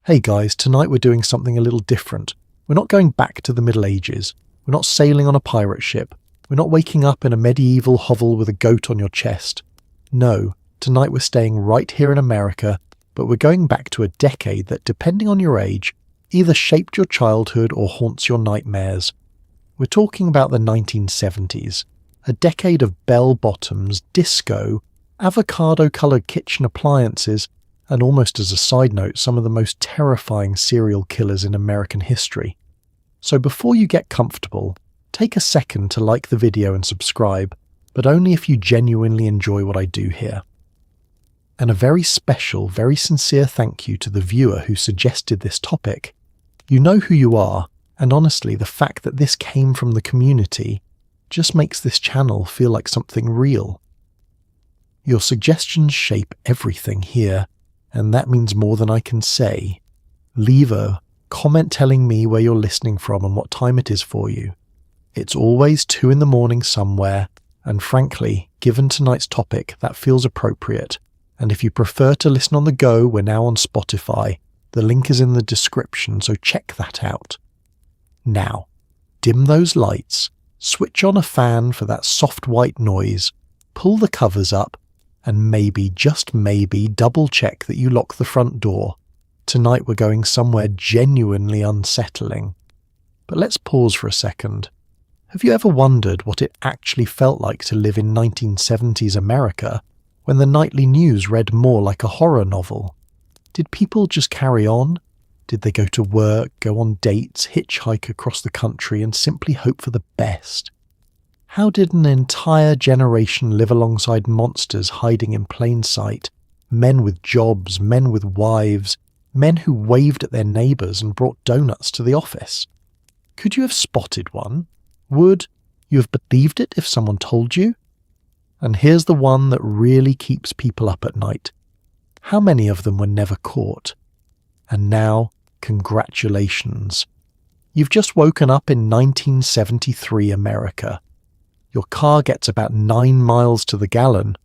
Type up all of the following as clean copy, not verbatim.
Hey guys, tonight we're doing something a little different. We're not going back to the Middle Ages. We're not sailing on a pirate ship. We're not waking up in a medieval hovel with a goat on your chest. No, tonight we're staying right here in America, but we're going back to a decade that, depending on your age, either shaped your childhood or haunts your nightmares. We're talking about the 1970s, a decade of bell-bottoms, disco, avocado-coloured kitchen appliances, and almost as a side note, some of the most terrifying serial killers in American history. So before you get comfortable, take a second to like the video and subscribe, but only if you genuinely enjoy what I do here. And a very special, very sincere thank you to the viewer who suggested this topic. You know who you are, and honestly, the fact that this came from the community just makes this channel feel like something real. Your suggestions shape everything here, and that means more than I can say. Leave a comment telling me where you're listening from and what time it is for you. It's always 2 a.m. somewhere, and frankly, given tonight's topic, that feels appropriate. And if you prefer to listen on the go, we're now on Spotify. The link is in the description, so check that out. Now, dim those lights, switch on a fan for that soft white noise, pull the covers up, and maybe, just maybe, double check that you lock the front door. Tonight we're going somewhere genuinely unsettling. But let's pause for a second. Have you ever wondered what it actually felt like to live in 1970s America, when the nightly news read more like a horror novel? Did people just carry on? Did they go to work, go on dates, hitchhike across the country, and simply hope for the best? How did an entire generation live alongside monsters hiding in plain sight, men with jobs, men with wives, men who waved at their neighbours and brought donuts to the office? Could you have spotted one? Would you have believed it if someone told you? And here's the one that really keeps people up at night. How many of them were never caught? And now, congratulations. You've just woken up in 1973 America. Your car gets about 9 miles to the gallon.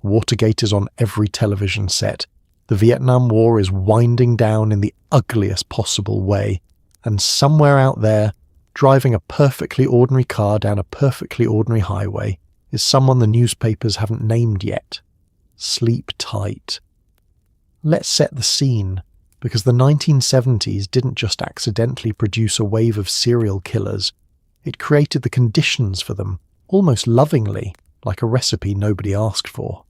Watergate is on every television set. The Vietnam War is winding down in the ugliest possible way. And somewhere out there, driving a perfectly ordinary car down a perfectly ordinary highway, is someone the newspapers haven't named yet. Sleep tight. Let's set the scene, because the 1970s didn't just accidentally produce a wave of serial killers. It created the conditions for them, almost lovingly, like a recipe nobody asked for.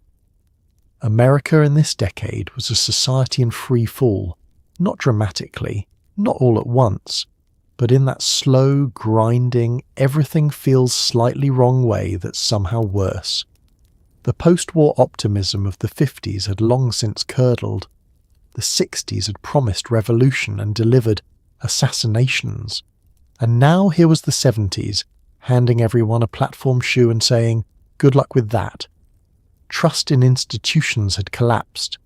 America in this decade was a society in free fall, not dramatically, not all at once, but in that slow, grinding, everything feels slightly wrong way that's somehow worse. The post-war optimism of the 50s had long since curdled. The 60s had promised revolution and delivered assassinations. And now here was the 70s, handing everyone a platform shoe and saying, good luck with that. Trust in institutions had collapsed.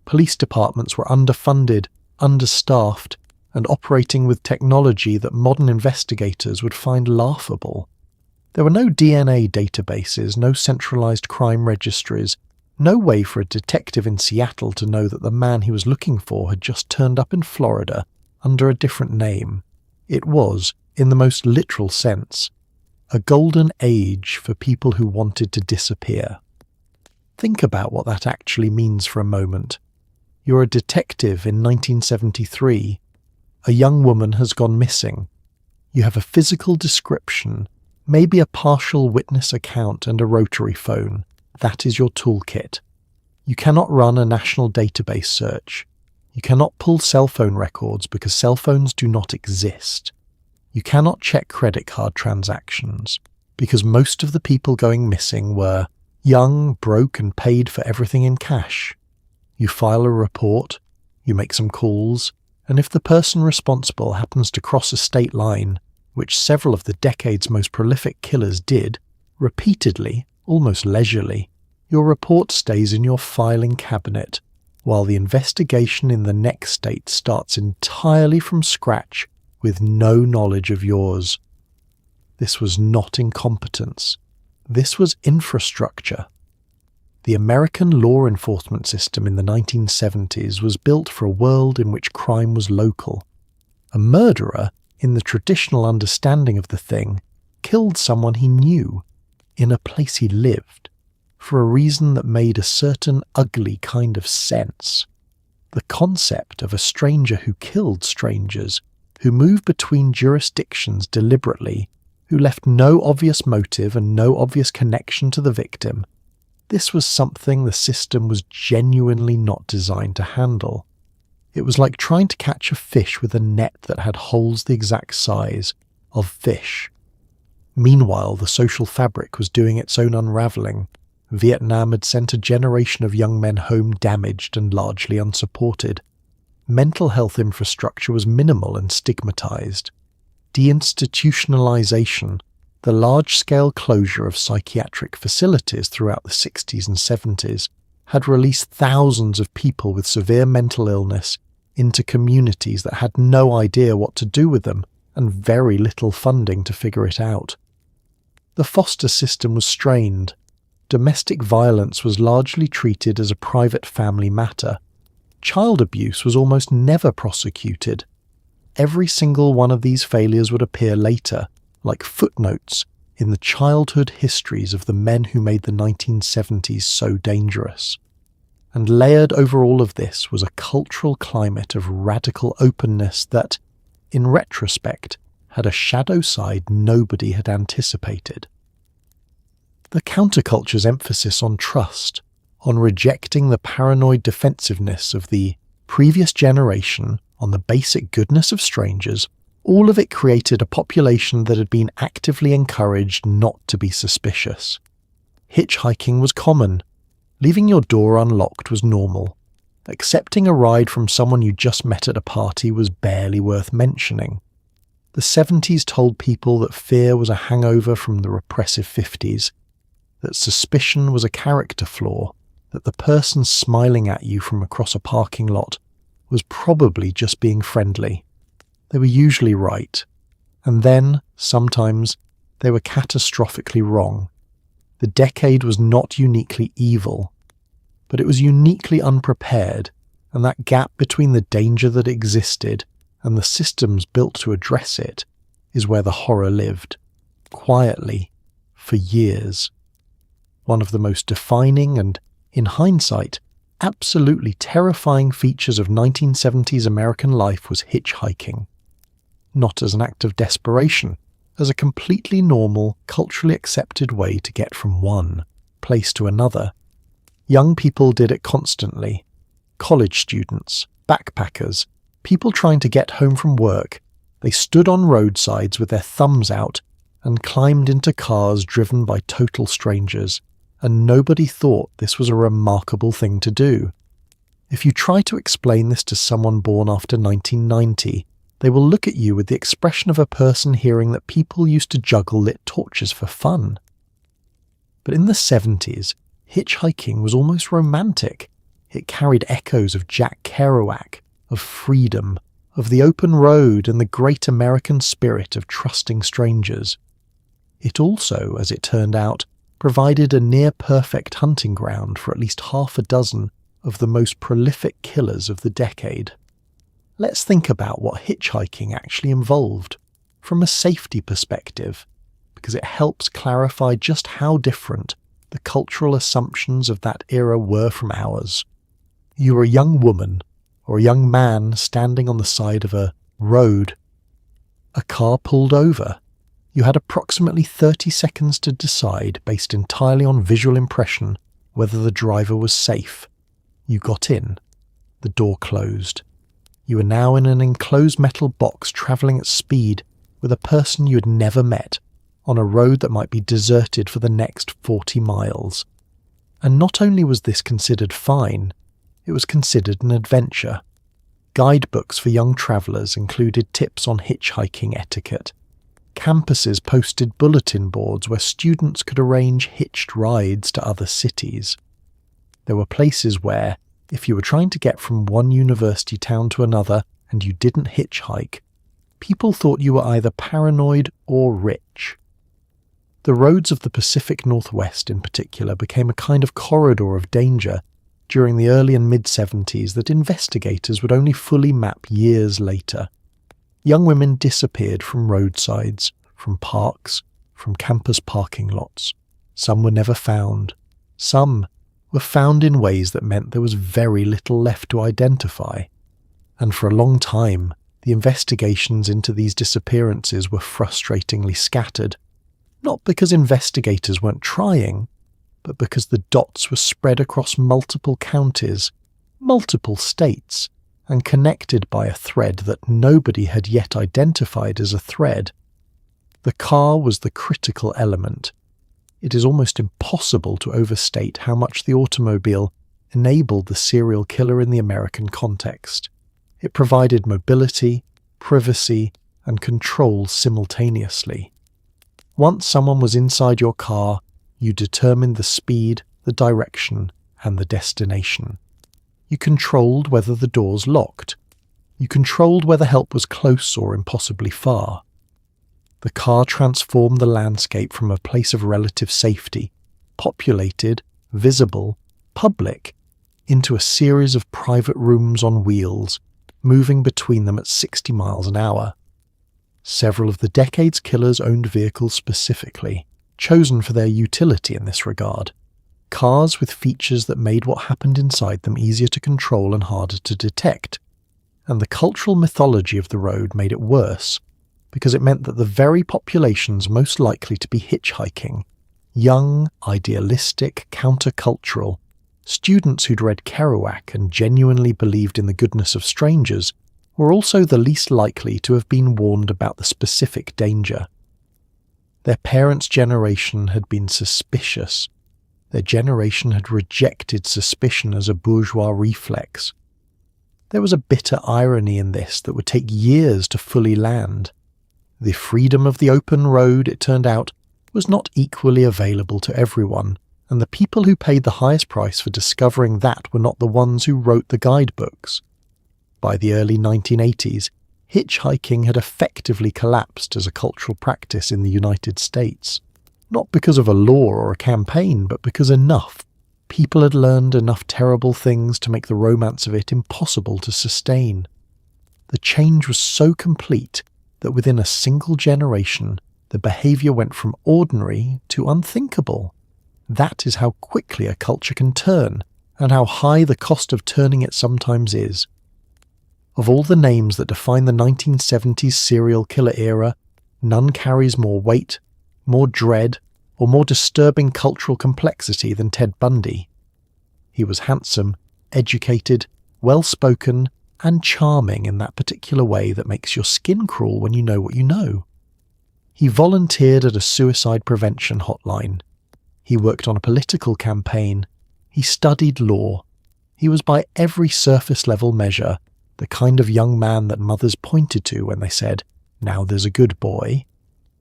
Police departments were underfunded, understaffed, and operating with technology that modern investigators would find laughable. There were no DNA databases, no centralized crime registries, no way for a detective in Seattle to know that the man he was looking for had just turned up in Florida under a different name. It was, in the most literal sense, a golden age for people who wanted to disappear. Think about what that actually means for a moment. You're a detective in 1973. A young woman has gone missing. You have a physical description, maybe a partial witness account and a rotary phone. That is your toolkit. You cannot run a national database search. You cannot pull cell phone records because cell phones do not exist. You cannot check credit card transactions because most of the people going missing were young, broke, and paid for everything in cash. You file a report, you make some calls, and if the person responsible happens to cross a state line, which several of the decade's most prolific killers did, repeatedly, almost leisurely, your report stays in your filing cabinet, while the investigation in the next state starts entirely from scratch with no knowledge of yours. This was not incompetence. This was infrastructure. The American law enforcement system in the 1970s was built for a world in which crime was local. A murderer, in the traditional understanding of the thing, killed someone he knew, in a place he lived, for a reason that made a certain ugly kind of sense. The concept of a stranger who killed strangers, who moved between jurisdictions deliberately, who left no obvious motive and no obvious connection to the victim, this was something the system was genuinely not designed to handle. It was like trying to catch a fish with a net that had holes the exact size of fish. Meanwhile, the social fabric was doing its own unravelling. Vietnam had sent a generation of young men home damaged and largely unsupported. Mental health infrastructure was minimal and stigmatised. Deinstitutionalisation, the large-scale closure of psychiatric facilities throughout the 60s and 70s, had released thousands of people with severe mental illness into communities that had no idea what to do with them and very little funding to figure it out. The foster system was strained. Domestic violence was largely treated as a private family matter. Child abuse was almost never prosecuted. Every single one of these failures would appear later, like footnotes in the childhood histories of the men who made the 1970s so dangerous. And layered over all of this was a cultural climate of radical openness that, in retrospect, had a shadow side nobody had anticipated. The counterculture's emphasis on trust, on rejecting the paranoid defensiveness of the previous generation, on the basic goodness of strangers, all of it created a population that had been actively encouraged not to be suspicious. Hitchhiking was common. Leaving your door unlocked was normal. Accepting a ride from someone you just met at a party was barely worth mentioning. The 70s told people that fear was a hangover from the repressive 50s, that suspicion was a character flaw, that the person smiling at you from across a parking lot was probably just being friendly. They were usually right, and then, sometimes, they were catastrophically wrong. The decade was not uniquely evil, but it was uniquely unprepared, and that gap between the danger that existed and the systems built to address it is where the horror lived, quietly, for years. One of the most defining and, in hindsight, absolutely terrifying features of 1970s American life was hitchhiking. Not as an act of desperation, as a completely normal, culturally accepted way to get from one place to another. Young people did it constantly. College students, backpackers, people trying to get home from work, they stood on roadsides with their thumbs out and climbed into cars driven by total strangers, and nobody thought this was a remarkable thing to do. If you try to explain this to someone born after 1990, they will look at you with the expression of a person hearing that people used to juggle lit torches for fun. But in the 70s, hitchhiking was almost romantic. It carried echoes of Jack Kerouac, of freedom, of the open road and the great American spirit of trusting strangers. It also, as it turned out, provided a near-perfect hunting ground for at least half a dozen of the most prolific killers of the decade. Let's think about what hitchhiking actually involved, from a safety perspective, because it helps clarify just how different the cultural assumptions of that era were from ours. You were a young woman or a young man standing on the side of a road. A car pulled over. You had approximately 30 seconds to decide, based entirely on visual impression, whether the driver was safe. You got in. The door closed. You were now in an enclosed metal box travelling at speed with a person you had never met, on a road that might be deserted for the next 40 miles. And not only was this considered fine, it was considered an adventure. Guidebooks for young travellers included tips on hitchhiking etiquette. Campuses posted bulletin boards where students could arrange hitched rides to other cities. There were places where, if you were trying to get from one university town to another and you didn't hitchhike, people thought you were either paranoid or rich. The roads of the Pacific Northwest in particular became a kind of corridor of danger during the early and mid-70s that investigators would only fully map years later. Young women disappeared from roadsides, from parks, from campus parking lots. Some were never found. Some were found in ways that meant there was very little left to identify. And for a long time, the investigations into these disappearances were frustratingly scattered. Not because investigators weren't trying, but because the dots were spread across multiple counties, multiple states, and connected by a thread that nobody had yet identified as a thread. The car was the critical element. It is almost impossible to overstate how much the automobile enabled the serial killer in the American context. It provided mobility, privacy, and control simultaneously. Once someone was inside your car, you determined the speed, the direction, and the destination. You controlled whether the doors locked. You controlled whether help was close or impossibly far. The car transformed the landscape from a place of relative safety, populated, visible, public, into a series of private rooms on wheels, moving between them at 60 miles an hour. Several of the decade's killers owned vehicles specifically, chosen for their utility in this regard. Cars with features that made what happened inside them easier to control and harder to detect. And the cultural mythology of the road made it worse, because it meant that the very populations most likely to be hitchhiking, young, idealistic, countercultural, students who'd read Kerouac and genuinely believed in the goodness of strangers, were also the least likely to have been warned about the specific danger. Their parents' generation had been suspicious. Their generation had rejected suspicion as a bourgeois reflex. There was a bitter irony in this that would take years to fully land. The freedom of the open road, it turned out, was not equally available to everyone, and the people who paid the highest price for discovering that were not the ones who wrote the guidebooks. By the early 1980s, hitchhiking had effectively collapsed as a cultural practice in the United States. Not because of a law or a campaign, but because enough people had learned enough terrible things to make the romance of it impossible to sustain. The change was so complete that within a single generation, the behaviour went from ordinary to unthinkable. That is how quickly a culture can turn, and how high the cost of turning it sometimes is. Of all the names that define the 1970s serial killer era, none carries more weight, more dread, or more disturbing cultural complexity than Ted Bundy. He was handsome, educated, well-spoken, and charming in that particular way that makes your skin crawl when you know what you know. He volunteered at a suicide prevention hotline. He worked on a political campaign. He studied law. He was by every surface-level measure the kind of young man that mothers pointed to when they said, "Now there's a good boy."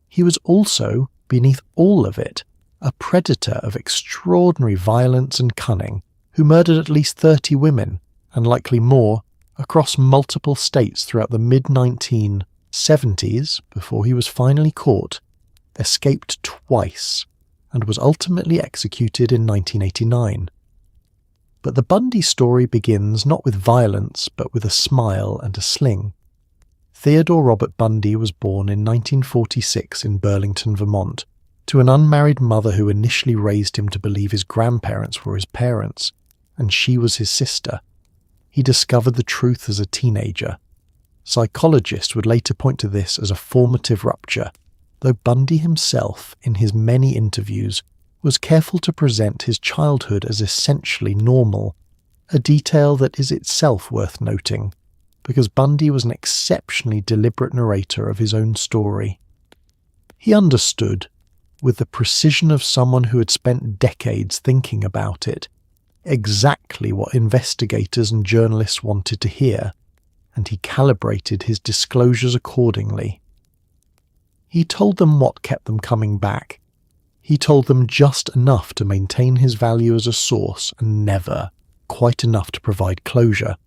He was also, beneath all of it, a predator of extraordinary violence and cunning, who murdered at least 30 women, and likely more, across multiple states throughout the mid-1970s, before he was finally caught, escaped twice, and was ultimately executed in 1989. But the Bundy story begins not with violence, but with a smile and a sling. Theodore Robert Bundy was born in 1946 in Burlington, Vermont, to an unmarried mother who initially raised him to believe his grandparents were his parents, and she was his sister. He discovered the truth as a teenager. Psychologists would later point to this as a formative rupture, though Bundy himself, in his many interviews, was careful to present his childhood as essentially normal, a detail that is itself worth noting, because Bundy was an exceptionally deliberate narrator of his own story. He understood, with the precision of someone who had spent decades thinking about it, exactly what investigators and journalists wanted to hear, and he calibrated his disclosures accordingly. He told them what kept them coming back. He told them just enough to maintain his value as a source and never quite enough to provide closure.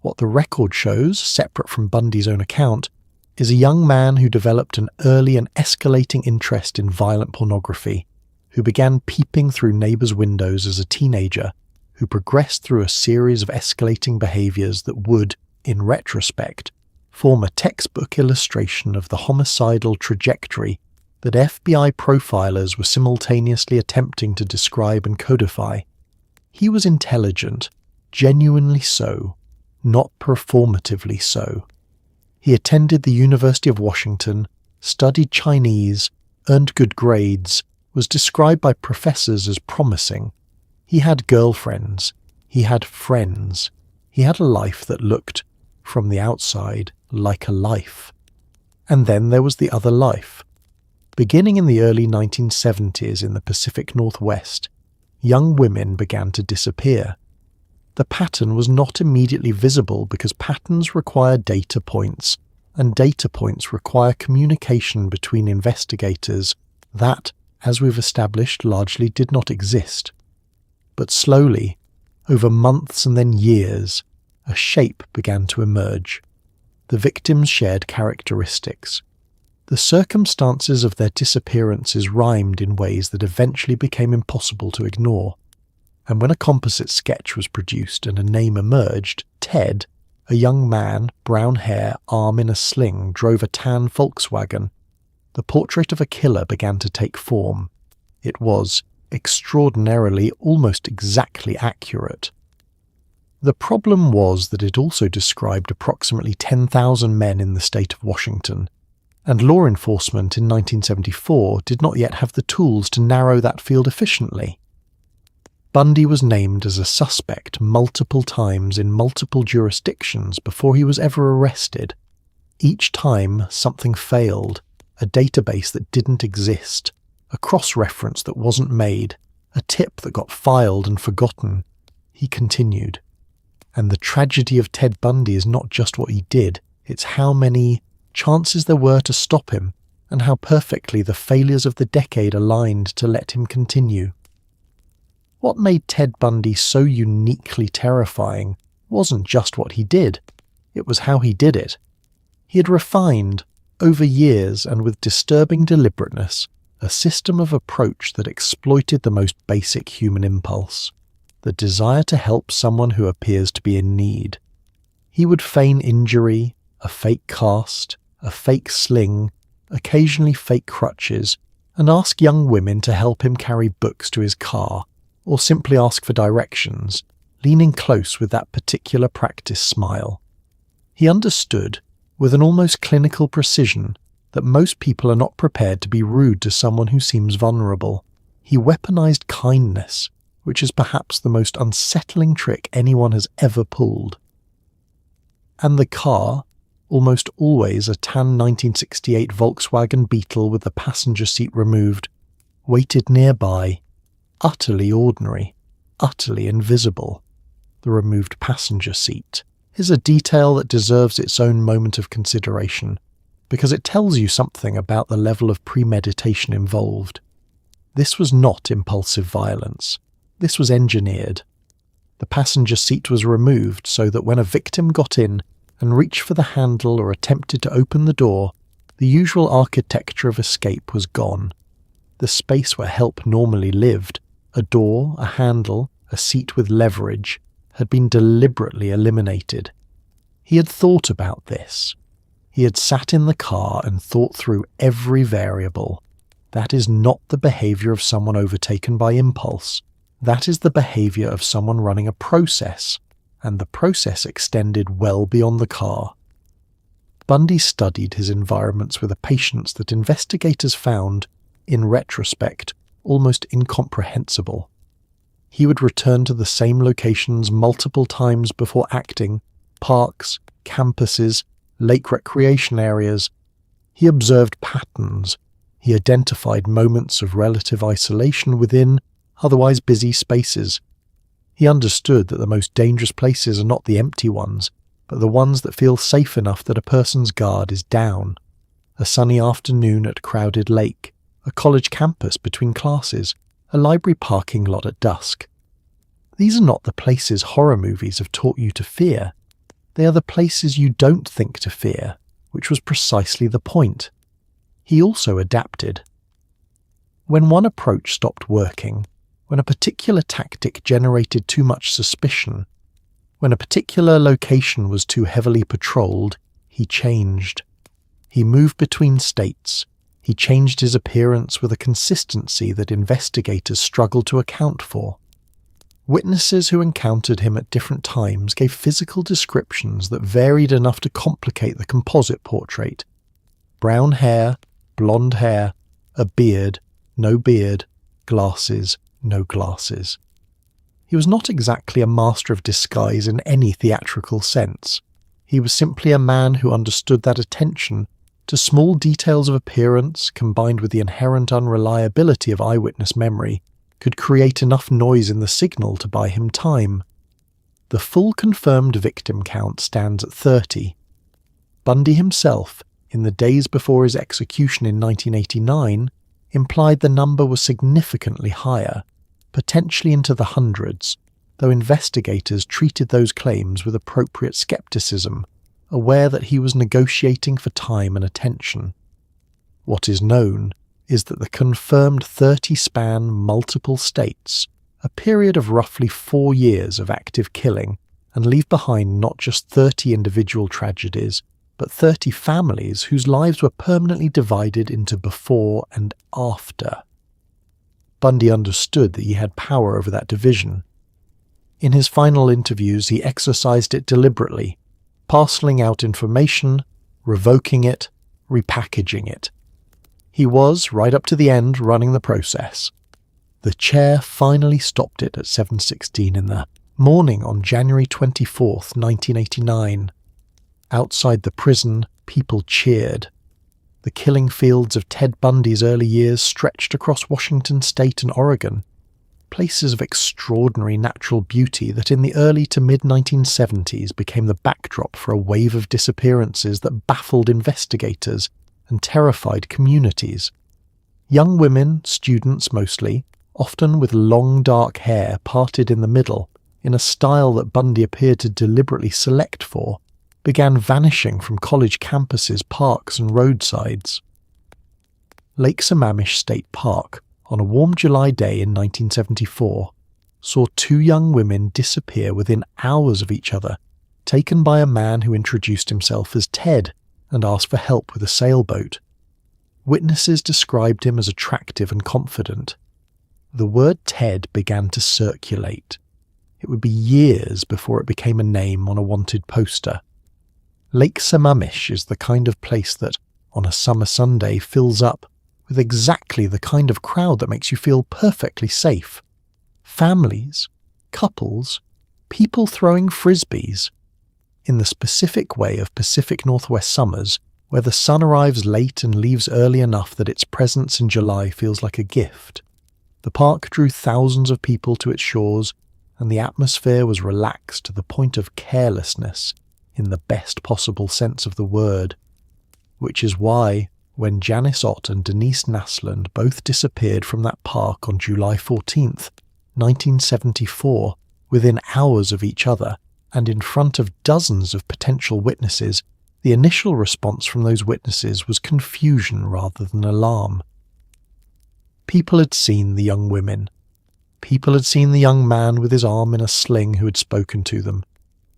What the record shows, separate from Bundy's own account, is a young man who developed an early and escalating interest in violent pornography, who began peeping through neighbours' windows as a teenager, who progressed through a series of escalating behaviours that would, in retrospect, form a textbook illustration of the homicidal trajectory that FBI profilers were simultaneously attempting to describe and codify. He was intelligent, genuinely so, not performatively so. He attended the University of Washington, studied Chinese, earned good grades, was described by professors as promising. He had girlfriends. He had friends. He had a life that looked, from the outside, like a life. And then there was the other life. Beginning in the early 1970s in the Pacific Northwest, young women began to disappear. The pattern was not immediately visible because patterns require data points, and data points require communication between investigators that, as we've established, largely did not exist. But slowly, over months and then years, a shape began to emerge. The victims shared characteristics. The circumstances of their disappearances rhymed in ways that eventually became impossible to ignore. And when a composite sketch was produced and a name emerged, Ted, a young man, brown hair, arm in a sling, drove a tan Volkswagen. The portrait of a killer began to take form. It was, extraordinarily, almost exactly accurate. The problem was that it also described approximately 10,000 men in the state of Washington, and law enforcement in 1974 did not yet have the tools to narrow that field efficiently. Bundy was named as a suspect multiple times in multiple jurisdictions before he was ever arrested. Each time something failed, a database that didn't exist, a cross-reference that wasn't made, a tip that got filed and forgotten. He continued. And the tragedy of Ted Bundy is not just what he did, it's how many chances there were to stop him, and how perfectly the failures of the decade aligned to let him continue. What made Ted Bundy so uniquely terrifying wasn't just what he did, it was how he did it. He had refined, over years and with disturbing deliberateness, a system of approach that exploited the most basic human impulse, the desire to help someone who appears to be in need. He would feign injury, a fake cast, a fake sling, occasionally fake crutches, and ask young women to help him carry books to his car, or simply ask for directions, leaning close with that particular practice smile. He understood, with an almost clinical precision, that most people are not prepared to be rude to someone who seems vulnerable. He weaponized kindness, which is perhaps the most unsettling trick anyone has ever pulled. And the car, almost always a tan 1968 Volkswagen Beetle with the passenger seat removed, waited nearby, utterly ordinary, utterly invisible. The removed passenger seat is a detail that deserves its own moment of consideration, because it tells you something about the level of premeditation involved. This was not impulsive violence. This was engineered. The passenger seat was removed so that when a victim got in and reached for the handle or attempted to open the door, the usual architecture of escape was gone. The space where help normally lived, a door, a handle, a seat with leverage, had been deliberately eliminated. He had thought about this. He had sat in the car and thought through every variable. That is not the behaviour of someone overtaken by impulse. That is the behaviour of someone running a process, and the process extended well beyond the car. Bundy studied his environments with a patience that investigators found, in retrospect, almost incomprehensible. He would return to the same locations multiple times before acting: parks, campuses, lake recreation areas. He observed patterns. He identified moments of relative isolation within otherwise busy spaces. He understood that the most dangerous places are not the empty ones, but the ones that feel safe enough that a person's guard is down. A sunny afternoon at a crowded lake, a college campus between classes, a library parking lot at dusk. These are not the places horror movies have taught you to fear. They are the places you don't think to fear, which was precisely the point. He also adapted. When one approach stopped working, when a particular tactic generated too much suspicion, when a particular location was too heavily patrolled, he changed. He moved between states. He changed his appearance with a consistency that investigators struggled to account for. Witnesses who encountered him at different times gave physical descriptions that varied enough to complicate the composite portrait. Brown hair, blonde hair, a beard, no beard, glasses, no glasses. He was not exactly a master of disguise in any theatrical sense. He was simply a man who understood that attention to small details of appearance, combined with the inherent unreliability of eyewitness memory, could create enough noise in the signal to buy him time. The full confirmed victim count stands at 30. Bundy himself, in the days before his execution in 1989, implied the number was significantly higher, potentially into the hundreds, though investigators treated those claims with appropriate skepticism, aware that he was negotiating for time and attention. What is known is that the confirmed 30 span multiple states, a period of roughly 4 years of active killing, and leave behind not just 30 individual tragedies, but 30 families whose lives were permanently divided into before and after. Bundy understood that he had power over that division. In his final interviews, he exercised it deliberately, parceling out information, revoking it, repackaging it. He was, right up to the end, running the process. The chair finally stopped it at 7:16 in the morning on January 24th, 1989. Outside the prison, people cheered. The killing fields of Ted Bundy's early years stretched across Washington state and Oregon, places of extraordinary natural beauty that in the early to mid-1970s became the backdrop for a wave of disappearances that baffled investigators and terrified communities. Young women, students mostly, often with long dark hair parted in the middle, in a style that Bundy appeared to deliberately select for, began vanishing from college campuses, parks and roadsides. Lake Sammamish State Park, on a warm July day in 1974, saw 2 young women disappear within hours of each other, taken by a man who introduced himself as Ted and asked for help with a sailboat. Witnesses described him as attractive and confident. The word Ted began to circulate. It would be years before it became a name on a wanted poster. Lake Sammamish is the kind of place that, on a summer Sunday, fills up with exactly the kind of crowd that makes you feel perfectly safe. Families, couples, people throwing frisbees. In the specific way of Pacific Northwest summers, where the sun arrives late and leaves early enough that its presence in July feels like a gift. The park drew thousands of people to its shores, and the atmosphere was relaxed to the point of carelessness, in the best possible sense of the word. Which is why, when Janice Ott and Denise Naslund both disappeared from that park on July 14th, 1974, within hours of each other, and in front of dozens of potential witnesses, the initial response from those witnesses was confusion rather than alarm. People had seen the young women. People had seen the young man with his arm in a sling who had spoken to them.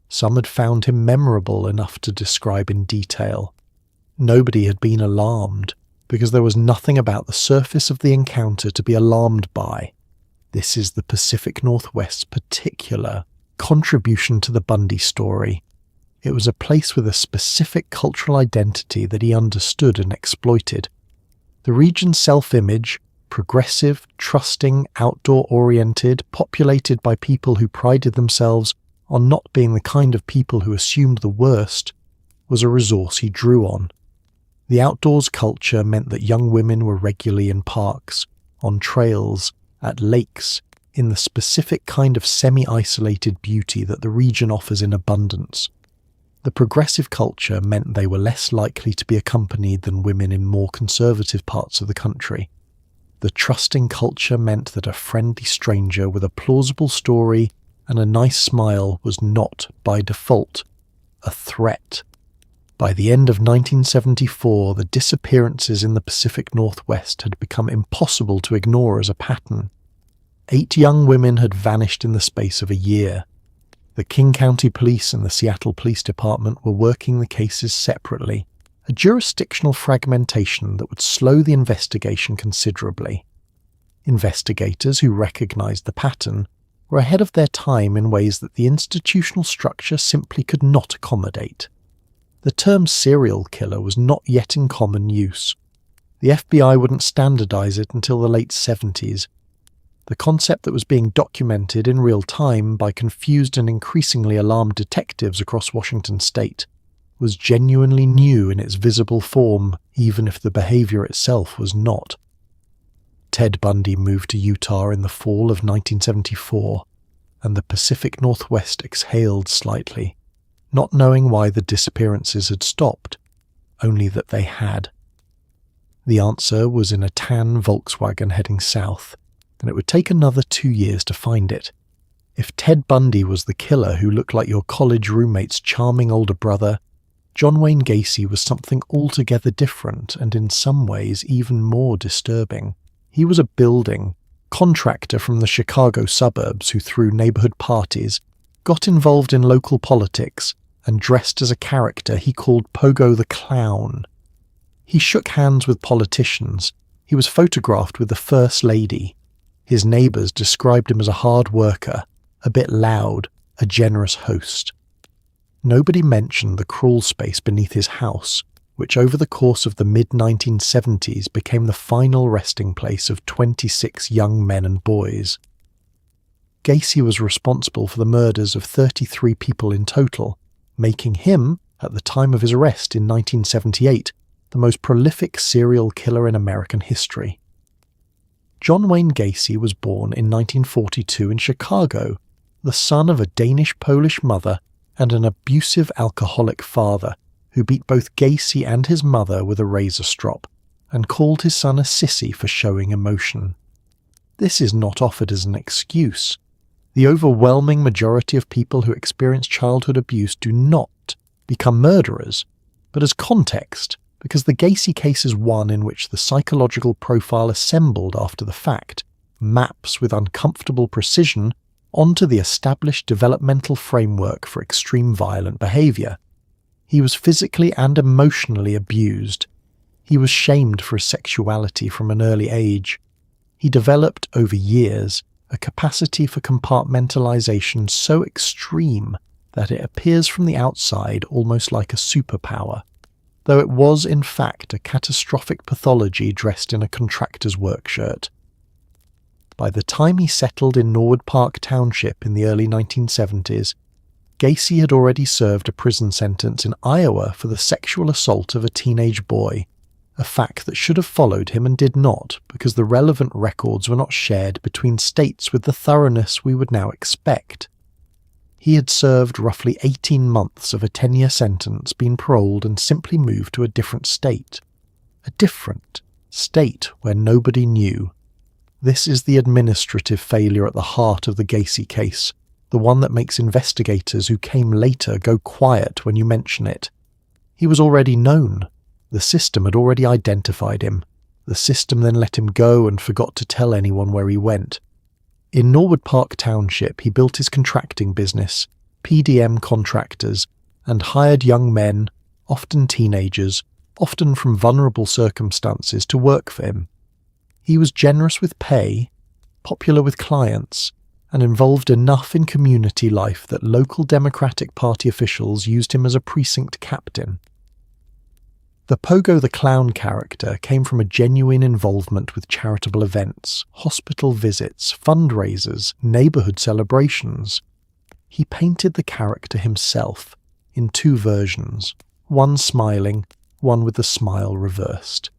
Some had found him memorable enough to describe in detail. Nobody had been alarmed, because there was nothing about the surface of the encounter to be alarmed by. This is the Pacific Northwest's particular contribution to the Bundy story. It was a place with a specific cultural identity that he understood and exploited. The region's self-image, progressive, trusting, outdoor-oriented, populated by people who prided themselves on not being the kind of people who assumed the worst, was a resource he drew on. The outdoors culture meant that young women were regularly in parks, on trails, at lakes, in the specific kind of semi-isolated beauty that the region offers in abundance. The progressive culture meant they were less likely to be accompanied than women in more conservative parts of the country. The trusting culture meant that a friendly stranger with a plausible story and a nice smile was not, by default, a threat. By the end of 1974, the disappearances in the Pacific Northwest had become impossible to ignore as a pattern. 8 young women had vanished in the space of a year. The King County Police and the Seattle Police Department were working the cases separately, a jurisdictional fragmentation that would slow the investigation considerably. Investigators who recognized the pattern were ahead of their time in ways that the institutional structure simply could not accommodate. The term serial killer was not yet in common use. The FBI wouldn't standardize it until the late 70s. The concept that was being documented in real time by confused and increasingly alarmed detectives across Washington state was genuinely new in its visible form, even if the behavior itself was not. Ted Bundy moved to Utah in the fall of 1974, and the Pacific Northwest exhaled slightly, not knowing why the disappearances had stopped, only that they had. The answer was in a tan Volkswagen heading south, and it would take another 2 years to find it. If Ted Bundy was the killer who looked like your college roommate's charming older brother, John Wayne Gacy was something altogether different and in some ways even more disturbing. He was a building contractor from the Chicago suburbs who threw neighborhood parties, got involved in local politics, and dressed as a character he called Pogo the Clown. He shook hands with politicians. He was photographed with the First Lady. His neighbors described him as a hard worker, a bit loud, a generous host. Nobody mentioned the crawl space beneath his house, which over the course of the mid-1970s became the final resting place of 26 young men and boys. Gacy was responsible for the murders of 33 people in total, making him, at the time of his arrest in 1978, the most prolific serial killer in American history. John Wayne Gacy was born in 1942 in Chicago, the son of a Danish-Polish mother and an abusive alcoholic father who beat both Gacy and his mother with a razor strop and called his son a sissy for showing emotion. This is not offered as an excuse. The overwhelming majority of people who experience childhood abuse do not become murderers, but as context, because the Gacy case is one in which the psychological profile assembled after the fact maps with uncomfortable precision onto the established developmental framework for extreme violent behavior. He was physically and emotionally abused. He was shamed for his sexuality from an early age. He developed, over years, a capacity for compartmentalization so extreme that it appears from the outside almost like a superpower, though it was in fact a catastrophic pathology dressed in a contractor's work shirt. By the time he settled in Norwood Park Township in the early 1970s, Gacy had already served a prison sentence in Iowa for the sexual assault of a teenage boy, a fact that should have followed him and did not because the relevant records were not shared between states with the thoroughness we would now expect. He had served roughly 18 months of a 10-year sentence, been paroled and simply moved to a different state. A different state where nobody knew. This is the administrative failure at the heart of the Gacy case, the one that makes investigators who came later go quiet when you mention it. He was already known. The system had already identified him. The system then let him go and forgot to tell anyone where he went. In Norwood Park Township, he built his contracting business, PDM Contractors, and hired young men, often teenagers, often from vulnerable circumstances, to work for him. He was generous with pay, popular with clients, and involved enough in community life that local Democratic Party officials used him as a precinct captain. The Pogo the Clown character came from a genuine involvement with charitable events, hospital visits, fundraisers, neighborhood celebrations. He painted the character himself in 2 versions, one smiling, one with the smile reversed.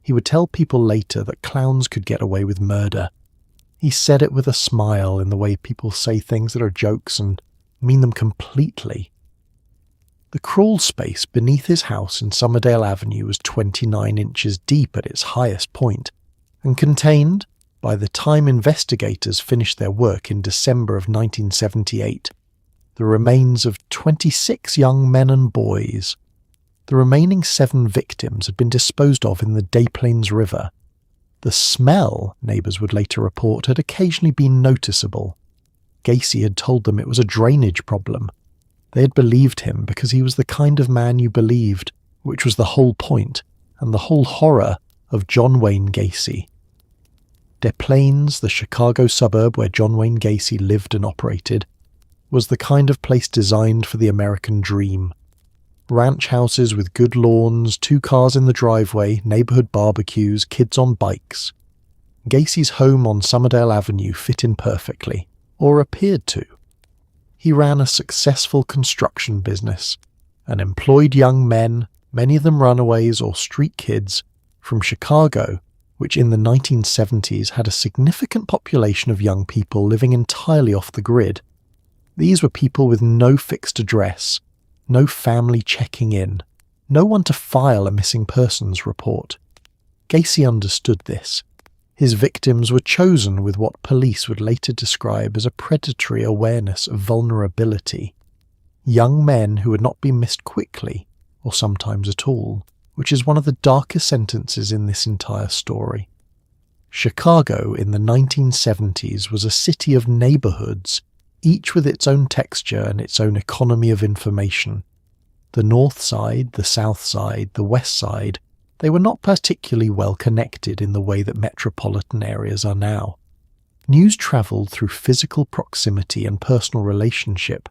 He would tell people later that clowns could get away with murder. He said it with a smile in the way people say things that are jokes and mean them completely. The crawl space beneath his house in Summerdale Avenue was 29 inches deep at its highest point, and contained, by the time investigators finished their work in December of 1978, the remains of 26 young men and boys. The remaining 7 victims had been disposed of in the Des Plaines River. The smell, neighbours would later report, had occasionally been noticeable. Gacy had told them it was a drainage problem. They had believed him because he was the kind of man you believed, which was the whole point, and the whole horror of John Wayne Gacy. Des Plaines, the Chicago suburb where John Wayne Gacy lived and operated, was the kind of place designed for the American dream. Ranch houses with good lawns, 2 cars in the driveway, neighborhood barbecues, kids on bikes. Gacy's home on Summerdale Avenue fit in perfectly, or appeared to. He ran a successful construction business and employed young men, many of them runaways or street kids, from Chicago, which in the 1970s had a significant population of young people living entirely off the grid. These were people with no fixed address, no family checking in, no one to file a missing persons report. Gacy understood this. His victims were chosen with what police would later describe as a predatory awareness of vulnerability. Young men who would not be missed quickly, or sometimes at all, which is one of the darkest sentences in this entire story. Chicago in the 1970s was a city of neighborhoods, each with its own texture and its own economy of information. The North Side, the South Side, the West Side, they were not particularly well connected in the way that metropolitan areas are now. News travelled through physical proximity and personal relationship.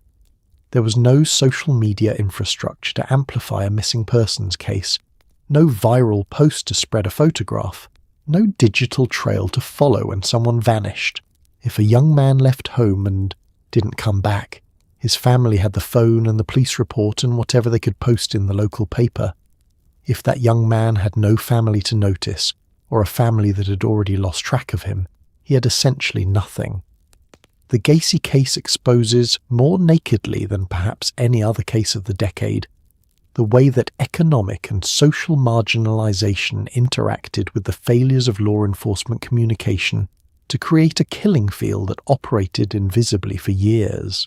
There was no social media infrastructure to amplify a missing persons case, no viral post to spread a photograph, no digital trail to follow when someone vanished. If a young man left home and didn't come back, his family had the phone and the police report and whatever they could post in the local paper. If that young man had no family to notice, or a family that had already lost track of him, he had essentially nothing. The Gacy case exposes, more nakedly than perhaps any other case of the decade, the way that economic and social marginalization interacted with the failures of law enforcement communication to create a killing field that operated invisibly for years.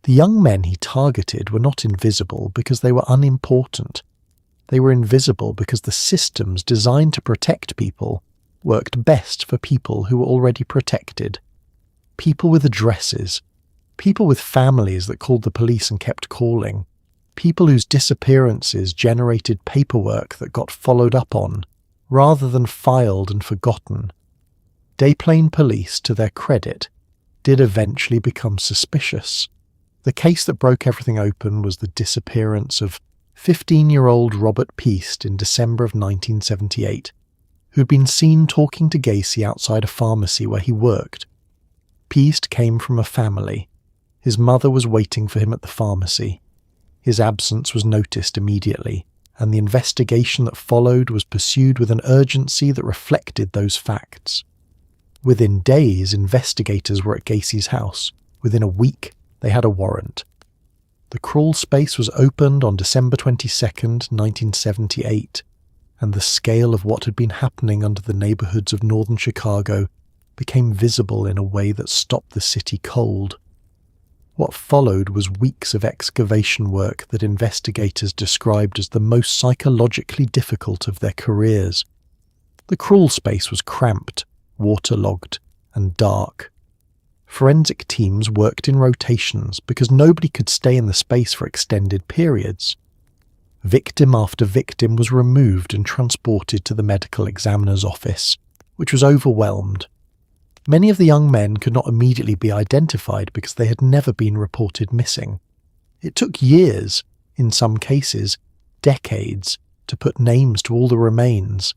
The young men he targeted were not invisible because they were unimportant. They were invisible because the systems designed to protect people worked best for people who were already protected. People with addresses, people with families that called the police and kept calling, people whose disappearances generated paperwork that got followed up on, rather than filed and forgotten. Des Plaines police, to their credit, did eventually become suspicious. The case that broke everything open was the disappearance of 15-year-old Robert Peast in December of 1978, who had been seen talking to Gacy outside a pharmacy where he worked. Peast came from a family. His mother was waiting for him at the pharmacy. His absence was noticed immediately, and the investigation that followed was pursued with an urgency that reflected those facts. Within days, investigators were at Gacy's house. Within a week, they had a warrant. The crawl space was opened on December 22nd, 1978, and the scale of what had been happening under the neighborhoods of northern Chicago became visible in a way that stopped the city cold. What followed was weeks of excavation work that investigators described as the most psychologically difficult of their careers. The crawl space was cramped, waterlogged, and dark. Forensic teams worked in rotations because nobody could stay in the space for extended periods. Victim after victim was removed and transported to the medical examiner's office, which was overwhelmed. Many of the young men could not immediately be identified because they had never been reported missing. It took years, in some cases decades, to put names to all the remains.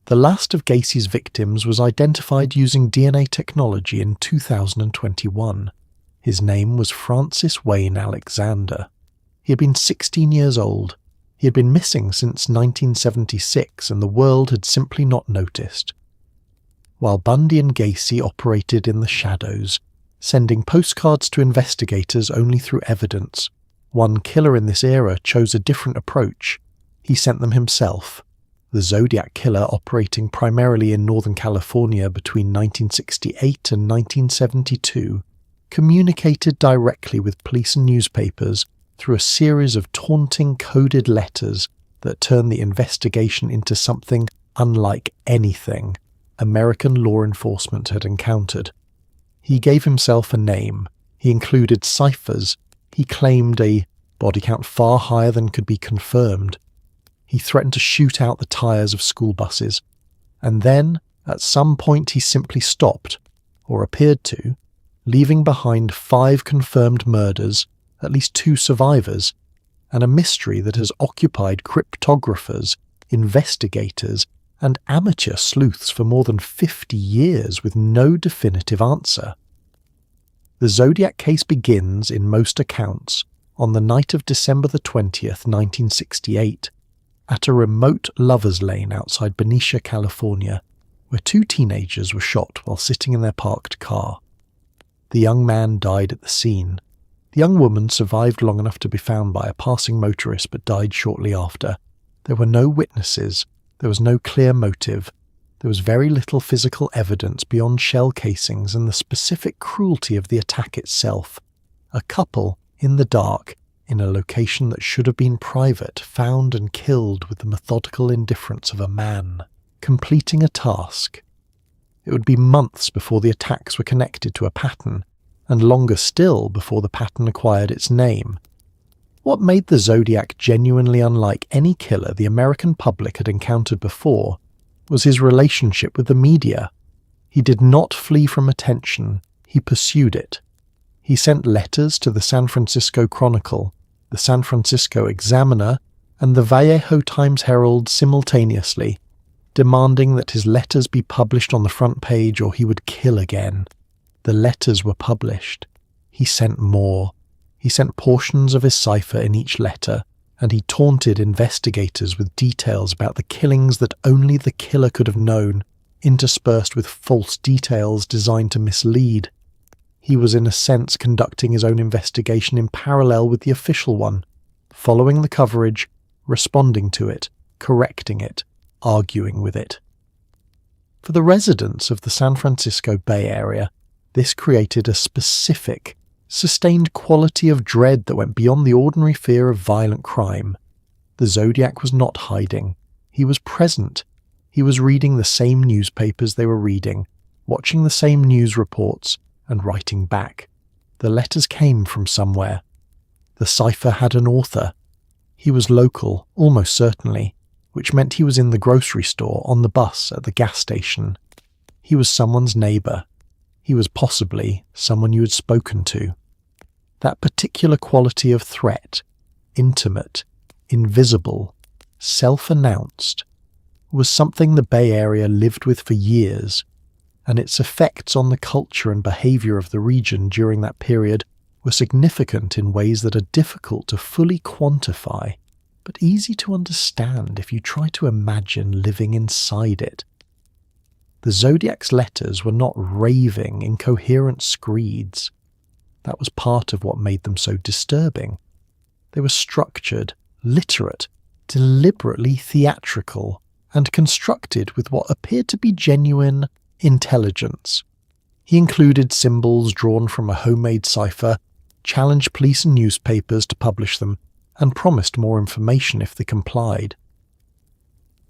The last of Gacy's victims was identified using DNA technology in 2021. His name was Francis Wayne Alexander. He had been 16 years old. He had been missing since 1976, and the world had simply not noticed. While Bundy and Gacy operated in the shadows, sending postcards to investigators only through evidence, one killer in this era chose a different approach. He sent them himself. The Zodiac Killer, operating primarily in Northern California between 1968 and 1972, communicated directly with police and newspapers through a series of taunting coded letters that turned the investigation into something unlike anything American law enforcement had encountered. He gave himself a name, he included ciphers, he claimed a body count far higher than could be confirmed. He threatened to shoot out the tyres of school buses. And then, at some point, he simply stopped, or appeared to, leaving behind 5 confirmed murders, at least 2 survivors, and a mystery that has occupied cryptographers, investigators, and amateur sleuths for more than 50 years with no definitive answer. The Zodiac case begins, in most accounts, on the night of December the 20th, 1968, at a remote lover's lane outside Benicia, California, where 2 teenagers were shot while sitting in their parked car. The young man died at the scene. The young woman survived long enough to be found by a passing motorist but died shortly after. There were no witnesses. There was no clear motive. There was very little physical evidence beyond shell casings and the specific cruelty of the attack itself. A couple, in the dark, in a location that should have been private, found and killed with the methodical indifference of a man, completing a task. It would be months before the attacks were connected to a pattern, and longer still before the pattern acquired its name. What made the Zodiac genuinely unlike any killer the American public had encountered before was his relationship with the media. He did not flee from attention, he pursued it. He sent letters to the San Francisco Chronicle, the San Francisco Examiner, and the Vallejo Times-Herald simultaneously, demanding that his letters be published on the front page or he would kill again. The letters were published. He sent more. He sent portions of his cipher in each letter, and he taunted investigators with details about the killings that only the killer could have known, interspersed with false details designed to mislead. He was in a sense conducting his own investigation in parallel with the official one, following the coverage, responding to it, correcting it, arguing with it. For the residents of the San Francisco Bay Area, this created a specific, sustained quality of dread that went beyond the ordinary fear of violent crime. The Zodiac was not hiding. He was present. He was reading the same newspapers they were reading, watching the same news reports, and writing back. The letters came from somewhere. The cipher had an author. He was local, almost certainly, which meant he was in the grocery store, on the bus, at the gas station. He was someone's neighbour. He was possibly someone you had spoken to. That particular quality of threat, intimate, invisible, self-announced, was something the Bay Area lived with for years, and its effects on the culture and behaviour of the region during that period were significant in ways that are difficult to fully quantify, but easy to understand if you try to imagine living inside it. The Zodiac's letters were not raving, incoherent screeds. That was part of what made them so disturbing. They were structured, literate, deliberately theatrical, and constructed with what appeared to be genuine intelligence. He included symbols drawn from a homemade cipher, challenged police and newspapers to publish them, and promised more information if they complied.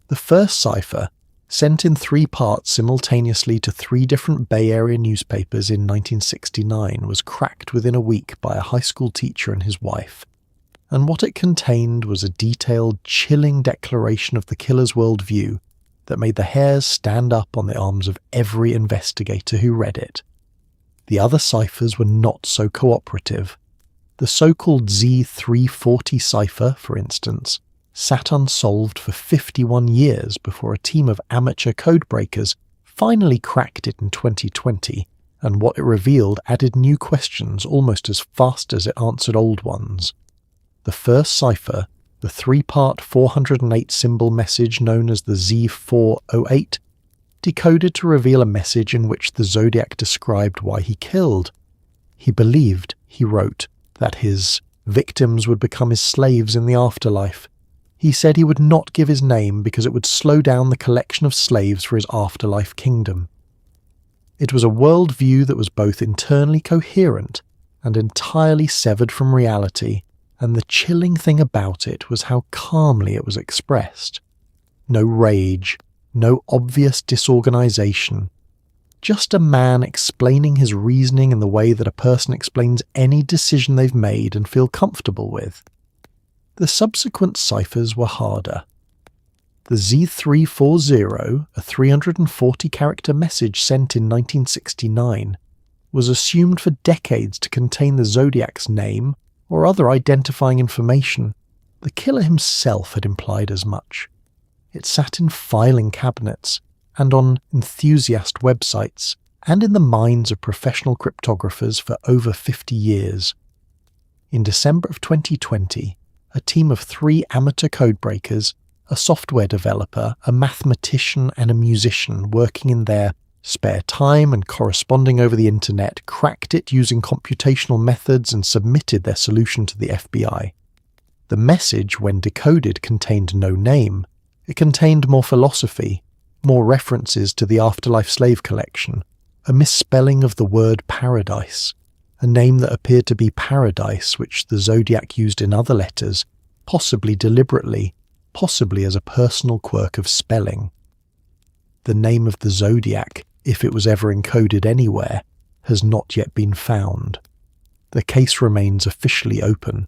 The first cipher, sent in 3 parts simultaneously to 3 different Bay Area newspapers in 1969, was cracked within a week by a high school teacher and his wife, and what it contained was a detailed, chilling declaration of the killer's worldview that made the hairs stand up on the arms of every investigator who read it. The other ciphers were not so cooperative. The so-called Z340 cipher, for instance, sat unsolved for 51 years before a team of amateur codebreakers finally cracked it in 2020, and what it revealed added new questions almost as fast as it answered old ones. The first cipher, the 3-part 408-symbol message known as the Z408, decoded to reveal a message in which the Zodiac described why he killed. He believed, he wrote, that his victims would become his slaves in the afterlife. He said he would not give his name because it would slow down the collection of slaves for his afterlife kingdom. It was a worldview that was both internally coherent and entirely severed from reality, and the chilling thing about it was how calmly it was expressed. No rage, no obvious disorganization. Just a man explaining his reasoning in the way that a person explains any decision they've made and feel comfortable with. The subsequent ciphers were harder. The Z340, a 340-character message sent in 1969, was assumed for decades to contain the Zodiac's name or other identifying information. The killer himself had implied as much. It sat in filing cabinets and on enthusiast websites and in the minds of professional cryptographers for over 50 years. In December of 2020, a team of 3 amateur codebreakers, a software developer, a mathematician and a musician working in their spare time and corresponding over the internet, cracked it using computational methods and submitted their solution to the FBI. The message, when decoded, contained no name. It contained more philosophy, more references to the Afterlife Slave Collection, a misspelling of the word paradise, a name that appeared to be paradise which the Zodiac used in other letters, possibly deliberately, possibly as a personal quirk of spelling. The name of the Zodiac, if it was ever encoded anywhere, has not yet been found. The case remains officially open.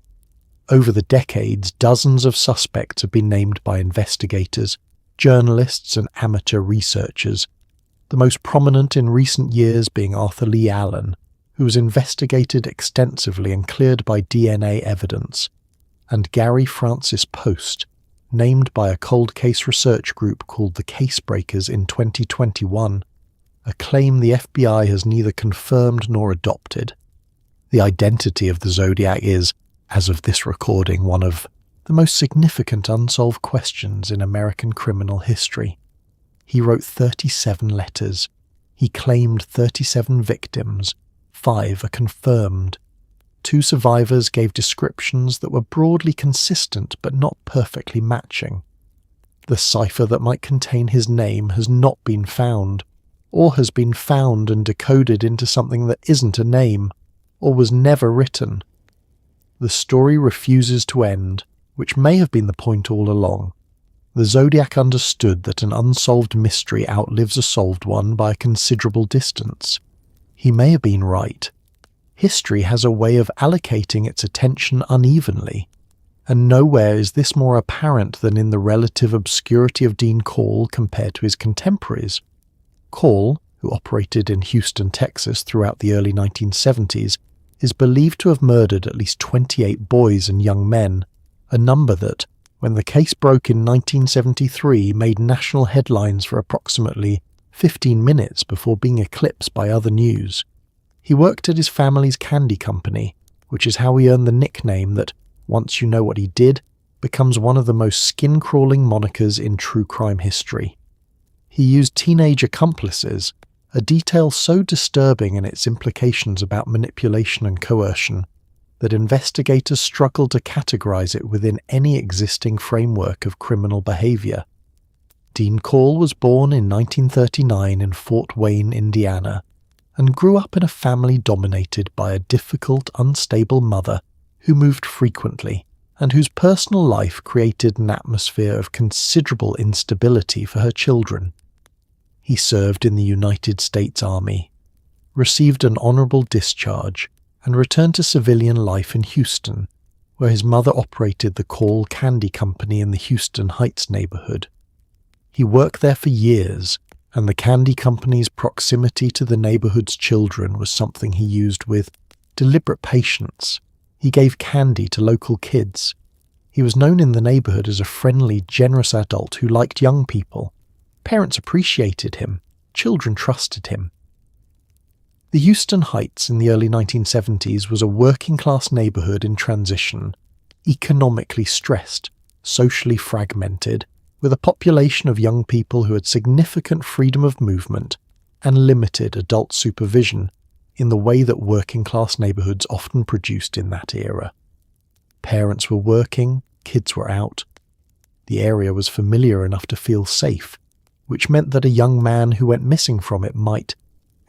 Over the decades, dozens of suspects have been named by investigators, journalists and amateur researchers, the most prominent in recent years being Arthur Lee Allen, who was investigated extensively and cleared by DNA evidence, and Gary Francis Post, named by a cold case research group called the Casebreakers in 2021, a claim the FBI has neither confirmed nor adopted. The identity of the Zodiac is, as of this recording, one of the most significant unsolved questions in American criminal history. He wrote 37 letters. He claimed 37 victims. 5 are confirmed. 2 survivors gave descriptions that were broadly consistent but not perfectly matching. The cipher that might contain his name has not been found, or has been found and decoded into something that isn't a name, or was never written. The story refuses to end, which may have been the point all along. The Zodiac understood that an unsolved mystery outlives a solved one by a considerable distance. He may have been right. History has a way of allocating its attention unevenly, and nowhere is this more apparent than in the relative obscurity of Dean Corll compared to his contemporaries. Corll, who operated in Houston, Texas throughout the early 1970s, is believed to have murdered at least 28 boys and young men, a number that, when the case broke in 1973, made national headlines for approximately 15 minutes before being eclipsed by other news. He worked at his family's candy company, which is how he earned the nickname that, once you know what he did, becomes one of the most skin-crawling monikers in true crime history. He used teenage accomplices, a detail so disturbing in its implications about manipulation and coercion that investigators struggle to categorize it within any existing framework of criminal behavior. Dean Corll was born in 1939 in Fort Wayne, Indiana, and grew up in a family dominated by a difficult, unstable mother who moved frequently and whose personal life created an atmosphere of considerable instability for her children. He served in the United States Army, received an honorable discharge, and returned to civilian life in Houston, where his mother operated the Corll Candy Company in the Houston Heights neighborhood. He worked there for years, and the candy company's proximity to the neighborhood's children was something he used with deliberate patience. He gave candy to local kids. He was known in the neighborhood as a friendly, generous adult who liked young people. Parents appreciated him. Children trusted him. The Houston Heights in the early 1970s was a working-class neighborhood in transition, economically stressed, socially fragmented, with a population of young people who had significant freedom of movement and limited adult supervision in the way that working-class neighborhoods often produced in that era. Parents were working, kids were out. The area was familiar enough to feel safe, which meant that a young man who went missing from it might,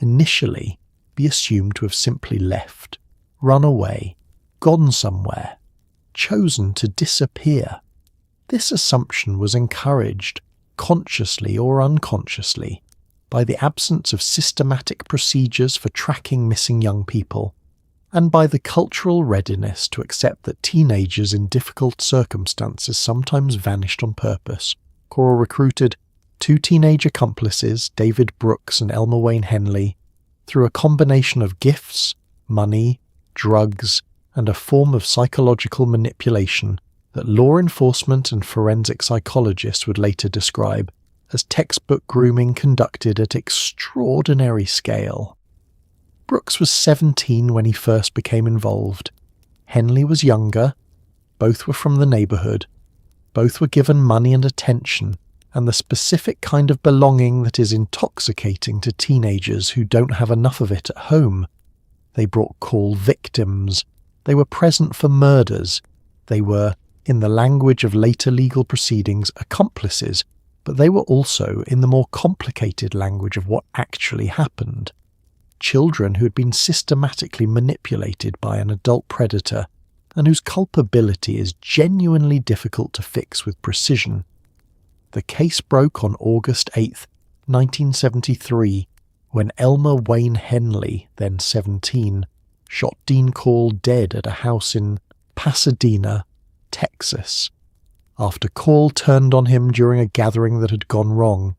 initially, be assumed to have simply left, run away, gone somewhere, chosen to disappear. This assumption was encouraged, consciously or unconsciously, by the absence of systematic procedures for tracking missing young people, and by the cultural readiness to accept that teenagers in difficult circumstances sometimes vanished on purpose. Corll recruited 2 teenage accomplices, David Brooks and Elmer Wayne Henley, through a combination of gifts, money, drugs, and a form of psychological manipulation that law enforcement and forensic psychologists would later describe as textbook grooming conducted at extraordinary scale. Brooks was 17 when he first became involved. Henley was younger. Both were from the neighbourhood. Both were given money and attention, and the specific kind of belonging that is intoxicating to teenagers who don't have enough of it at home. They brought Corll victims. They were present for murders. They were, in the language of later legal proceedings, accomplices, but they were also in the more complicated language of what actually happened. Children who had been systematically manipulated by an adult predator and whose culpability is genuinely difficult to fix with precision. The case broke on August 8, 1973, when Elmer Wayne Henley, then 17, shot Dean Corll dead at a house in Pasadena, Texas. After Corll turned on him during a gathering that had gone wrong,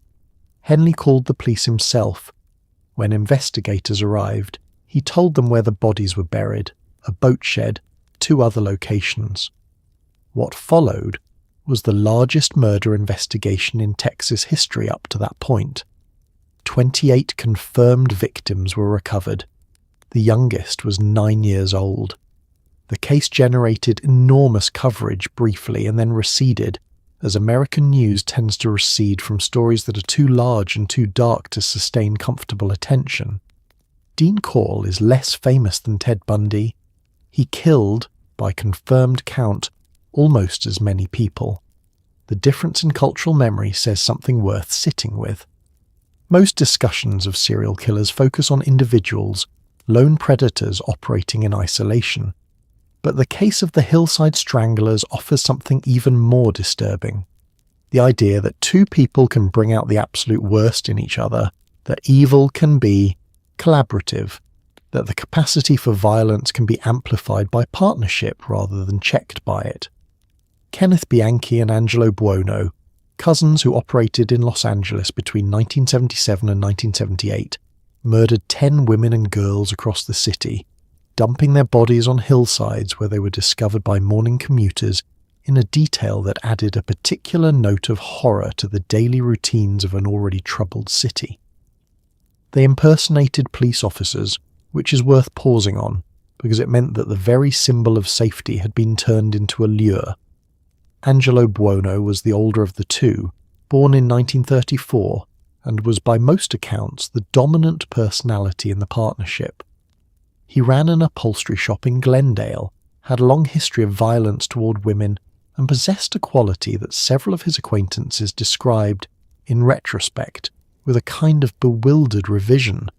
Henley called the police himself. When investigators arrived, he told them where the bodies were buried, a boat shed, 2 other locations. What followed was the largest murder investigation in Texas history up to that point. 28 confirmed victims were recovered. The youngest was 9 years old. The case generated enormous coverage briefly and then receded, as American news tends to recede from stories that are too large and too dark to sustain comfortable attention. Dean Corll is less famous than Ted Bundy. He killed, by confirmed count, almost as many people. The difference in cultural memory says something worth sitting with. Most discussions of serial killers focus on individuals, lone predators operating in isolation. But the case of the Hillside Stranglers offers something even more disturbing. The idea that 2 people can bring out the absolute worst in each other, that evil can be collaborative, that the capacity for violence can be amplified by partnership rather than checked by it. Kenneth Bianchi and Angelo Buono, cousins who operated in Los Angeles between 1977 and 1978, murdered 10 women and girls across the city, dumping their bodies on hillsides where they were discovered by morning commuters in a detail that added a particular note of horror to the daily routines of an already troubled city. They impersonated police officers, which is worth pausing on, because it meant that the very symbol of safety had been turned into a lure. Angelo Buono was the older of the 2, born in 1934, and was by most accounts the dominant personality in the partnership. He ran an upholstery shop in Glendale, had a long history of violence toward women, and possessed a quality that several of his acquaintances described, in retrospect, with a kind of bewildered revision.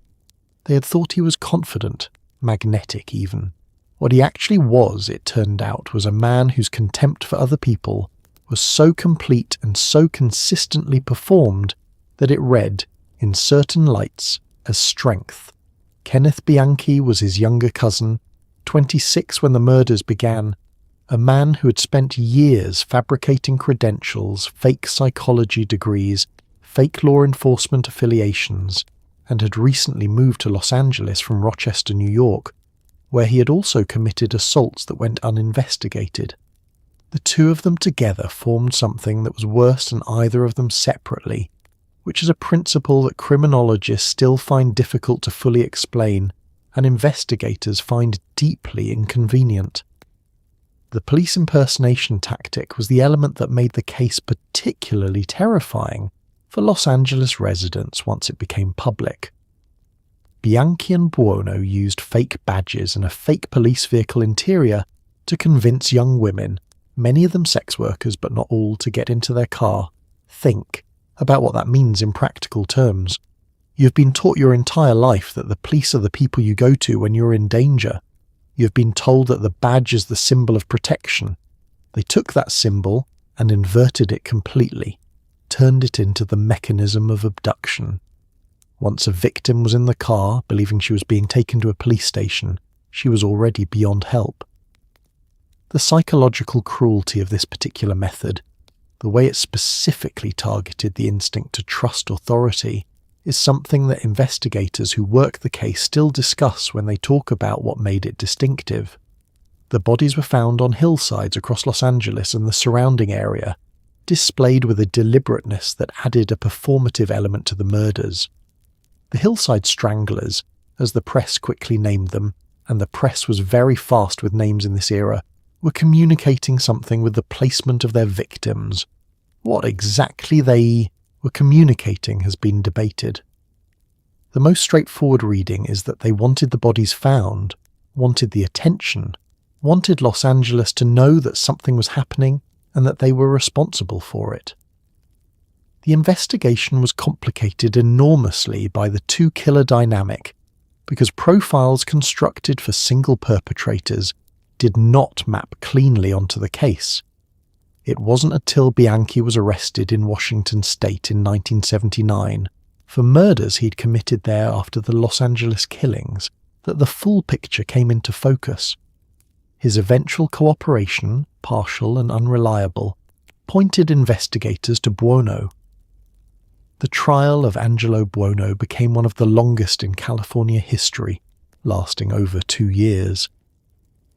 They had thought he was confident, magnetic even. What he actually was, it turned out, was a man whose contempt for other people was so complete and so consistently performed that it read, in certain lights, as strength. Kenneth Bianchi was his younger cousin, 26 when the murders began, a man who had spent years fabricating credentials, fake psychology degrees, fake law enforcement affiliations, and had recently moved to Los Angeles from Rochester, New York, where he had also committed assaults that went uninvestigated. The 2 of them together formed something that was worse than either of them separately, which is a principle that criminologists still find difficult to fully explain and investigators find deeply inconvenient. The police impersonation tactic was the element that made the case particularly terrifying for Los Angeles residents once it became public. Bianchi and Buono used fake badges and a fake police vehicle interior to convince young women, many of them sex workers but not all, to get into their car, think about what that means in practical terms. You've been taught your entire life that the police are the people you go to when you're in danger. You've been told that the badge is the symbol of protection, They took that symbol and inverted it completely, turned it into the mechanism of abduction. Once a victim was in the car, believing she was being taken to a police station, she was already beyond help. The psychological cruelty of this particular method, the way it specifically targeted the instinct to trust authority, is something that investigators who work the case still discuss when they talk about what made it distinctive. The bodies were found on hillsides across Los Angeles and the surrounding area, displayed with a deliberateness that added a performative element to the murders. The Hillside Stranglers, as the press quickly named them, and the press was very fast with names in this era, were communicating something with the placement of their victims. What exactly they were communicating has been debated. The most straightforward reading is that they wanted the bodies found, wanted the attention, wanted Los Angeles to know that something was happening and that they were responsible for it. The investigation was complicated enormously by the two-killer dynamic, because profiles constructed for single perpetrators did not map cleanly onto the case. It wasn't until Bianchi was arrested in Washington state in 1979 for murders he'd committed there after the Los Angeles killings that the full picture came into focus. His eventual cooperation, partial and unreliable, pointed investigators to Buono. The trial of Angelo Buono became one of the longest in California history, lasting over 2 years.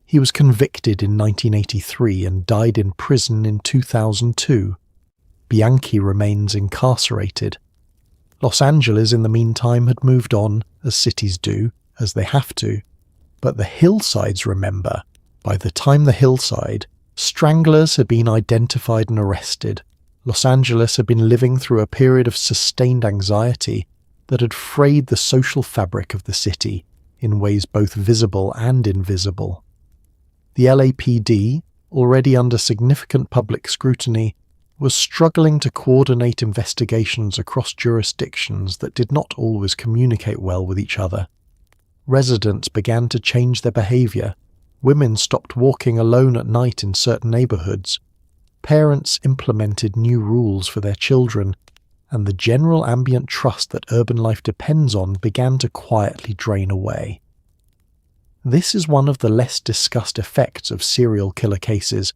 He was convicted in 1983 and died in prison in 2002. Bianchi remains incarcerated. Los Angeles, in the meantime, had moved on, as cities do, as they have to. But the hillsides remember. By the time the Hillside Stranglers had been identified and arrested, Los Angeles had been living through a period of sustained anxiety that had frayed the social fabric of the city in ways both visible and invisible. The LAPD, already under significant public scrutiny, was struggling to coordinate investigations across jurisdictions that did not always communicate well with each other. Residents began to change their behaviour. Women stopped walking alone at night in certain neighbourhoods. Parents implemented new rules for their children, and the general ambient trust that urban life depends on began to quietly drain away. This is one of the less discussed effects of serial killer cases,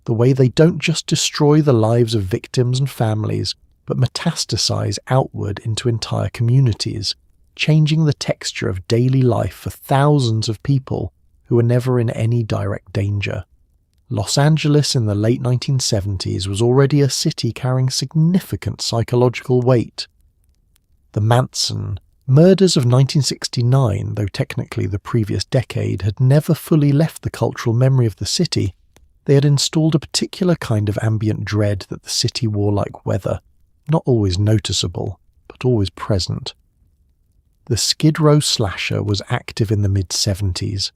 the way they don't just destroy the lives of victims and families, but metastasize outward into entire communities, changing the texture of daily life for thousands of people who were never in any direct danger. Los Angeles in the late 1970s was already a city carrying significant psychological weight. The Manson murders of 1969, though technically the previous decade, had never fully left the cultural memory of the city. They had installed a particular kind of ambient dread that the city wore like weather, not always noticeable, but always present. The Skid Row slasher was active in the mid-70s.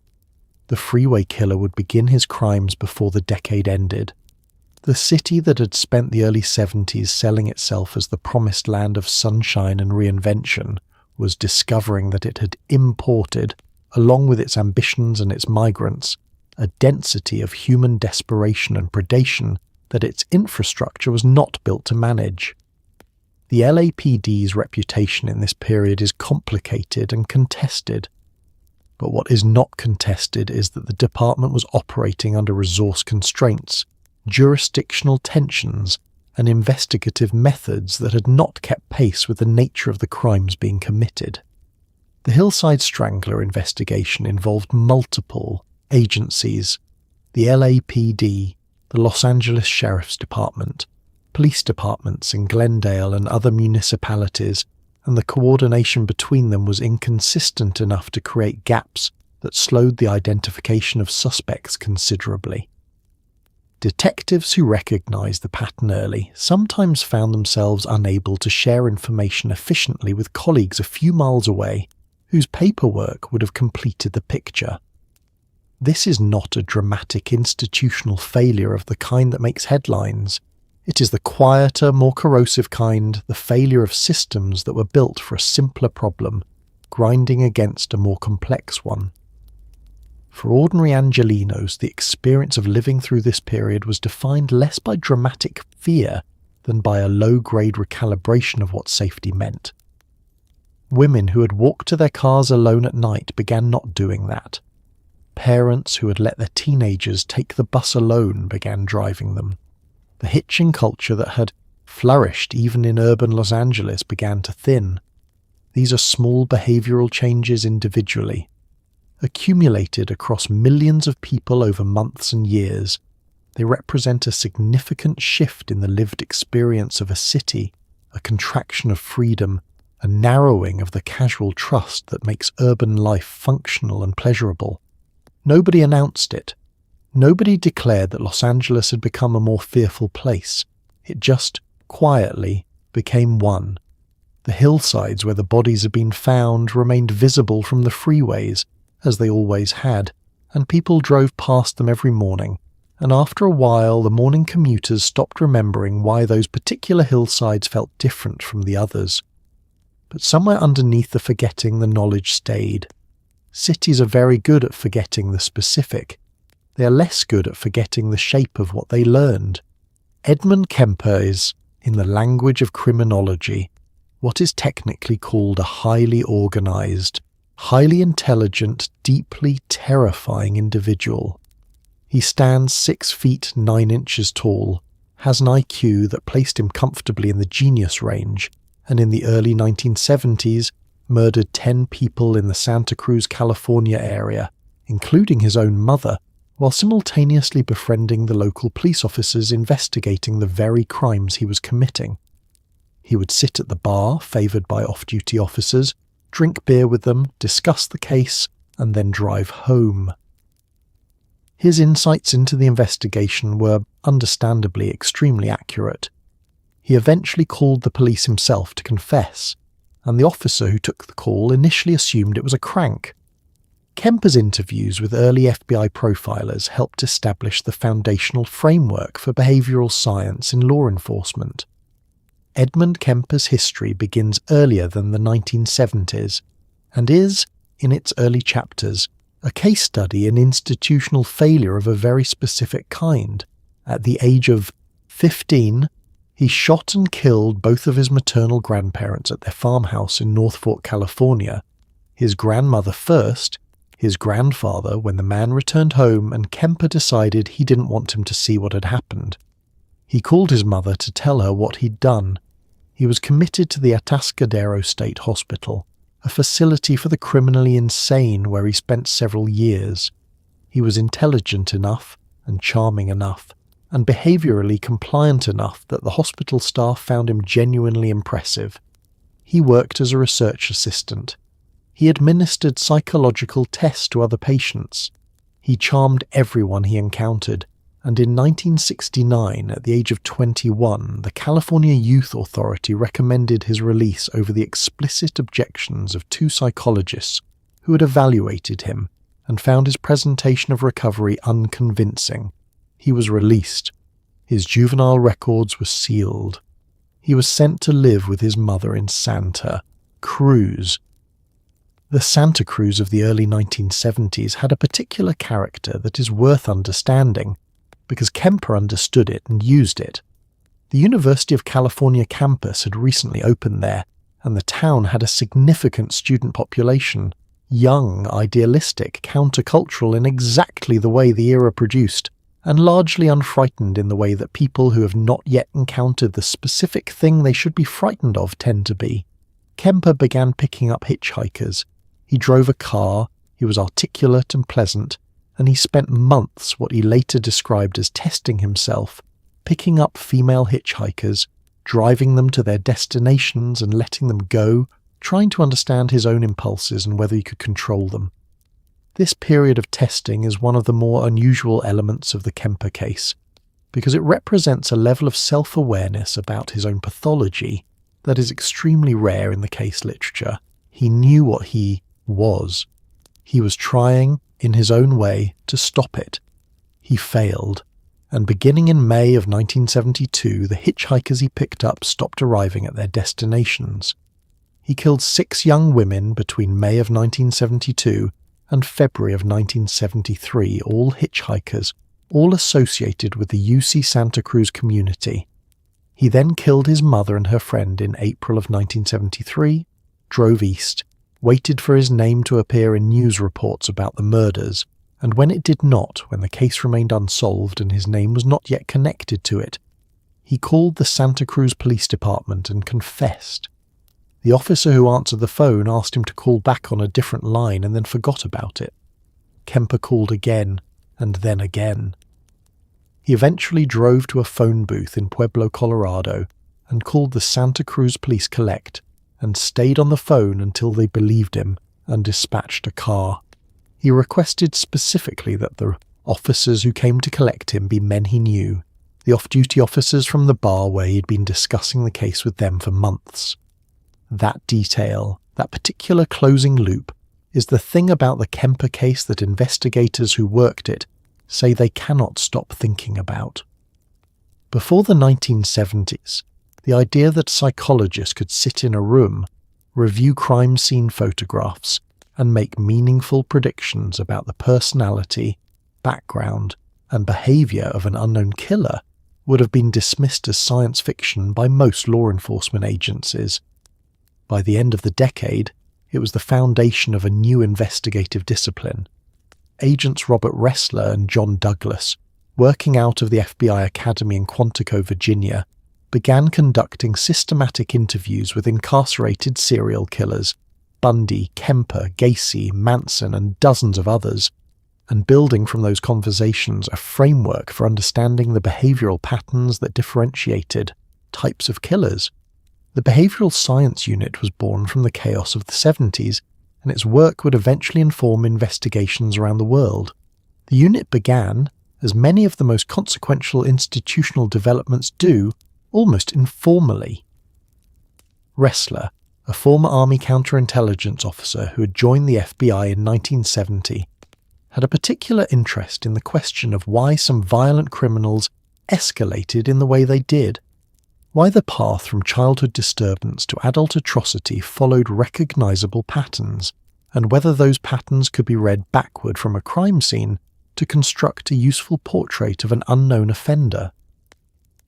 The freeway killer would begin his crimes before the decade ended. The city that had spent the early 70s selling itself as the promised land of sunshine and reinvention was discovering that it had imported, along with its ambitions and its migrants, a density of human desperation and predation that its infrastructure was not built to manage. The LAPD's reputation in this period is complicated and contested. But what is not contested is that the department was operating under resource constraints, jurisdictional tensions, and investigative methods that had not kept pace with the nature of the crimes being committed. The Hillside Strangler investigation involved multiple agencies: the LAPD, the Los Angeles Sheriff's Department, police departments in Glendale and other municipalities, and the coordination between them was inconsistent enough to create gaps that slowed the identification of suspects considerably. Detectives who recognized the pattern early sometimes found themselves unable to share information efficiently with colleagues a few miles away whose paperwork would have completed the picture. This is not a dramatic institutional failure of the kind that makes headlines. It is the quieter, more corrosive kind, the failure of systems that were built for a simpler problem, grinding against a more complex one. For ordinary Angelenos, the experience of living through this period was defined less by dramatic fear than by a low-grade recalibration of what safety meant. Women who had walked to their cars alone at night began not doing that. Parents who had let their teenagers take the bus alone began driving them. The hitching culture that had flourished even in urban Los Angeles began to thin. These are small behavioral changes individually. Accumulated across millions of people over months and years, they represent a significant shift in the lived experience of a city, a contraction of freedom, a narrowing of the casual trust that makes urban life functional and pleasurable. Nobody announced it. Nobody declared that Los Angeles had become a more fearful place. It just, quietly, became one. The hillsides where the bodies had been found remained visible from the freeways, as they always had, and people drove past them every morning, and after a while the morning commuters stopped remembering why those particular hillsides felt different from the others. But somewhere underneath the forgetting, the knowledge stayed. Cities are very good at forgetting the specific. They are less good at forgetting the shape of what they learned. Edmund Kemper is, in the language of criminology, what is technically called a highly organized, highly intelligent, deeply terrifying individual. He stands 6 feet 9 inches tall, has an IQ that placed him comfortably in the genius range, and in the early 1970s murdered 10 people in the Santa Cruz, California area, including his own mother, while simultaneously befriending the local police officers investigating the very crimes he was committing. He would sit at the bar, favoured by off-duty officers, drink beer with them, discuss the case, and then drive home. His insights into the investigation were, understandably, extremely accurate. He eventually called the police himself to confess, and the officer who took the call initially assumed it was a crank. Kemper's interviews with early FBI profilers helped establish the foundational framework for behavioural science in law enforcement. Edmund Kemper's history begins earlier than the 1970s, and is, in its early chapters, a case study in institutional failure of a very specific kind. At the age of 15, he shot and killed both of his maternal grandparents at their farmhouse in North Fork, California, his grandmother first, his grandfather when the man returned home and Kemper decided he didn't want him to see what had happened. He called his mother to tell her what he'd done. He was committed to the Atascadero State Hospital, a facility for the criminally insane where he spent several years. He was intelligent enough and charming enough, and behaviourally compliant enough that the hospital staff found him genuinely impressive. He worked as a research assistant. He administered psychological tests to other patients. He charmed everyone he encountered, and in 1969, at the age of 21, the California Youth Authority recommended his release over the explicit objections of 2 psychologists who had evaluated him and found his presentation of recovery unconvincing. He was released. His juvenile records were sealed. He was sent to live with his mother in Santa Cruz. The Santa Cruz of the early 1970s had a particular character that is worth understanding, because Kemper understood it and used it. The University of California campus had recently opened there, and the town had a significant student population, young, idealistic, countercultural in exactly the way the era produced, and largely unfrightened in the way that people who have not yet encountered the specific thing they should be frightened of tend to be. Kemper began picking up hitchhikers. He drove a car, he was articulate and pleasant, and he spent months what he later described as testing himself, picking up female hitchhikers, driving them to their destinations and letting them go, trying to understand his own impulses and whether he could control them. This period of testing is one of the more unusual elements of the Kemper case, because it represents a level of self-awareness about his own pathology that is extremely rare in the case literature. He knew what he was. He was trying, in his own way, to stop it. He failed, and beginning in May of 1972, the hitchhikers he picked up stopped arriving at their destinations. He killed 6 young women between May of 1972 and February of 1973, all hitchhikers, all associated with the UC Santa Cruz community. He then killed his mother and her friend in April of 1973, drove east, waited for his name to appear in news reports about the murders, and when it did not, when the case remained unsolved and his name was not yet connected to it, he called the Santa Cruz Police Department and confessed. The officer who answered the phone asked him to call back on a different line and then forgot about it. Kemper called again, and then again. He eventually drove to a phone booth in Pueblo, Colorado, and called the Santa Cruz Police Collect, and stayed on the phone until they believed him and dispatched a car. He requested specifically that the officers who came to collect him be men he knew, the off-duty officers from the bar where he had been discussing the case with them for months. That detail, that particular closing loop, is the thing about the Kemper case that investigators who worked it say they cannot stop thinking about. Before the 1970s, the idea that psychologists could sit in a room, review crime scene photographs, and make meaningful predictions about the personality, background, and behavior of an unknown killer would have been dismissed as science fiction by most law enforcement agencies. By the end of the decade, it was the foundation of a new investigative discipline. Agents Robert Ressler and John Douglas, working out of the FBI Academy in Quantico, Virginia, began conducting systematic interviews with incarcerated serial killers, Bundy, Kemper, Gacy, Manson, and dozens of others, and building from those conversations a framework for understanding the behavioral patterns that differentiated types of killers. The Behavioral Science Unit was born from the chaos of the 70s, and its work would eventually inform investigations around the world. The unit began, as many of the most consequential institutional developments do, almost informally. Ressler, a former Army counterintelligence officer who had joined the FBI in 1970, had a particular interest in the question of why some violent criminals escalated in the way they did. Why the path from childhood disturbance to adult atrocity followed recognizable patterns, and whether those patterns could be read backward from a crime scene to construct a useful portrait of an unknown offender.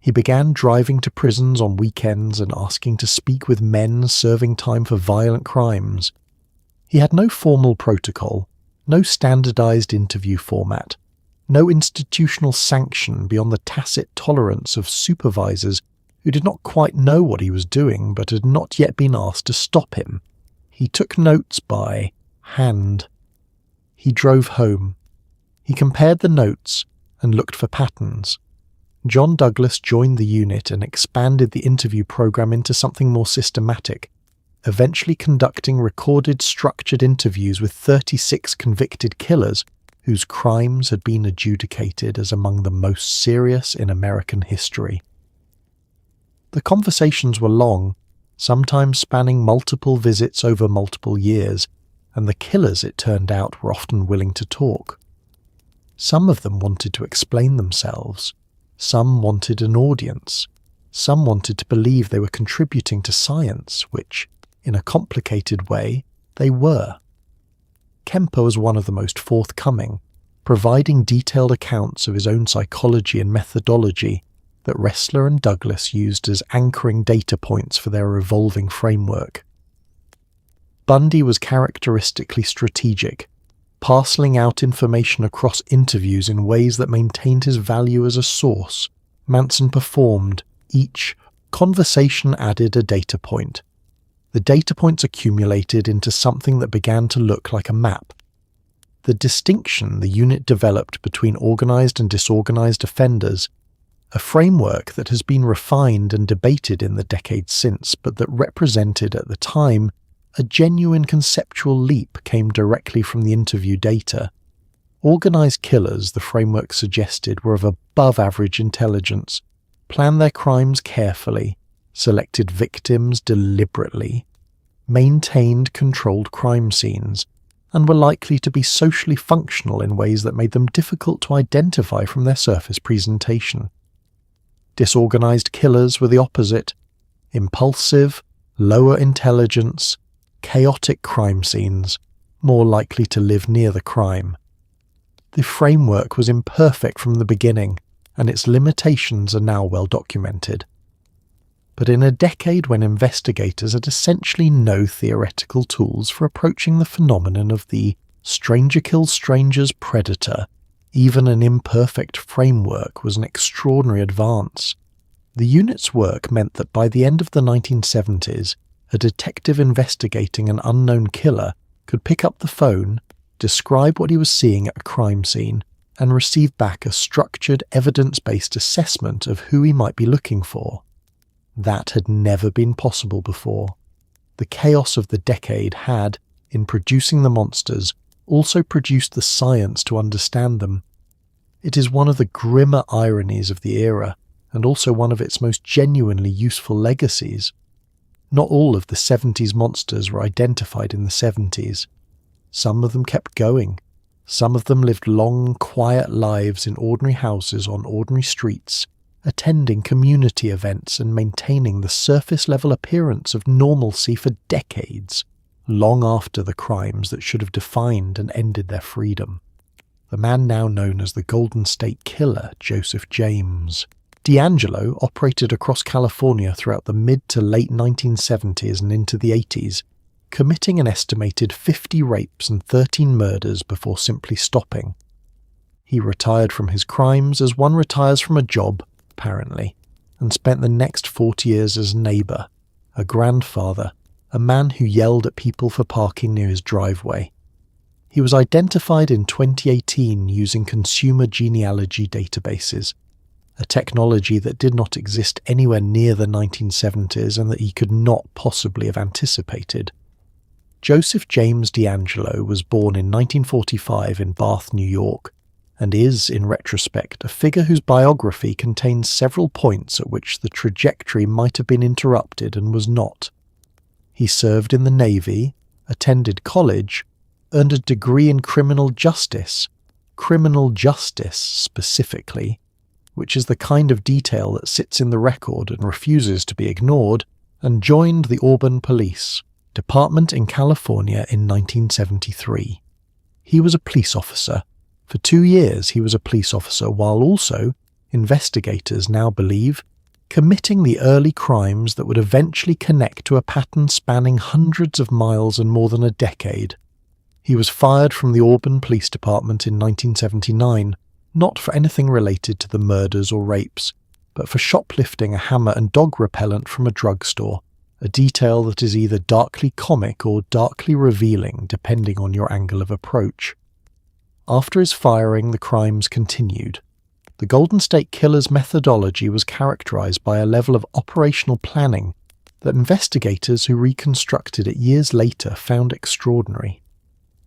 He began driving to prisons on weekends and asking to speak with men serving time for violent crimes. He had no formal protocol, no standardized interview format, no institutional sanction beyond the tacit tolerance of supervisors who did not quite know what he was doing but had not yet been asked to stop him. He took notes by hand. He drove home. He compared the notes and looked for patterns. John Douglas joined the unit and expanded the interview program into something more systematic, eventually conducting recorded, structured interviews with 36 convicted killers whose crimes had been adjudicated as among the most serious in American history. The conversations were long, sometimes spanning multiple visits over multiple years, and the killers, it turned out, were often willing to talk. Some of them wanted to explain themselves. Some wanted an audience. Some wanted to believe they were contributing to science, which, in a complicated way, they were. Kemper was one of the most forthcoming, providing detailed accounts of his own psychology and methodology that Ressler and Douglas used as anchoring data points for their evolving framework. Bundy was characteristically strategic, parceling out information across interviews in ways that maintained his value as a source. Manson performed. Each conversation added a data point. The data points accumulated into something that began to look like a map. The distinction the unit developed between organized and disorganized offenders, a framework that has been refined and debated in the decades since, but that represented at the time a genuine conceptual leap, came directly from the interview data. Organized killers, the framework suggested, were of above-average intelligence, planned their crimes carefully, selected victims deliberately, maintained controlled crime scenes, and were likely to be socially functional in ways that made them difficult to identify from their surface presentation. Disorganized killers were the opposite: impulsive, lower intelligence, chaotic crime scenes, more likely to live near the crime. The framework was imperfect from the beginning, and its limitations are now well documented. But in a decade when investigators had essentially no theoretical tools for approaching the phenomenon of the stranger kills strangers predator, even an imperfect framework was an extraordinary advance. The unit's work meant that by the end of the 1970s, a detective investigating an unknown killer could pick up the phone, describe what he was seeing at a crime scene, and receive back a structured, evidence-based assessment of who he might be looking for. That had never been possible before. The chaos of the decade had, in producing the monsters, also produced the science to understand them. It is one of the grimmer ironies of the era, and also one of its most genuinely useful legacies. Not all of the 70s monsters were identified in the 70s. Some of them kept going. Some of them lived long, quiet lives in ordinary houses on ordinary streets, attending community events and maintaining the surface-level appearance of normalcy for decades, long after the crimes that should have defined and ended their freedom. The man now known as the Golden State Killer, Joseph James. D'Angelo operated across California throughout the mid to late 1970s and into the 80s, committing an estimated 50 rapes and 13 murders before simply stopping. He retired from his crimes as one retires from a job, apparently, and spent the next 40 years as a neighbour, a grandfather, a man who yelled at people for parking near his driveway. He was identified in 2018 using consumer genealogy databases, a technology that did not exist anywhere near the 1970s and that he could not possibly have anticipated. Joseph James D'Angelo was born in 1945 in Bath, New York, and is, in retrospect, a figure whose biography contains several points at which the trajectory might have been interrupted and was not. He served in the Navy, attended college, earned a degree in criminal justice specifically, which is the kind of detail that sits in the record and refuses to be ignored, and joined the Auburn Police Department in California in 1973. He was a police officer. For 2 years he was a police officer while also, investigators now believe, committing the early crimes that would eventually connect to a pattern spanning hundreds of miles and more than a decade. He was fired from the Auburn Police Department in 1979, not for anything related to the murders or rapes, but for shoplifting a hammer and dog repellent from a drugstore, a detail that is either darkly comic or darkly revealing depending on your angle of approach. After his firing, the crimes continued. The Golden State Killer's methodology was characterized by a level of operational planning that investigators who reconstructed it years later found extraordinary.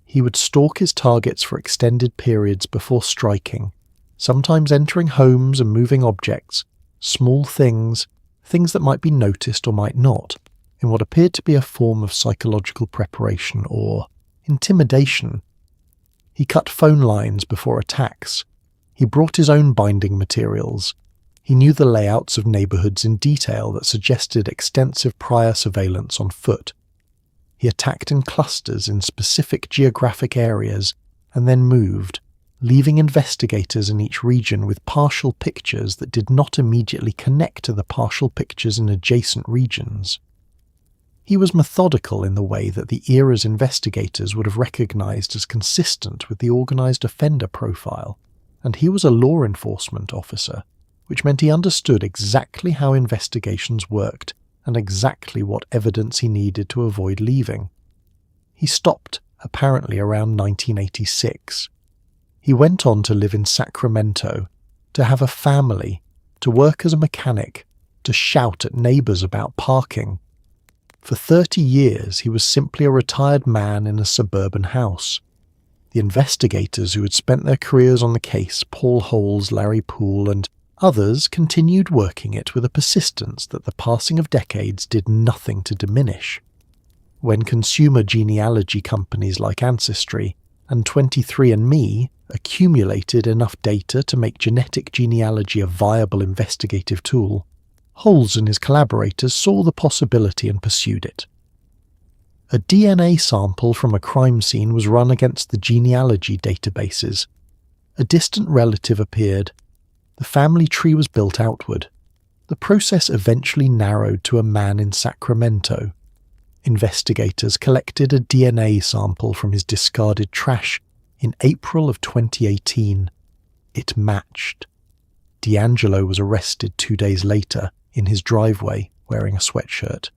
He would stalk his targets for extended periods before striking, sometimes entering homes and moving objects, small things that might be noticed or might not, in what appeared to be a form of psychological preparation or intimidation. He cut phone lines before attacks. He brought his own binding materials. He knew the layouts of neighbourhoods in detail that suggested extensive prior surveillance on foot. He attacked in clusters in specific geographic areas and then moved, leaving investigators in each region with partial pictures that did not immediately connect to the partial pictures in adjacent regions. He was methodical in the way that the era's investigators would have recognized as consistent with the organized offender profile, and he was a law enforcement officer, which meant he understood exactly how investigations worked and exactly what evidence he needed to avoid leaving. He stopped, apparently around 1986. He went on to live in Sacramento, to have a family, to work as a mechanic, to shout at neighbors about parking. For 30 years he was simply a retired man in a suburban house. The investigators who had spent their careers on the case, Paul Holes, Larry Poole, and others, continued working it with a persistence that the passing of decades did nothing to diminish. When consumer genealogy companies like Ancestry and 23andMe accumulated enough data to make genetic genealogy a viable investigative tool, Holes and his collaborators saw the possibility and pursued it. A DNA sample from a crime scene was run against the genealogy databases. A distant relative appeared. The family tree was built outward. The process eventually narrowed to a man in Sacramento. Investigators collected a DNA sample from his discarded trash in April of 2018. It matched. D'Angelo was arrested 2 days later in his driveway wearing a sweatshirt.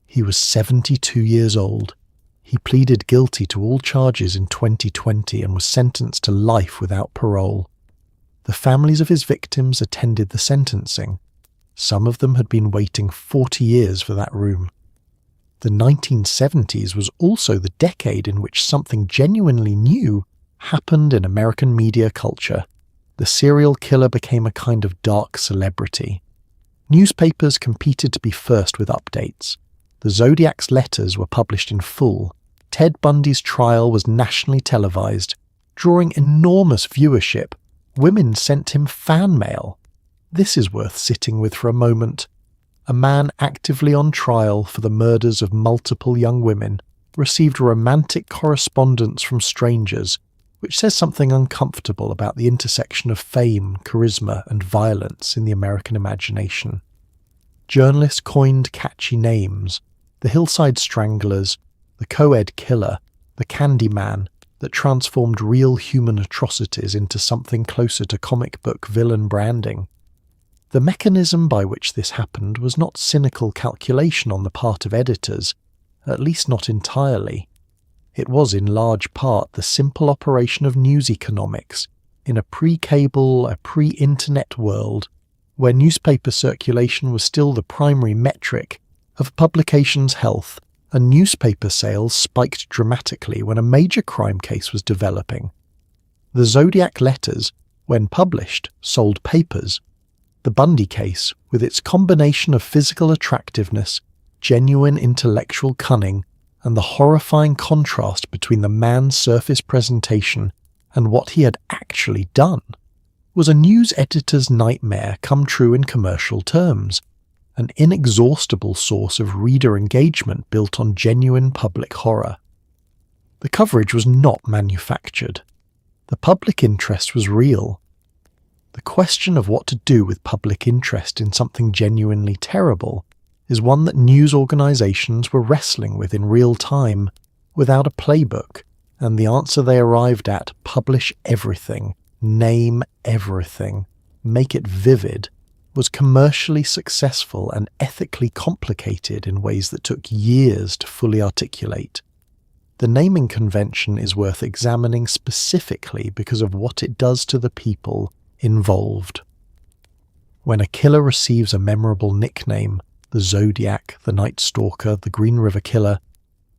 He was 72 years old. He pleaded guilty to all charges in 2020 and was sentenced to life without parole. The families of his victims attended the sentencing. Some of them had been waiting 40 years for that room. The 1970s was also the decade in which something genuinely new happened in American media culture. The serial killer became a kind of dark celebrity. Newspapers competed to be first with updates. The Zodiac's letters were published in full. Ted Bundy's trial was nationally televised, drawing enormous viewership. Women sent him fan mail. This is worth sitting with for a moment. A man actively on trial for the murders of multiple young women received romantic correspondence from strangers, which says something uncomfortable about the intersection of fame, charisma, and violence in the American imagination. Journalists coined catchy names: the Hillside Stranglers, the Co-Ed Killer, the Candyman, that transformed real human atrocities into something closer to comic book villain branding. The mechanism by which this happened was not cynical calculation on the part of editors, at least not entirely. It was in large part the simple operation of news economics in a pre-cable, a pre-internet world where newspaper circulation was still the primary metric of a publication's health, and newspaper sales spiked dramatically when a major crime case was developing. The Zodiac letters, when published, sold papers. The Bundy case, with its combination of physical attractiveness, genuine intellectual cunning, and the horrifying contrast between the man's surface presentation and what he had actually done, was a news editor's nightmare come true in commercial terms, an inexhaustible source of reader engagement built on genuine public horror. The coverage was not manufactured. The public interest was real. The question of what to do with public interest in something genuinely terrible is one that news organizations were wrestling with in real time, without a playbook, and the answer they arrived at: publish everything, name everything, make it vivid, was commercially successful and ethically complicated in ways that took years to fully articulate. The naming convention is worth examining specifically because of what it does to the people involved. When a killer receives a memorable nickname, the Zodiac, the Night Stalker, the Green River Killer,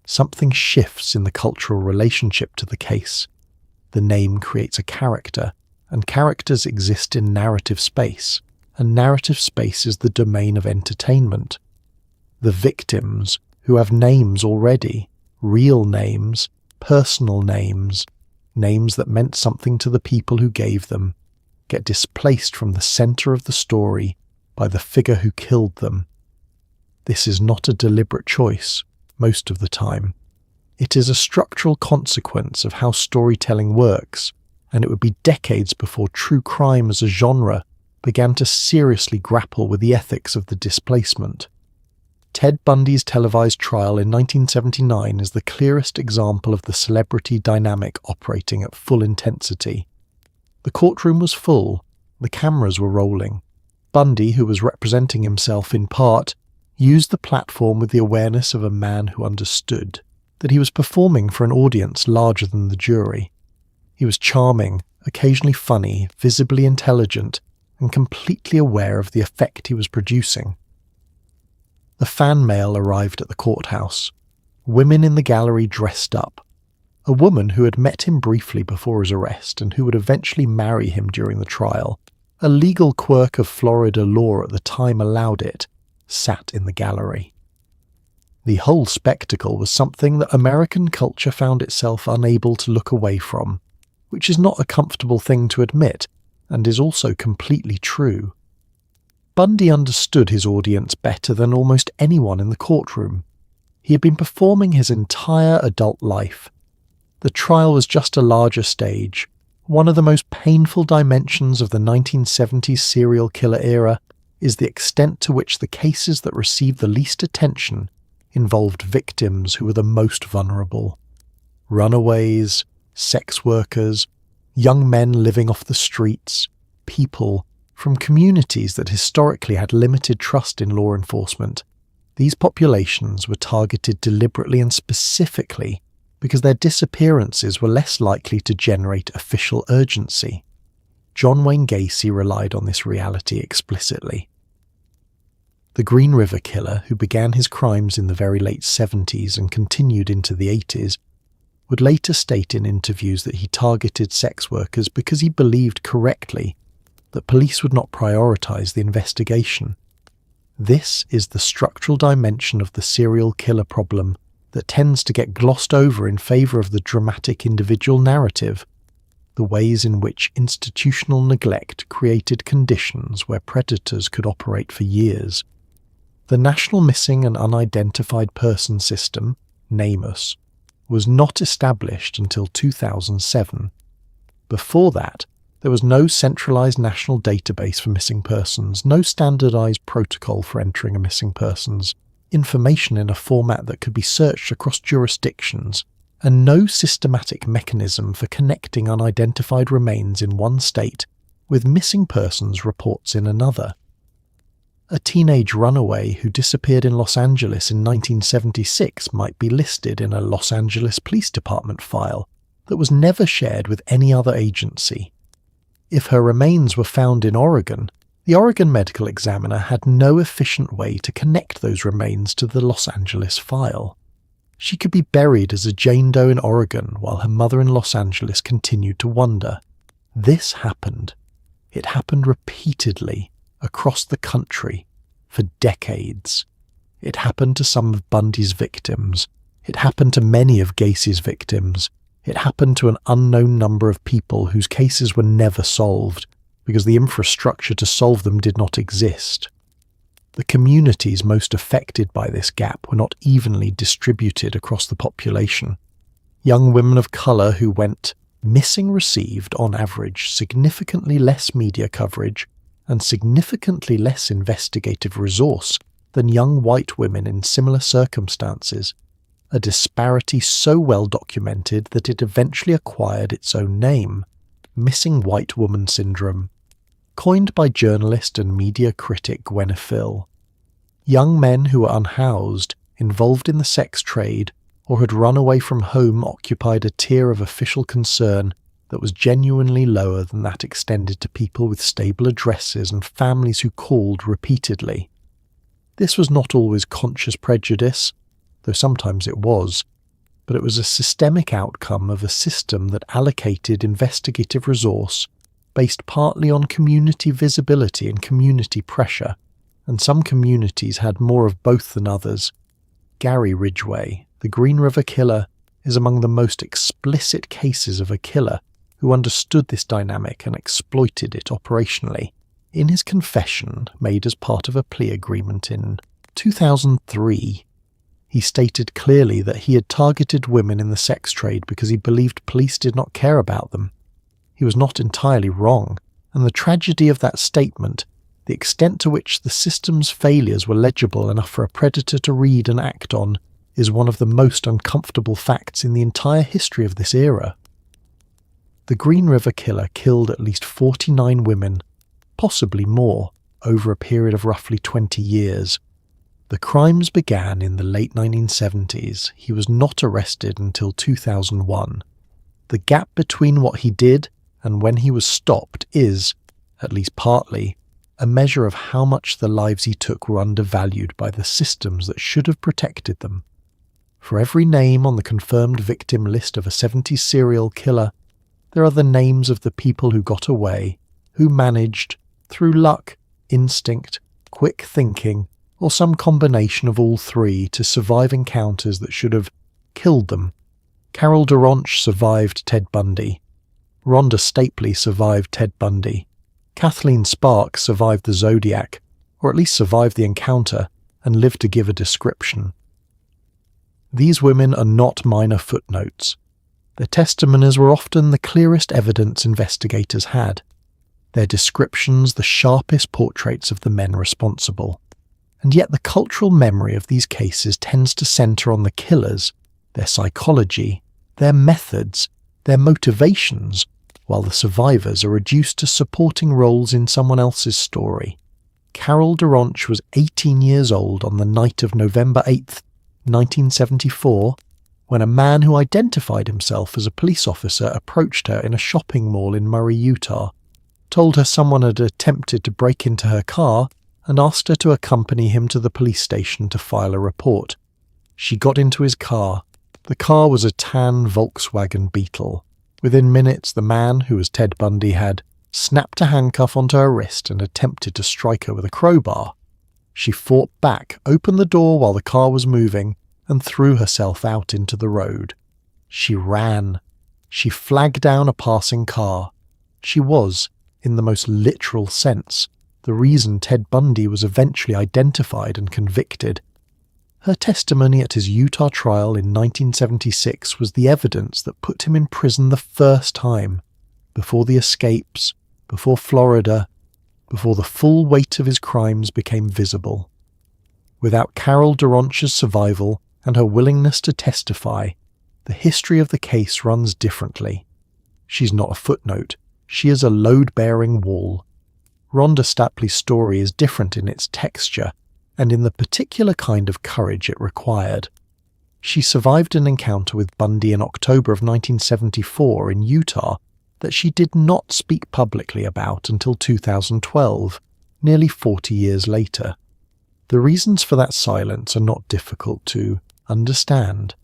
something shifts in the cultural relationship to the case. The name creates a character, and characters exist in narrative space, and narrative space is the domain of entertainment. The victims, who have names already, real names, personal names, names that meant something to the people who gave them, get displaced from the center of the story by the figure who killed them. This is not a deliberate choice, most of the time. It is a structural consequence of how storytelling works, and it would be decades before true crime as a genre began to seriously grapple with the ethics of the displacement. Ted Bundy's televised trial in 1979 is the clearest example of the celebrity dynamic operating at full intensity. The courtroom was full, the cameras were rolling. Bundy, who was representing himself in part, used the platform with the awareness of a man who understood that he was performing for an audience larger than the jury. He was charming, occasionally funny, visibly intelligent, and completely aware of the effect he was producing. The fan mail arrived at the courthouse. Women in the gallery dressed up. A woman who had met him briefly before his arrest and who would eventually marry him during the trial, a legal quirk of Florida law at the time allowed it, sat in the gallery. The whole spectacle was something that American culture found itself unable to look away from, which is not a comfortable thing to admit, and is also completely true. Bundy understood his audience better than almost anyone in the courtroom. He had been performing his entire adult life. The trial was just a larger stage. One of the most painful dimensions of the 1970s serial killer era is the extent to which the cases that received the least attention involved victims who were the most vulnerable. Runaways, sex workers, young men living off the streets, people from communities that historically had limited trust in law enforcement. These populations were targeted deliberately and specifically because their disappearances were less likely to generate official urgency. John Wayne Gacy relied on this reality explicitly. The Green River Killer, who began his crimes in the very late 70s and continued into the 80s, would later state in interviews that he targeted sex workers because he believed correctly that police would not prioritize the investigation. This is the structural dimension of the serial killer problem that tends to get glossed over in favor of the dramatic individual narrative, the ways in which institutional neglect created conditions where predators could operate for years. The National Missing and Unidentified Person System, NamUs, was not established until 2007. Before that, there was no centralized national database for missing persons, no standardized protocol for entering a missing person's information in a format that could be searched across jurisdictions, and no systematic mechanism for connecting unidentified remains in one state with missing persons reports in another. A teenage runaway who disappeared in Los Angeles in 1976 might be listed in a Los Angeles Police Department file that was never shared with any other agency. If her remains were found in Oregon, the Oregon medical examiner had no efficient way to connect those remains to the Los Angeles file. She could be buried as a Jane Doe in Oregon while her mother in Los Angeles continued to wonder. This happened. It happened repeatedly, across the country, for decades. It happened to some of Bundy's victims. It happened to many of Gacy's victims. It happened to an unknown number of people whose cases were never solved, because the infrastructure to solve them did not exist. The communities most affected by this gap were not evenly distributed across the population. Young women of colour who went missing received, on average, significantly less media coverage and significantly less investigative resource than young white women in similar circumstances, a disparity so well documented that it eventually acquired its own name, missing white woman syndrome, coined by journalist and media critic Gwyneth Phil. Young men who were unhoused, involved in the sex trade, or had run away from home occupied a tier of official concern that was genuinely lower than that extended to people with stable addresses and families who called repeatedly. This was not always conscious prejudice, though sometimes it was, but it was a systemic outcome of a system that allocated investigative resource based partly on community visibility and community pressure, and some communities had more of both than others. Gary Ridgway, the Green River Killer, is among the most explicit cases of a killer who understood this dynamic and exploited it operationally. In his confession, made as part of a plea agreement in 2003, he stated clearly that he had targeted women in the sex trade because he believed police did not care about them. He was not entirely wrong, and the tragedy of that statement, the extent to which the system's failures were legible enough for a predator to read and act on, is one of the most uncomfortable facts in the entire history of this era. The Green River Killer killed at least 49 women, possibly more, over a period of roughly 20 years. The crimes began in the late 1970s. He was not arrested until 2001. The gap between what he did and when he was stopped is, at least partly, a measure of how much the lives he took were undervalued by the systems that should have protected them. For every name on the confirmed victim list of a 70s serial killer, there are the names of the people who got away, who managed, through luck, instinct, quick thinking, or some combination of all three, to survive encounters that should have killed them. Carol Durant survived Ted Bundy. Rhonda Stapley survived Ted Bundy. Kathleen Sparks survived the Zodiac, or at least survived the encounter, and lived to give a description. These women are not minor footnotes. Their testimonies were often the clearest evidence investigators had. Their descriptions the sharpest portraits of the men responsible. And yet the cultural memory of these cases tends to centre on the killers, their psychology, their methods, their motivations, while the survivors are reduced to supporting roles in someone else's story. Corll Duranche was 18 years old on the night of November 8th, 1974, when a man who identified himself as a police officer approached her in a shopping mall in Murray, Utah, told her someone had attempted to break into her car, and asked her to accompany him to the police station to file a report. She got into his car. The car was a tan Volkswagen Beetle. Within minutes, the man, who was Ted Bundy, had snapped a handcuff onto her wrist and attempted to strike her with a crowbar. She fought back, opened the door while the car was moving, and threw herself out into the road. She ran. She flagged down a passing car. She was, in the most literal sense, the reason Ted Bundy was eventually identified and convicted. Her testimony at his Utah trial in 1976 was the evidence that put him in prison the first time, before the escapes, before Florida, before the full weight of his crimes became visible. Without Corll Duranche's survival and her willingness to testify, the history of the case runs differently. She's not a footnote, she is a load-bearing wall. Rhonda Stapley's story is different in its texture and in the particular kind of courage it required. She survived an encounter with Bundy in October of 1974 in Utah that she did not speak publicly about until 2012, nearly 40 years later. The reasons for that silence are not difficult to understand.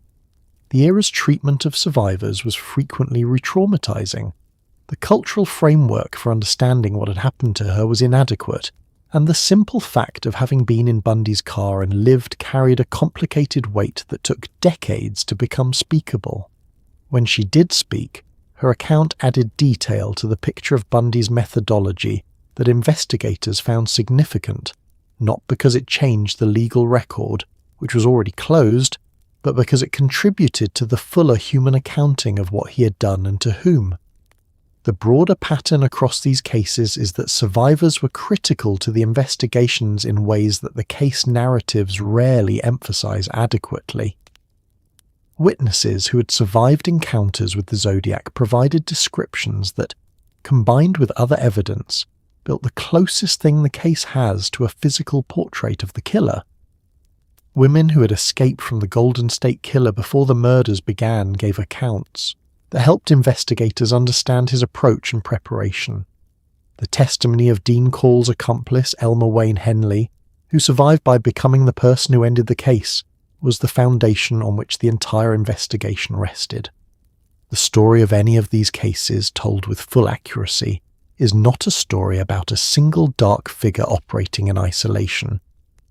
The era's treatment of survivors was frequently re-traumatizing. The cultural framework for understanding what had happened to her was inadequate, and the simple fact of having been in Bundy's car and lived carried a complicated weight that took decades to become speakable. When she did speak, her account added detail to the picture of Bundy's methodology that investigators found significant, not because it changed the legal record, which was already closed, but because it contributed to the fuller human accounting of what he had done and to whom. The broader pattern across these cases is that survivors were critical to the investigations in ways that the case narratives rarely emphasize adequately. Witnesses who had survived encounters with the Zodiac provided descriptions that, combined with other evidence, built the closest thing the case has to a physical portrait of the killer. Women who had escaped from the Golden State Killer before the murders began gave accounts that helped investigators understand his approach and preparation. The testimony of Dean Corll's accomplice, Elmer Wayne Henley, who survived by becoming the person who ended the case, was the foundation on which the entire investigation rested. The story of any of these cases, told with full accuracy, is not a story about a single dark figure operating in isolation.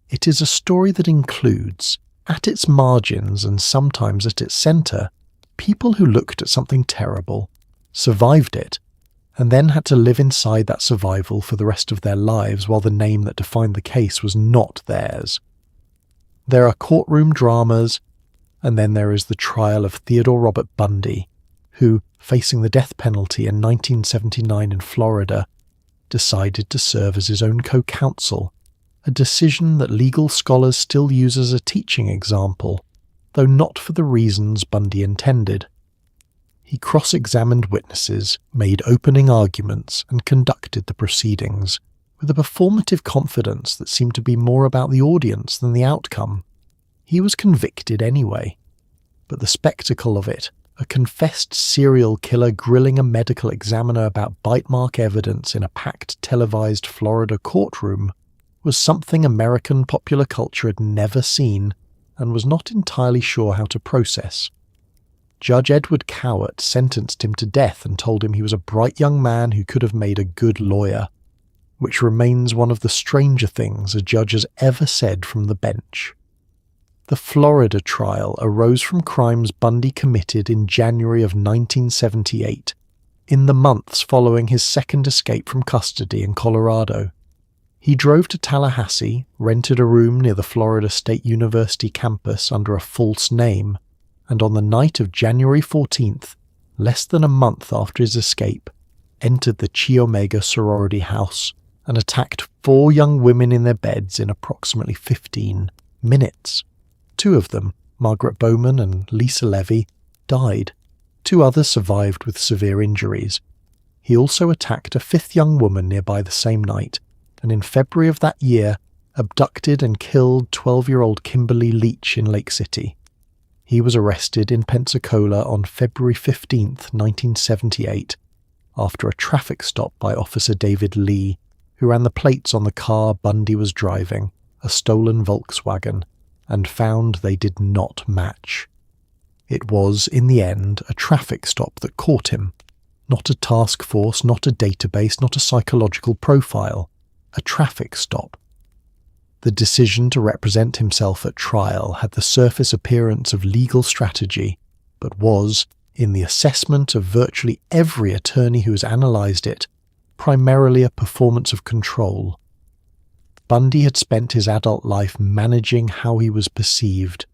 It is a story that includes, at its margins and sometimes at its centre, people who looked at something terrible, survived it, and then had to live inside that survival for the rest of their lives while the name that defined the case was not theirs. There are courtroom dramas, and then there is the trial of Theodore Robert Bundy, who, facing the death penalty in 1979 in Florida, decided to serve as his own co-counsel, a decision that legal scholars still use as a teaching example, though not for the reasons Bundy intended. He cross-examined witnesses, made opening arguments, and conducted the proceedings, with a performative confidence that seemed to be more about the audience than the outcome. He was convicted anyway, but the spectacle of it, a confessed serial killer grilling a medical examiner about bite mark evidence in a packed televised Florida courtroom, was something American popular culture had never seen and was not entirely sure how to process. Judge Edward Cowart sentenced him to death and told him he was a bright young man who could have made a good lawyer, which remains one of the stranger things a judge has ever said from the bench. The Florida trial arose from crimes Bundy committed in January of 1978, in the months following his second escape from custody in Colorado. He drove to Tallahassee, rented a room near the Florida State University campus under a false name, and on the night of January 14th, less than a month after his escape, entered the Chi Omega sorority house and attacked 4 young women in their beds in approximately 15 minutes. 2 of them, Margaret Bowman and Lisa Levy, died. 2 others survived with severe injuries. He also attacked a 5th young woman nearby the same night, and in February of that year, abducted and killed 12-year-old Kimberly Leach in Lake City. He was arrested in Pensacola on February 15, 1978, after a traffic stop by Officer David Lee, who ran the plates on the car Bundy was driving, a stolen Volkswagen, and found they did not match. It was, in the end, a traffic stop that caught him. Not a task force, not a database, not a psychological profile. A traffic stop. The decision to represent himself at trial had the surface appearance of legal strategy, but was, in the assessment of virtually every attorney who has analysed it, primarily a performance of control. Bundy had spent his adult life managing how he was perceived.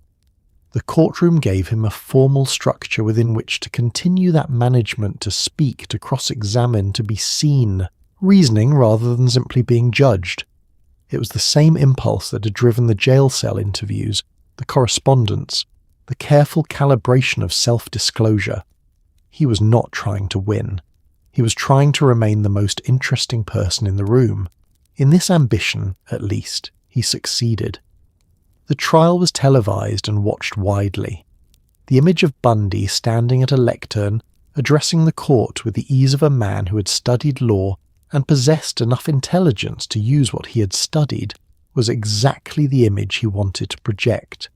The courtroom gave him a formal structure within which to continue that management, to speak, to cross-examine, to be seen, reasoning rather than simply being judged. It was the same impulse that had driven the jail cell interviews, the correspondence, the careful calibration of self-disclosure. He was not trying to win. He was trying to remain the most interesting person in the room. In this ambition, at least, he succeeded. The trial was televised and watched widely. The image of Bundy standing at a lectern, addressing the court with the ease of a man who had studied law and possessed enough intelligence to use what he had studied, was exactly the image he wanted to project.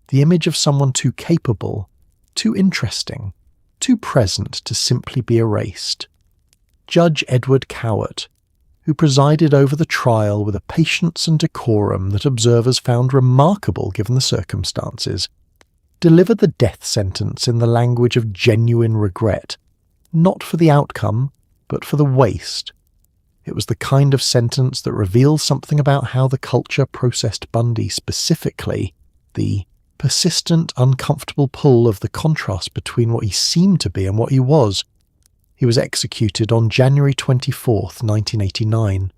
The image of someone too capable, too interesting, too present to simply be erased. Judge Edward Cowart, who presided over the trial with a patience and decorum that observers found remarkable given the circumstances, delivered the death sentence in the language of genuine regret, not for the outcome, but for the waste. It was the kind of sentence that reveals something about how the culture processed Bundy specifically, the persistent, uncomfortable pull of the contrast between what he seemed to be and what he was. He was executed on January 24th, 1989.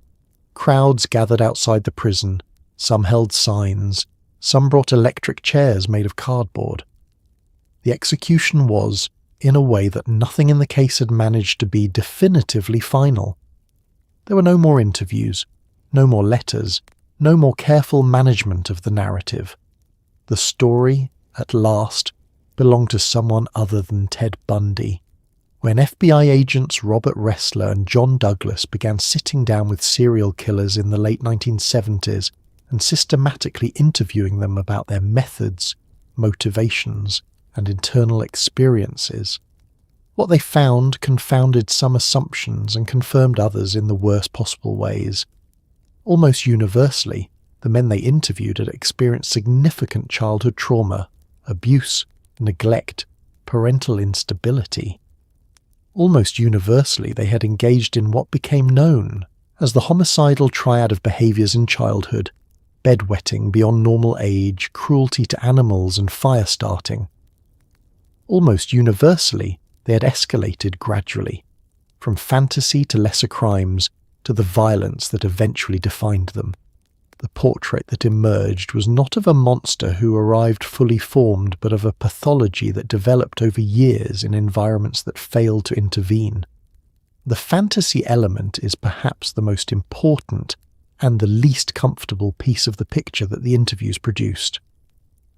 Crowds gathered outside the prison. Some held signs. Some brought electric chairs made of cardboard. The execution was, in a way that nothing in the case had managed to be definitively final. There were no more interviews, no more letters, no more careful management of the narrative. The story, at last, belonged to someone other than Ted Bundy. When FBI agents Robert Ressler and John Douglas began sitting down with serial killers in the late 1970s and systematically interviewing them about their methods, motivations, and internal experiences, what they found confounded some assumptions and confirmed others in the worst possible ways. Almost universally, the men they interviewed had experienced significant childhood trauma, abuse, neglect, parental instability. Almost universally, they had engaged in what became known as the homicidal triad of behaviours in childhood: bedwetting beyond normal age, cruelty to animals, and fire starting. Almost universally, they had escalated gradually, from fantasy to lesser crimes to the violence that eventually defined them. The portrait that emerged was not of a monster who arrived fully formed, but of a pathology that developed over years in environments that failed to intervene. The fantasy element is perhaps the most important and the least comfortable piece of the picture that the interviews produced.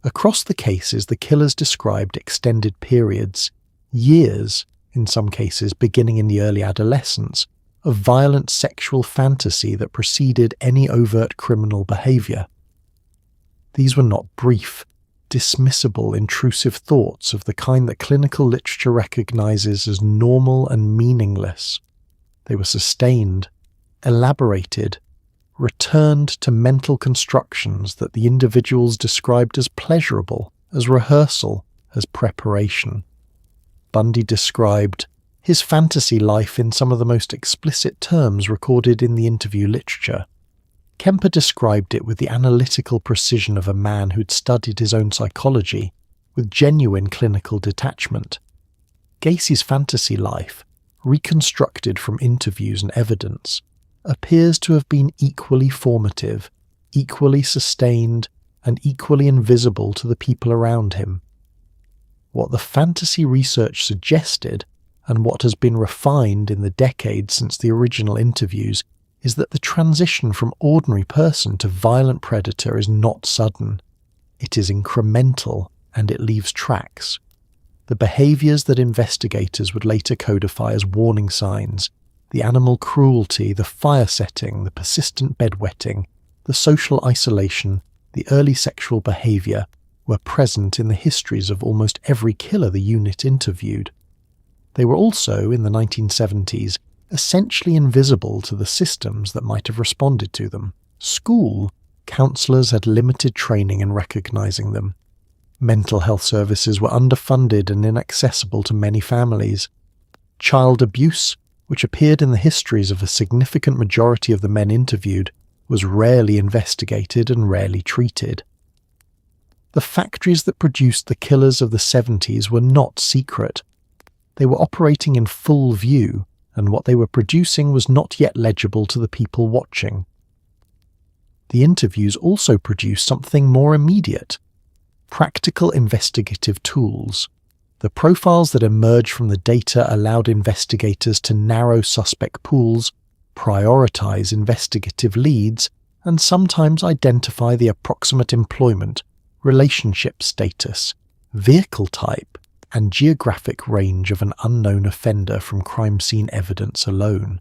Across the cases, the killers described extended periods, years, in some cases beginning in the early adolescence, of violent sexual fantasy that preceded any overt criminal behaviour. These were not brief, dismissible, intrusive thoughts of the kind that clinical literature recognises as normal and meaningless. They were sustained, elaborated, returned to mental constructions that the individuals described as pleasurable, as rehearsal, as preparation. Bundy described his fantasy life in some of the most explicit terms recorded in the interview literature. Kemper described it with the analytical precision of a man who'd studied his own psychology, with genuine clinical detachment. Gacy's fantasy life, reconstructed from interviews and evidence, appears to have been equally formative, equally sustained, and equally invisible to the people around him. What the fantasy research suggested, and what has been refined in the decades since the original interviews, is that the transition from ordinary person to violent predator is not sudden. It is incremental, and it leaves tracks. The behaviours that investigators would later codify as warning signs, the animal cruelty, the fire setting, the persistent bedwetting, the social isolation, the early sexual behaviour, were present in the histories of almost every killer the unit interviewed. They were also, in the 1970s, essentially invisible to the systems that might have responded to them. School counsellors had limited training in recognising them. Mental health services were underfunded and inaccessible to many families. Child abuse, which appeared in the histories of a significant majority of the men interviewed, was rarely investigated and rarely treated. The factories that produced the killers of the 70s were not secret. They were operating in full view, and what they were producing was not yet legible to the people watching. The interviews also produced something more immediate: practical investigative tools. The profiles that emerged from the data allowed investigators to narrow suspect pools, prioritize investigative leads, and sometimes identify the approximate employment, relationship status, vehicle type, and geographic range of an unknown offender from crime scene evidence alone.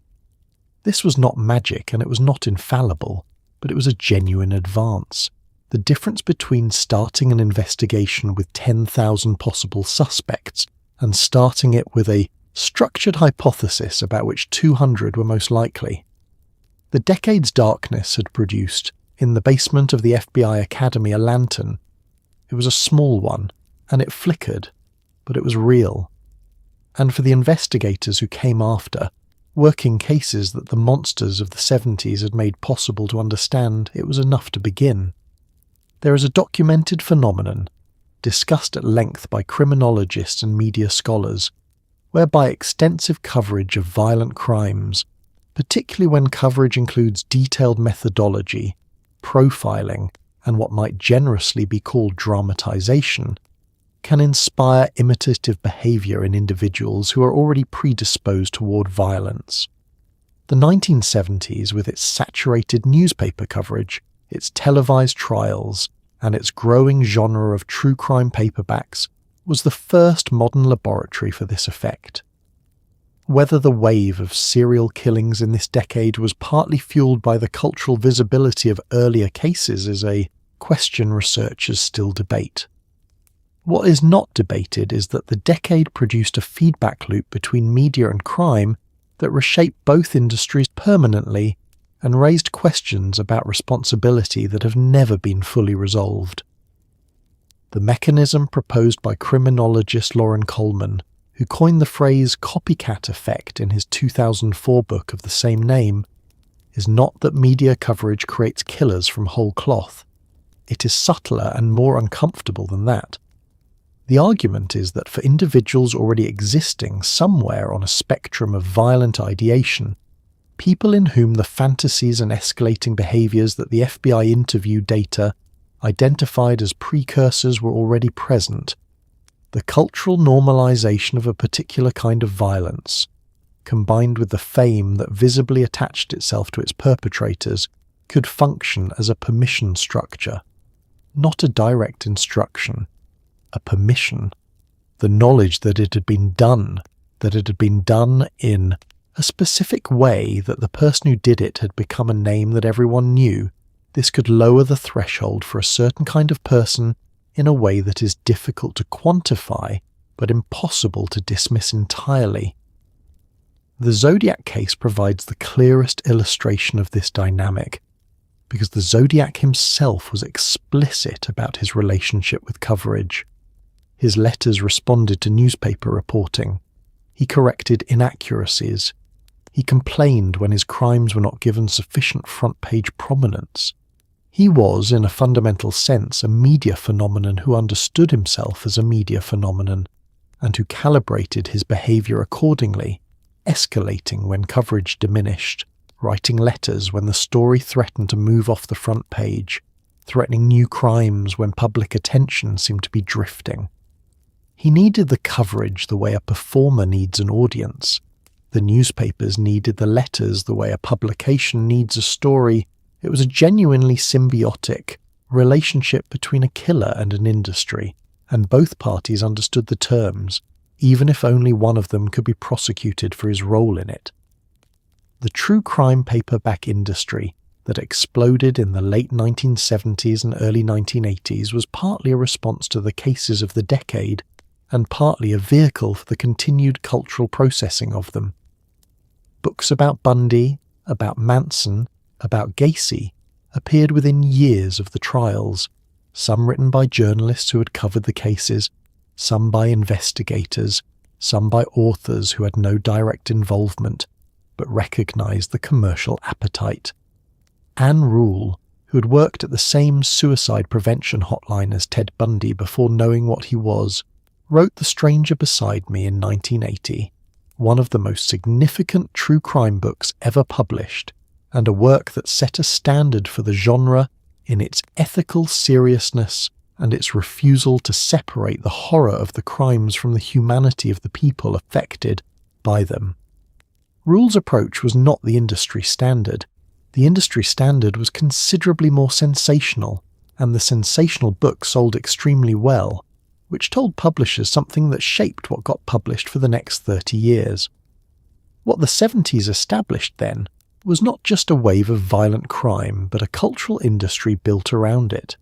This was not magic and it was not infallible, but it was a genuine advance. The difference between starting an investigation with 10,000 possible suspects and starting it with a structured hypothesis about which 200 were most likely. The decade's darkness had produced, in the basement of the FBI Academy, a lantern. It was a small one, and it flickered, but it was real. And for the investigators who came after, working cases that the monsters of the 70s had made possible to understand, it was enough to begin. There is a documented phenomenon, discussed at length by criminologists and media scholars, whereby extensive coverage of violent crimes, particularly when coverage includes detailed methodology, profiling, and what might generously be called dramatization, can inspire imitative behaviour in individuals who are already predisposed toward violence. The 1970s, with its saturated newspaper coverage, its televised trials, and its growing genre of true crime paperbacks, was the first modern laboratory for this effect. Whether the wave of serial killings in this decade was partly fueled by the cultural visibility of earlier cases is a question researchers still debate. What is not debated is that the decade produced a feedback loop between media and crime that reshaped both industries permanently and raised questions about responsibility that have never been fully resolved. The mechanism proposed by criminologist Loren Coleman, who coined the phrase copycat effect in his 2004 book of the same name, is not that media coverage creates killers from whole cloth. It is subtler and more uncomfortable than that. The argument is that for individuals already existing somewhere on a spectrum of violent ideation, people in whom the fantasies and escalating behaviours that the FBI interview data identified as precursors were already present, the cultural normalisation of a particular kind of violence, combined with the fame that visibly attached itself to its perpetrators, could function as a permission structure, not a direct instruction, a permission, the knowledge that it had been done in a specific way, that the person who did it had become a name that everyone knew. This could lower the threshold for a certain kind of person in a way that is difficult to quantify, but impossible to dismiss entirely. The Zodiac case provides the clearest illustration of this dynamic, because the Zodiac himself was explicit about his relationship with coverage. His letters responded to newspaper reporting. He corrected inaccuracies. He complained when his crimes were not given sufficient front-page prominence. He was, in a fundamental sense, a media phenomenon who understood himself as a media phenomenon, and who calibrated his behaviour accordingly, escalating when coverage diminished, writing letters when the story threatened to move off the front page, threatening new crimes when public attention seemed to be drifting. He needed the coverage the way a performer needs an audience. The newspapers needed the letters the way a publication needs a story. It was a genuinely symbiotic relationship between a killer and an industry, and both parties understood the terms, even if only one of them could be prosecuted for his role in it. The true crime paperback industry that exploded in the late 1970s and early 1980s was partly a response to the cases of the decade, and partly a vehicle for the continued cultural processing of them. Books about Bundy, about Manson, about Gacy appeared within years of the trials, some written by journalists who had covered the cases, some by investigators, some by authors who had no direct involvement, but recognised the commercial appetite. Anne Rule, who had worked at the same suicide prevention hotline as Ted Bundy before knowing what he was, wrote The Stranger Beside Me in 1980, one of the most significant true crime books ever published, and a work that set a standard for the genre in its ethical seriousness and its refusal to separate the horror of the crimes from the humanity of the people affected by them. Rule's approach was not the industry standard. The industry standard was considerably more sensational, and the sensational book sold extremely well, which told publishers something that shaped what got published for the next 30 years. What the 70s established then was not just a wave of violent crime, but a cultural industry built around it.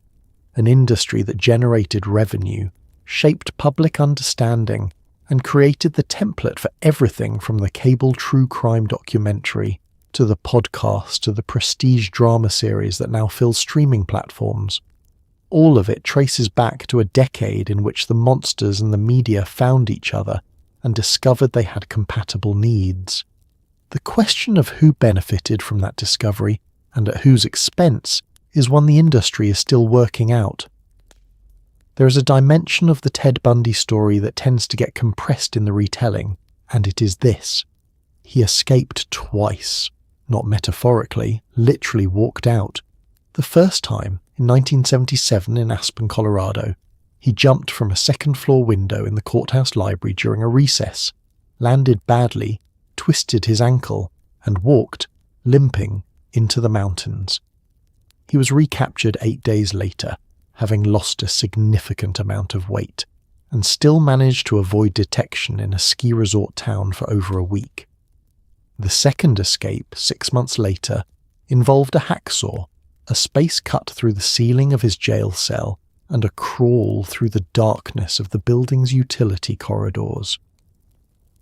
An industry that generated revenue, shaped public understanding, and created the template for everything from the cable true crime documentary to the podcast to the prestige drama series that now fills streaming platforms. All of it traces back to a decade in which the monsters and the media found each other and discovered they had compatible needs. The question of who benefited from that discovery and at whose expense is one the industry is still working out. There is a dimension of the Ted Bundy story that tends to get compressed in the retelling, and it is this. He escaped twice, not metaphorically, literally walked out. The first time, in 1977 in Aspen, Colorado, he jumped from a second-floor window in the courthouse library during a recess, landed badly, twisted his ankle, and walked, limping, into the mountains. He was recaptured 8 days later, having lost a significant amount of weight, and still managed to avoid detection in a ski resort town for over a week. The second escape, 6 months later, involved a hacksaw, a space cut through the ceiling of his jail cell, and a crawl through the darkness of the building's utility corridors.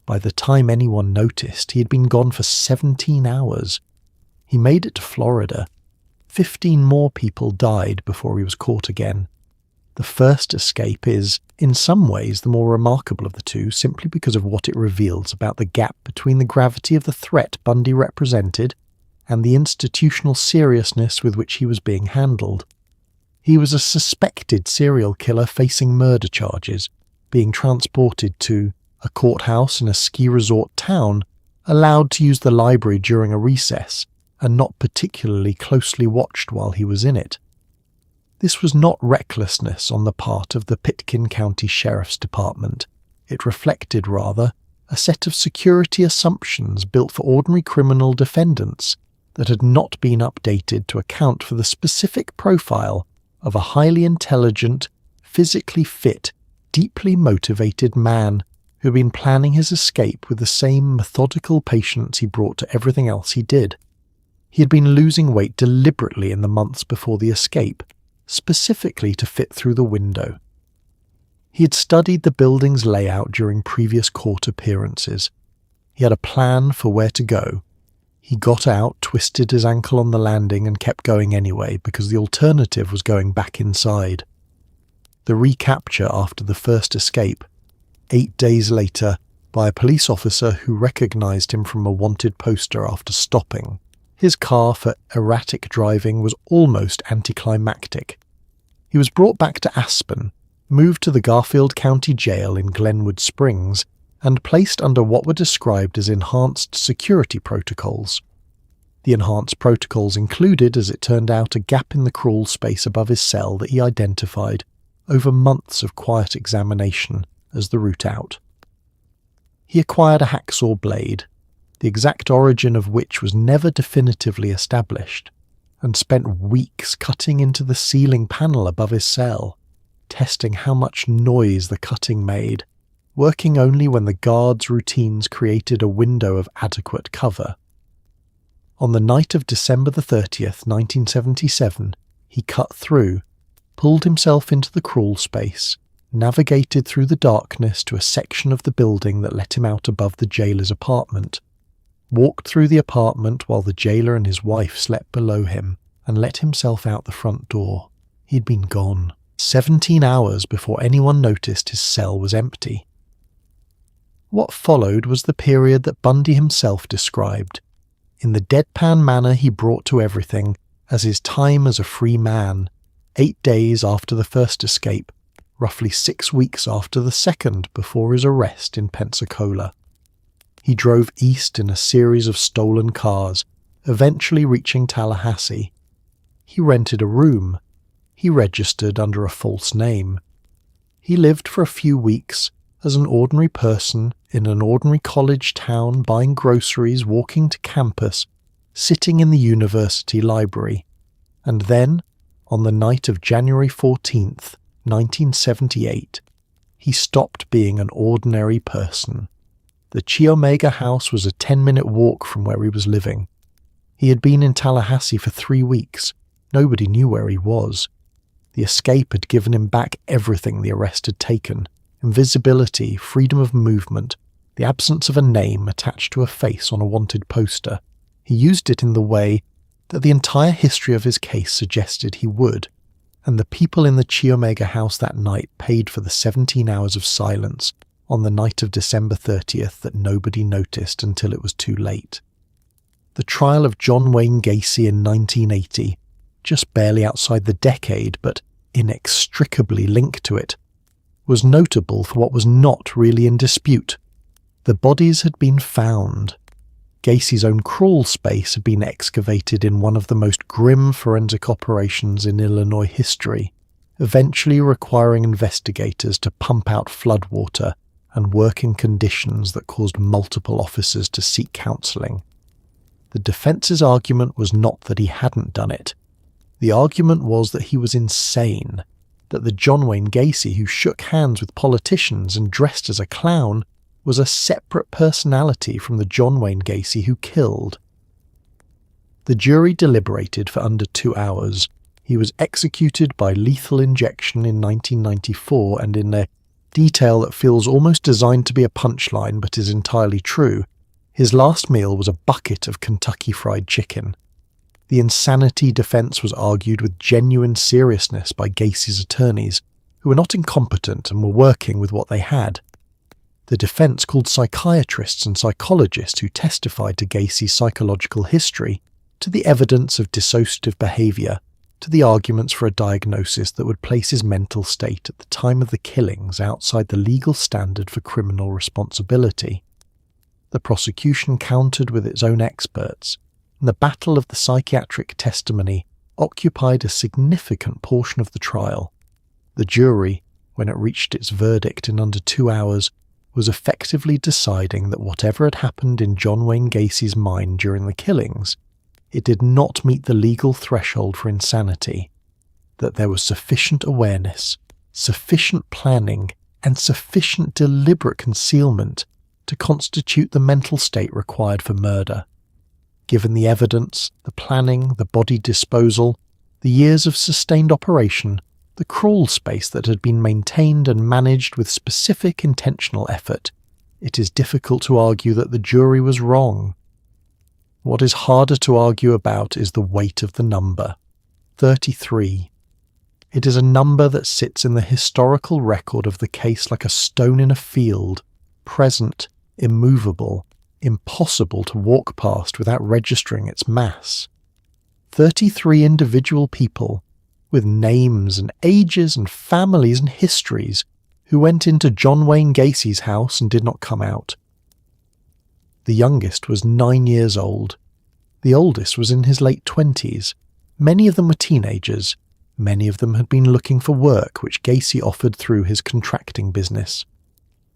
By the time anyone noticed, he had been gone for 17 hours. He made it to Florida. 15 more people died before he was caught again. The first escape is, in some ways, the more remarkable of the two, simply because of what it reveals about the gap between the gravity of the threat Bundy represented and the institutional seriousness with which he was being handled. He was a suspected serial killer facing murder charges, being transported to a courthouse in a ski resort town, allowed to use the library during a recess, and not particularly closely watched while he was in it. This was not recklessness on the part of the Pitkin County Sheriff's Department. It reflected, rather, a set of security assumptions built for ordinary criminal defendants that had not been updated to account for the specific profile of a highly intelligent, physically fit, deeply motivated man who had been planning his escape with the same methodical patience he brought to everything else he did. He had been losing weight deliberately in the months before the escape, specifically to fit through the window. He had studied the building's layout during previous court appearances. He had a plan for where to go. He got out, twisted his ankle on the landing, and kept going anyway, because the alternative was going back inside. The recapture after the first escape, 8 days later, by a police officer who recognised him from a wanted poster after stopping. His car for erratic driving was almost anticlimactic. He was brought back to Aspen, moved to the Garfield County Jail in Glenwood Springs, and placed under what were described as enhanced security protocols. The enhanced protocols included, as it turned out, a gap in the crawl space above his cell that he identified over months of quiet examination as the route out. He acquired a hacksaw blade, the exact origin of which was never definitively established, and spent weeks cutting into the ceiling panel above his cell, testing how much noise the cutting made, working only when the guards' routines created a window of adequate cover. On the night of December the 30th, 1977, he cut through, pulled himself into the crawl space, navigated through the darkness to a section of the building that let him out above the jailer's apartment, walked through the apartment while the jailer and his wife slept below him, and let himself out the front door. He'd been gone 17 hours before anyone noticed his cell was empty. What followed was the period that Bundy himself described, in the deadpan manner he brought to everything, as his time as a free man, 8 days after the first escape, roughly 6 weeks after the second before his arrest in Pensacola. He drove east in a series of stolen cars, eventually reaching Tallahassee. He rented a room. He registered under a false name. He lived for a few weeks as an ordinary person in an ordinary college town, buying groceries, walking to campus, sitting in the university library. And then, on the night of January 14th, 1978, he stopped being an ordinary person. The Chiomega house was a 10-minute walk from where he was living. He had been in Tallahassee for 3 weeks. Nobody knew where he was. The escape had given him back everything the arrest had taken: invisibility, freedom of movement, the absence of a name attached to a face on a wanted poster. He used it in the way that the entire history of his case suggested he would, and the people in the Chiomega house that night paid for the 17 hours of silence on the night of December 30th that nobody noticed until it was too late. The trial of John Wayne Gacy in 1980, just barely outside the decade but inextricably linked to it, was notable for what was not really in dispute. The bodies had been found. Gacy's own crawl space had been excavated in one of the most grim forensic operations in Illinois history, eventually requiring investigators to pump out floodwater and work in conditions that caused multiple officers to seek counselling. The defence's argument was not that he hadn't done it. The argument was that he was insane, that the John Wayne Gacy who shook hands with politicians and dressed as a clown was a separate personality from the John Wayne Gacy who killed. The jury deliberated for under 2 hours. He was executed by lethal injection in 1994, and in a detail that feels almost designed to be a punchline but is entirely true, his last meal was a bucket of Kentucky Fried Chicken. The insanity defense was argued with genuine seriousness by Gacy's attorneys, who were not incompetent and were working with what they had. The defense called psychiatrists and psychologists who testified to Gacy's psychological history, to the evidence of dissociative behaviour, to the arguments for a diagnosis that would place his mental state at the time of the killings outside the legal standard for criminal responsibility. The prosecution countered with its own experts, and the battle of the psychiatric testimony occupied a significant portion of the trial. The jury, when it reached its verdict in under 2 hours, was effectively deciding that whatever had happened in John Wayne Gacy's mind during the killings, it did not meet the legal threshold for insanity, that there was sufficient awareness, sufficient planning, and sufficient deliberate concealment to constitute the mental state required for murder. Given the evidence, the planning, the body disposal, the years of sustained operation, the crawl space that had been maintained and managed with specific intentional effort, it is difficult to argue that the jury was wrong. What is harder to argue about is the weight of the number, 33. It is a number that sits in the historical record of the case like a stone in a field, present, immovable, impossible to walk past without registering its mass. 33 individual people, with names and ages and families and histories, who went into John Wayne Gacy's house and did not come out. The youngest was 9 years old. The oldest was in his late 20s. Many of them were teenagers. Many of them had been looking for work which Gacy offered through his contracting business.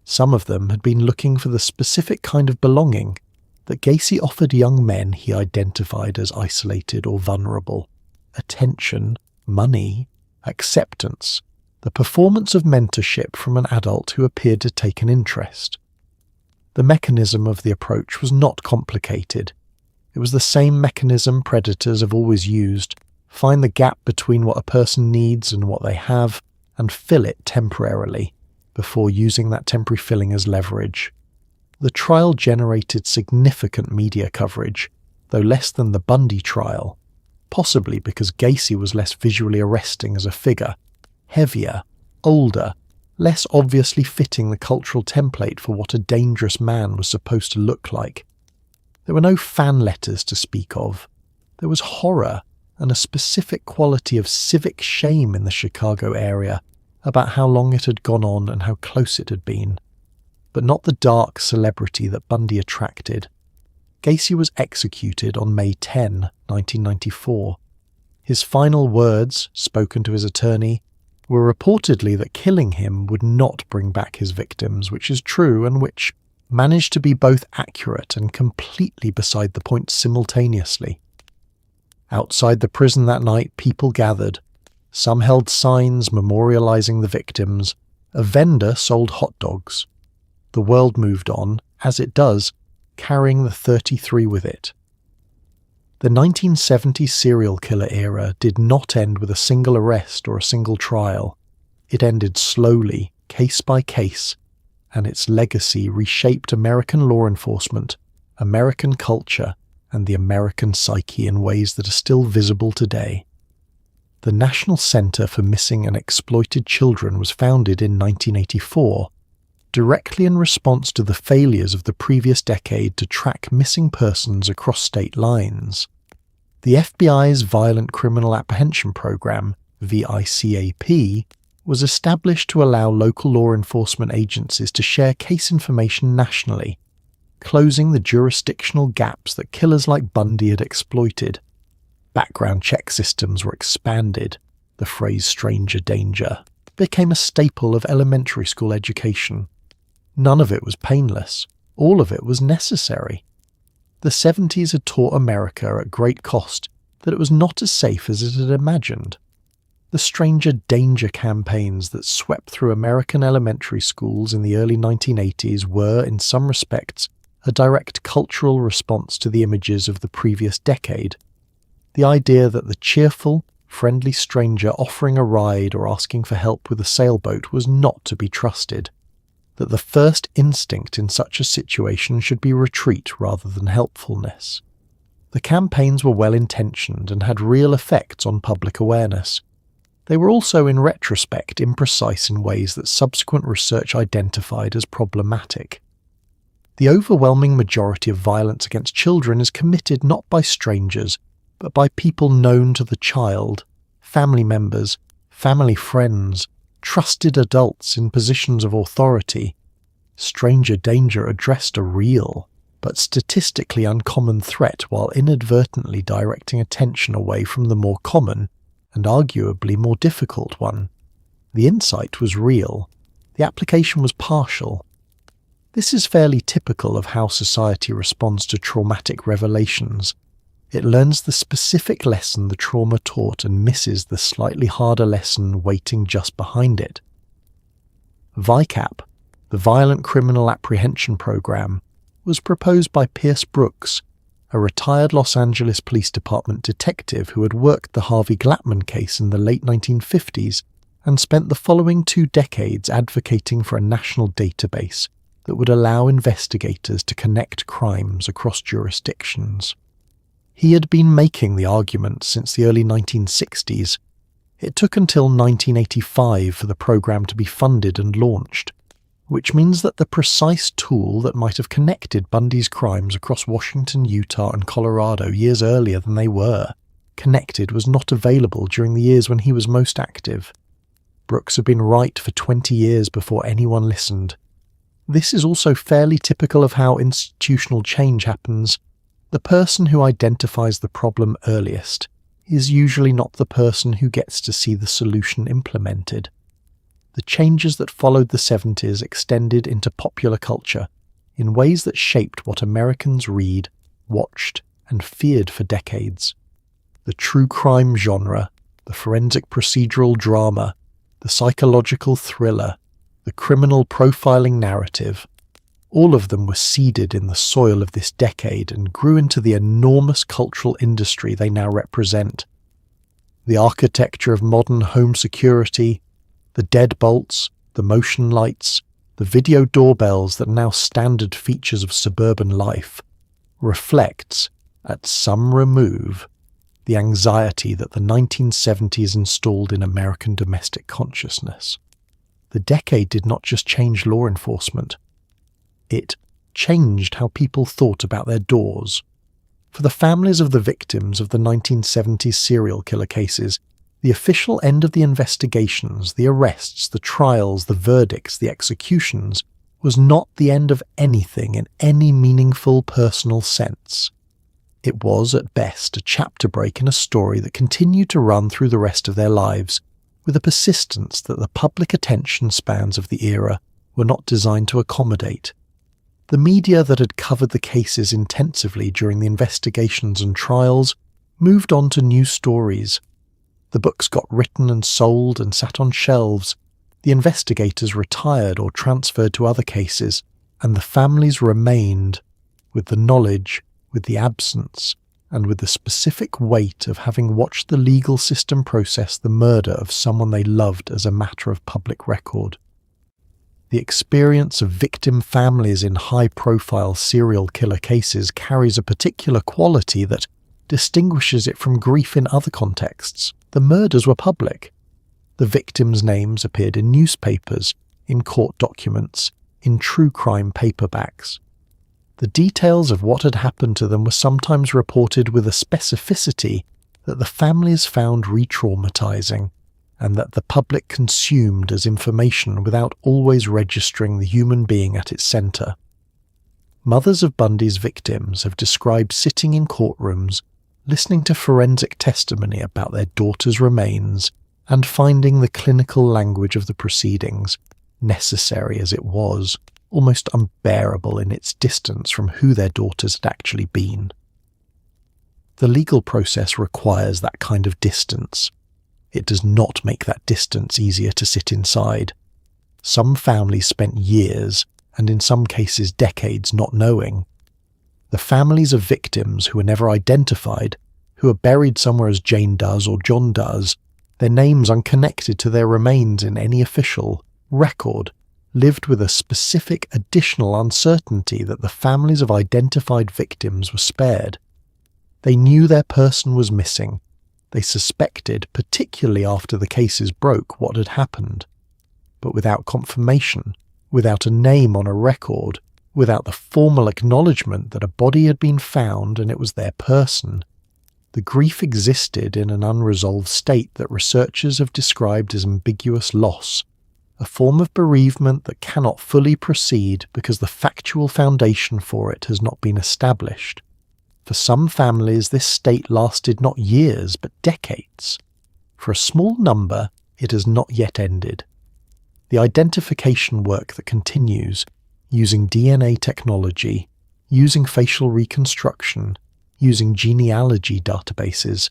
Some of them had been looking for the specific kind of belonging that Gacy offered young men he identified as isolated or vulnerable. Attention, money, acceptance, the performance of mentorship from an adult who appeared to take an interest. The mechanism of the approach was not complicated. It was the same mechanism predators have always used: find the gap between what a person needs and what they have, and fill it temporarily, before using that temporary filling as leverage. The trial generated significant media coverage, though less than the Bundy trial, possibly because Gacy was less visually arresting as a figure, heavier, older, less obviously fitting the cultural template for what a dangerous man was supposed to look like. There were no fan letters to speak of. There was horror and a specific quality of civic shame in the Chicago area about how long it had gone on and how close it had been, but not the dark celebrity that Bundy attracted. Gacy was executed on May 10, 1994. His final words, spoken to his attorney, were reportedly that killing him would not bring back his victims, which is true and which managed to be both accurate and completely beside the point simultaneously. Outside the prison that night, people gathered. Some held signs memorializing the victims. A vendor sold hot dogs. The world moved on, as it does, carrying the 33 with it. The 1970s serial killer era did not end with a single arrest or a single trial. It ended slowly, case by case, and its legacy reshaped American law enforcement, American culture, and the American psyche in ways that are still visible today. The National Center for Missing and Exploited Children was founded in 1984, directly in response to the failures of the previous decade to track missing persons across state lines. The FBI's Violent Criminal Apprehension Program, VICAP, was established to allow local law enforcement agencies to share case information nationally, closing the jurisdictional gaps that killers like Bundy had exploited. Background check systems were expanded. The phrase stranger danger became a staple of elementary school education. None of it was painless. All of it was necessary. The 70s had taught America at great cost that it was not as safe as it had imagined. The stranger danger campaigns that swept through American elementary schools in the early 1980s were, in some respects, a direct cultural response to the images of the previous decade. The idea that the cheerful, friendly stranger offering a ride or asking for help with a sailboat was not to be trusted. That the first instinct in such a situation should be retreat rather than helpfulness. The campaigns were well-intentioned and had real effects on public awareness. They were also, in retrospect, imprecise in ways that subsequent research identified as problematic. The overwhelming majority of violence against children is committed not by strangers, but by people known to the child, family members, family friends, trusted adults in positions of authority. Stranger danger addressed a real, but statistically uncommon threat while inadvertently directing attention away from the more common and arguably more difficult one. The insight was real. The application was partial. This is fairly typical of how society responds to traumatic revelations. It learns the specific lesson the trauma taught and misses the slightly harder lesson waiting just behind it. VICAP, the Violent Criminal Apprehension Program, was proposed by Pierce Brooks, a retired Los Angeles Police Department detective who had worked the Harvey Glattman case in the late 1950s and spent the following 2 decades advocating for a national database that would allow investigators to connect crimes across jurisdictions. He had been making the argument since the early 1960s. It took until 1985 for the program to be funded and launched. which means that the precise tool that might have connected Bundy's crimes across Washington, Utah, and Colorado years earlier than they were connected was not available during the years when he was most active. Brooks had been right for 20 years before anyone listened. This is also fairly typical of how institutional change happens. The person who identifies the problem earliest is usually not the person who gets to see the solution implemented. The changes that followed the 70s extended into popular culture in ways that shaped what Americans read, watched, and feared for decades. The true crime genre, the forensic procedural drama, the psychological thriller, the criminal profiling narrative, all of them were seeded in the soil of this decade and grew into the enormous cultural industry they now represent. The architecture of modern home security, the deadbolts, the motion lights, the video doorbells that are now standard features of suburban life, reflects, at some remove, the anxiety that the 1970s installed in American domestic consciousness. The decade did not just change law enforcement. It changed how people thought about their doors. For the families of the victims of the 1970s serial killer cases, the official end of the investigations, the arrests, the trials, the verdicts, the executions, was not the end of anything in any meaningful personal sense. It was, at best, a chapter break in a story that continued to run through the rest of their lives, with a persistence that the public attention spans of the era were not designed to accommodate. The media that had covered the cases intensively during the investigations and trials moved on to new stories. The books got written and sold and sat on shelves. The investigators retired or transferred to other cases, and the families remained, with the knowledge, with the absence, and with the specific weight of having watched the legal system process the murder of someone they loved as a matter of public record. The experience of victim families in high-profile serial killer cases carries a particular quality that distinguishes it from grief in other contexts. The murders were public. The victims' names appeared in newspapers, in court documents, in true crime paperbacks. The details of what had happened to them were sometimes reported with a specificity that the families found re-traumatizing, and that the public consumed as information without always registering the human being at its center. Mothers of Bundy's victims have described sitting in courtrooms, listening to forensic testimony about their daughter's remains, and finding the clinical language of the proceedings, necessary as it was, almost unbearable in its distance from who their daughters had actually been. The legal process requires that kind of distance. It does not make that distance easier to sit inside. Some families spent years, and in some cases decades, not knowing. The families of victims who were never identified, who are buried somewhere as Jane does or John does, their names unconnected to their remains in any official record, lived with a specific additional uncertainty that the families of identified victims were spared. They knew their person was missing. They suspected, particularly after the cases broke, what had happened. But without confirmation, without a name on a record, without the formal acknowledgement that a body had been found and it was their person, the grief existed in an unresolved state that researchers have described as ambiguous loss, a form of bereavement that cannot fully proceed because the factual foundation for it has not been established. For some families, this state lasted not years but decades. For a small number, it has not yet ended. The identification work that continues, using DNA technology, using facial reconstruction, using genealogy databases,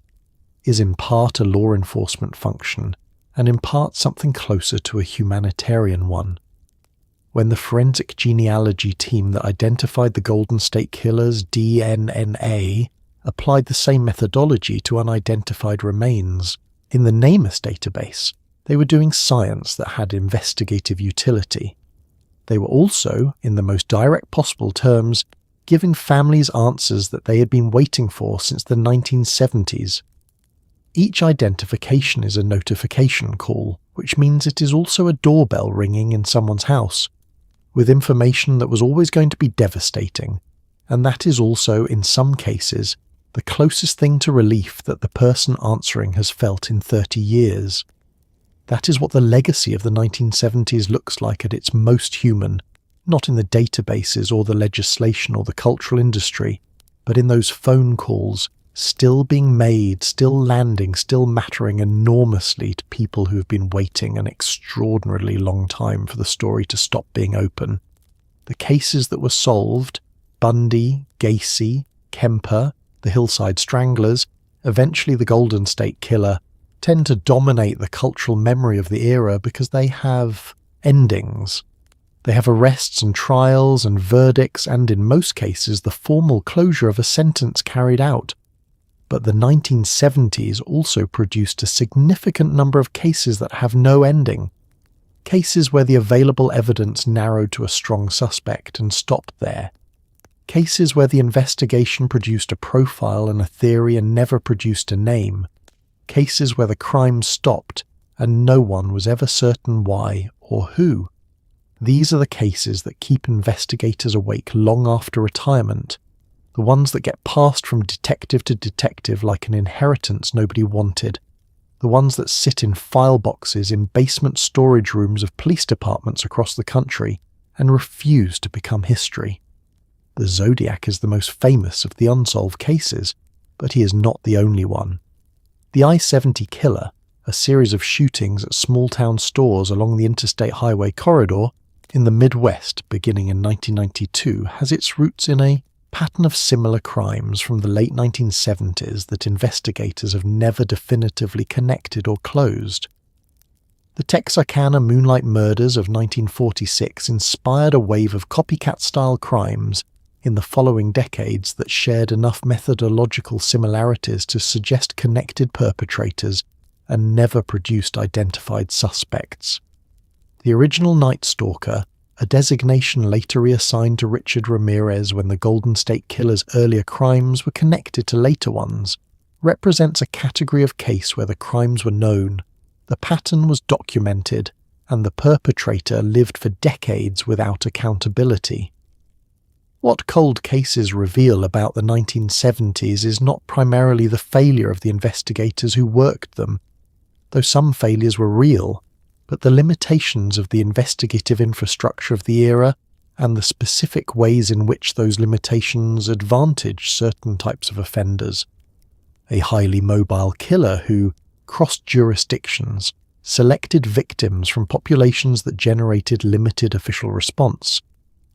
is in part a law enforcement function, and in part something closer to a humanitarian one. When the forensic genealogy team that identified the Golden State Killer's DNA applied the same methodology to unidentified remains in the NamUs database, they were doing science that had investigative utility. They were also, in the most direct possible terms, giving families answers that they had been waiting for since the 1970s. Each identification is a notification call, which means it is also a doorbell ringing in someone's house. with information that was always going to be devastating, and that is also, in some cases, the closest thing to relief that the person answering has felt in 30 years. That is what the legacy of the 1970s looks like at its most human, not in the databases or the legislation or the cultural industry, but in those phone calls, still being made, still landing, still mattering enormously to people who have been waiting an extraordinarily long time for the story to stop being open. The cases that were solved, Bundy, Gacy, Kemper, the Hillside Stranglers, eventually the Golden State Killer, tend to dominate the cultural memory of the era because they have endings. They have arrests and trials and verdicts and, in most cases, the formal closure of a sentence carried out. But the 1970s also produced a significant number of cases that have no ending. Cases where the available evidence narrowed to a strong suspect and stopped there. Cases where the investigation produced a profile and a theory and never produced a name. Cases where the crime stopped and no one was ever certain why or who. These are the cases that keep investigators awake long after retirement, the ones that get passed from detective to detective like an inheritance nobody wanted, the ones that sit in file boxes in basement storage rooms of police departments across the country and refuse to become history. The Zodiac is the most famous of the unsolved cases, but he is not the only one. The I-70 Killer, a series of shootings at small-town stores along the interstate highway corridor in the Midwest beginning in 1992, has its roots in a pattern of similar crimes from the late 1970s that investigators have never definitively connected or closed. The Texarkana Moonlight Murders of 1946 inspired a wave of copycat-style crimes in the following decades that shared enough methodological similarities to suggest connected perpetrators and never produced identified suspects. The original Night Stalker, a designation later reassigned to Richard Ramirez when the Golden State Killer's earlier crimes were connected to later ones, represents a category of case where the crimes were known, the pattern was documented, and the perpetrator lived for decades without accountability. What cold cases reveal about the 1970s is not primarily the failure of the investigators who worked them, though some failures were real, but the limitations of the investigative infrastructure of the era and the specific ways in which those limitations advantaged certain types of offenders. A highly mobile killer who crossed jurisdictions, selected victims from populations that generated limited official response,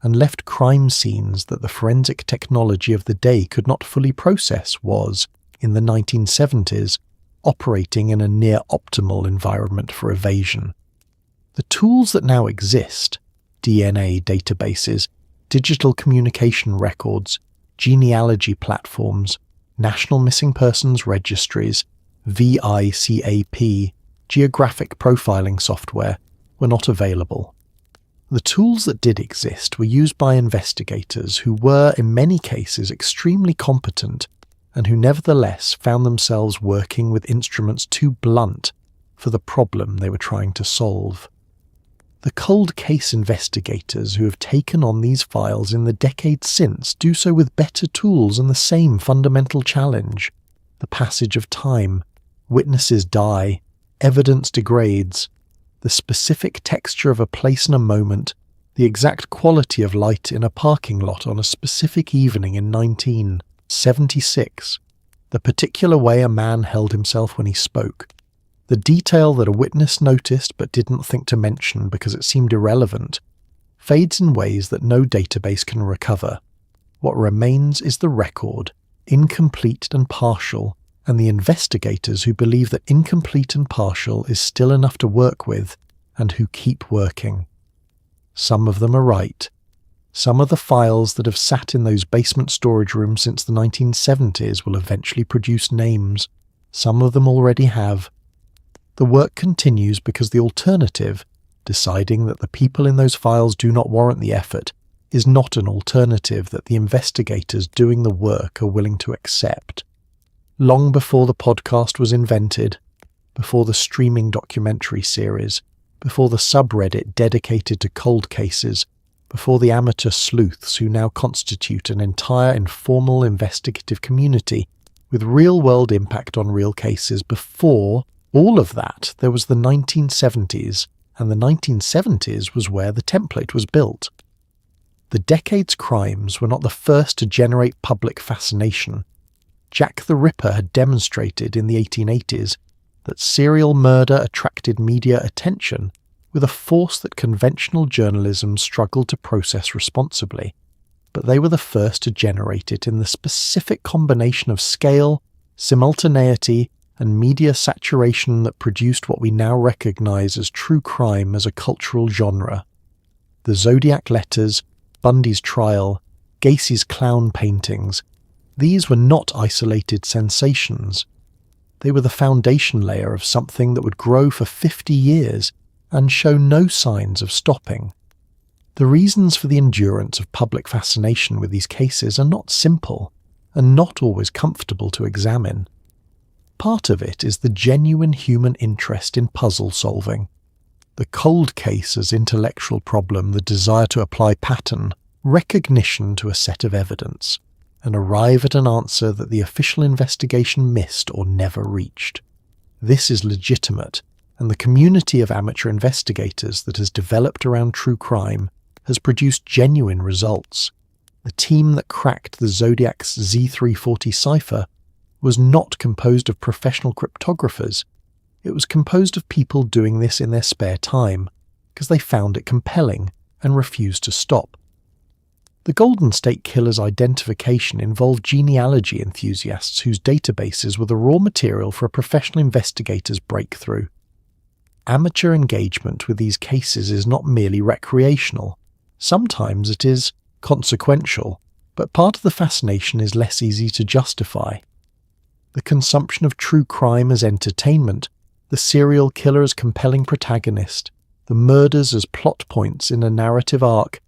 and left crime scenes that the forensic technology of the day could not fully process was, in the 1970s, operating in a near-optimal environment for evasion. The tools that now exist, DNA databases, digital communication records, genealogy platforms, national missing persons registries, VICAP, geographic profiling software, were not available. The tools that did exist were used by investigators who were, in many cases, extremely competent and who nevertheless found themselves working with instruments too blunt for the problem they were trying to solve. The cold case investigators who have taken on these files in the decades since do so with better tools and the same fundamental challenge. The passage of time, witnesses die, evidence degrades, the specific texture of a place and a moment, the exact quality of light in a parking lot on a specific evening in 1976, the particular way a man held himself when he spoke, the detail that a witness noticed but didn't think to mention because it seemed irrelevant, fades in ways that no database can recover. What remains is the record, incomplete and partial, and the investigators who believe that incomplete and partial is still enough to work with, and who keep working. Some of them are right. Some of the files that have sat in those basement storage rooms since the 1970s will eventually produce names. Some of them already have. The work continues because the alternative, deciding that the people in those files do not warrant the effort, is not an alternative that the investigators doing the work are willing to accept. Long before the podcast was invented, before the streaming documentary series, before the subreddit dedicated to cold cases, before the amateur sleuths who now constitute an entire informal investigative community with real-world impact on real cases. Before all of that, there was the 1970s, and the 1970s was where the template was built. The decade's crimes were not the first to generate public fascination. Jack the Ripper had demonstrated in the 1880s that serial murder attracted media attention with a force that conventional journalism struggled to process responsibly, but they were the first to generate it in the specific combination of scale, simultaneity, and media saturation that produced what we now recognize as true crime as a cultural genre. The Zodiac letters, Bundy's trial, Gacy's clown paintings, these were not isolated sensations. They were the foundation layer of something that would grow for 50 years and show no signs of stopping. The reasons for the endurance of public fascination with these cases are not simple, and not always comfortable to examine. Part of it is the genuine human interest in puzzle solving. The cold case as intellectual problem, the desire to apply pattern, recognition to a set of evidence, and arrive at an answer that the official investigation missed or never reached. This is legitimate, and the community of amateur investigators that has developed around true crime has produced genuine results. The team that cracked the Zodiac's Z340 cipher was not composed of professional cryptographers. It was composed of people doing this in their spare time, because they found it compelling and refused to stop. The Golden State Killer's identification involved genealogy enthusiasts whose databases were the raw material for a professional investigator's breakthrough. Amateur engagement with these cases is not merely recreational. Sometimes it is consequential, but part of the fascination is less easy to justify. The consumption of true crime as entertainment, the serial killer as compelling protagonist, the murders as plot points in a narrative arc,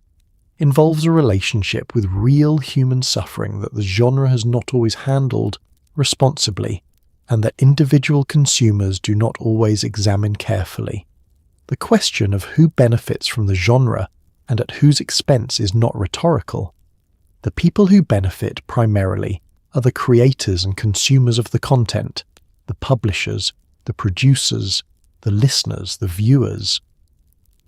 involves a relationship with real human suffering that the genre has not always handled responsibly, and that individual consumers do not always examine carefully. The question of who benefits from the genre and at whose expense is not rhetorical. The people who benefit primarily are the creators and consumers of the content, the publishers, the producers, the listeners, the viewers.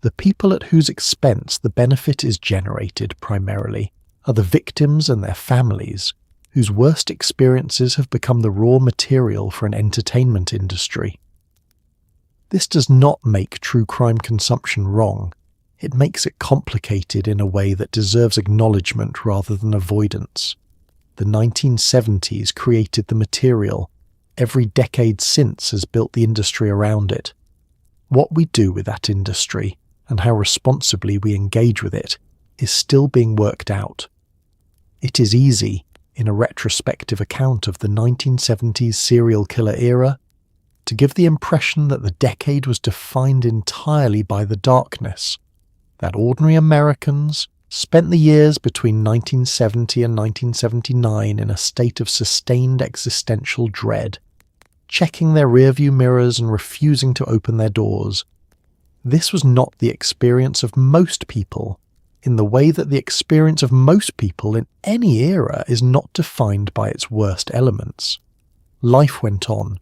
The people at whose expense the benefit is generated primarily are the victims and their families, whose worst experiences have become the raw material for an entertainment industry. This does not make true crime consumption wrong. It makes it complicated in a way that deserves acknowledgement rather than avoidance. The 1970s created the material. Every decade since has built the industry around it. What we do with that industry, and how responsibly we engage with it, is still being worked out. It is easy, in a retrospective account of the 1970s serial killer era, to give the impression that the decade was defined entirely by the darkness, that ordinary Americans spent the years between 1970 and 1979 in a state of sustained existential dread, checking their rearview mirrors and refusing to open their doors. This was not the experience of most people, in the way that the experience of most people in any era is not defined by its worst elements. Life went on.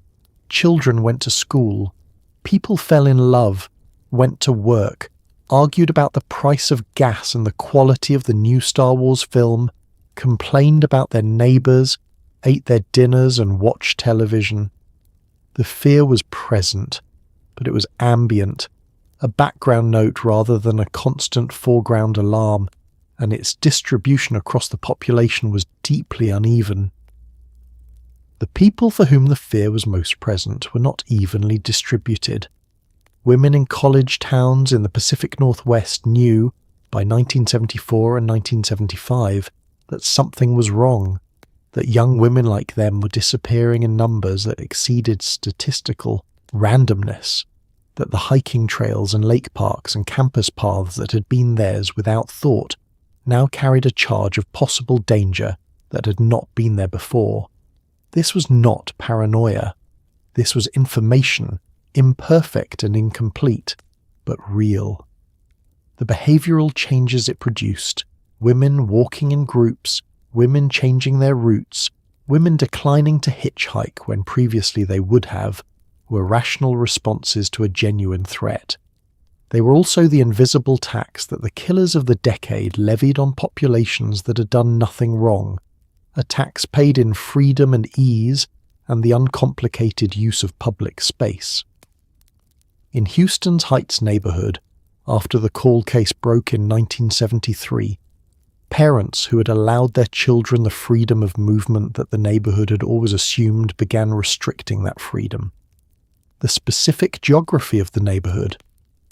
Children went to school. People fell in love, went to work, argued about the price of gas and the quality of the new Star Wars film, complained about their neighbours, ate their dinners and watched television. The fear was present, but it was ambient, a background note rather than a constant foreground alarm, and its distribution across the population was deeply uneven. The people for whom the fear was most present were not evenly distributed. Women in college towns in the Pacific Northwest knew, by 1974 and 1975, that something was wrong, that young women like them were disappearing in numbers that exceeded statistical randomness, that the hiking trails and lake parks and campus paths that had been theirs without thought now carried a charge of possible danger that had not been there before. This was not paranoia. This was information, imperfect and incomplete, but real. the behavioural changes it produced, women walking in groups, women changing their routes, women declining to hitchhike when previously they would have, were rational responses to a genuine threat. They were also the invisible tax that the killers of the decade levied on populations that had done nothing wrong, a tax paid in freedom and ease and the uncomplicated use of public space. In Houston's Heights neighborhood, after the Corll case broke in 1973, parents who had allowed their children the freedom of movement that the neighborhood had always assumed began restricting that freedom. The specific geography of the neighborhood,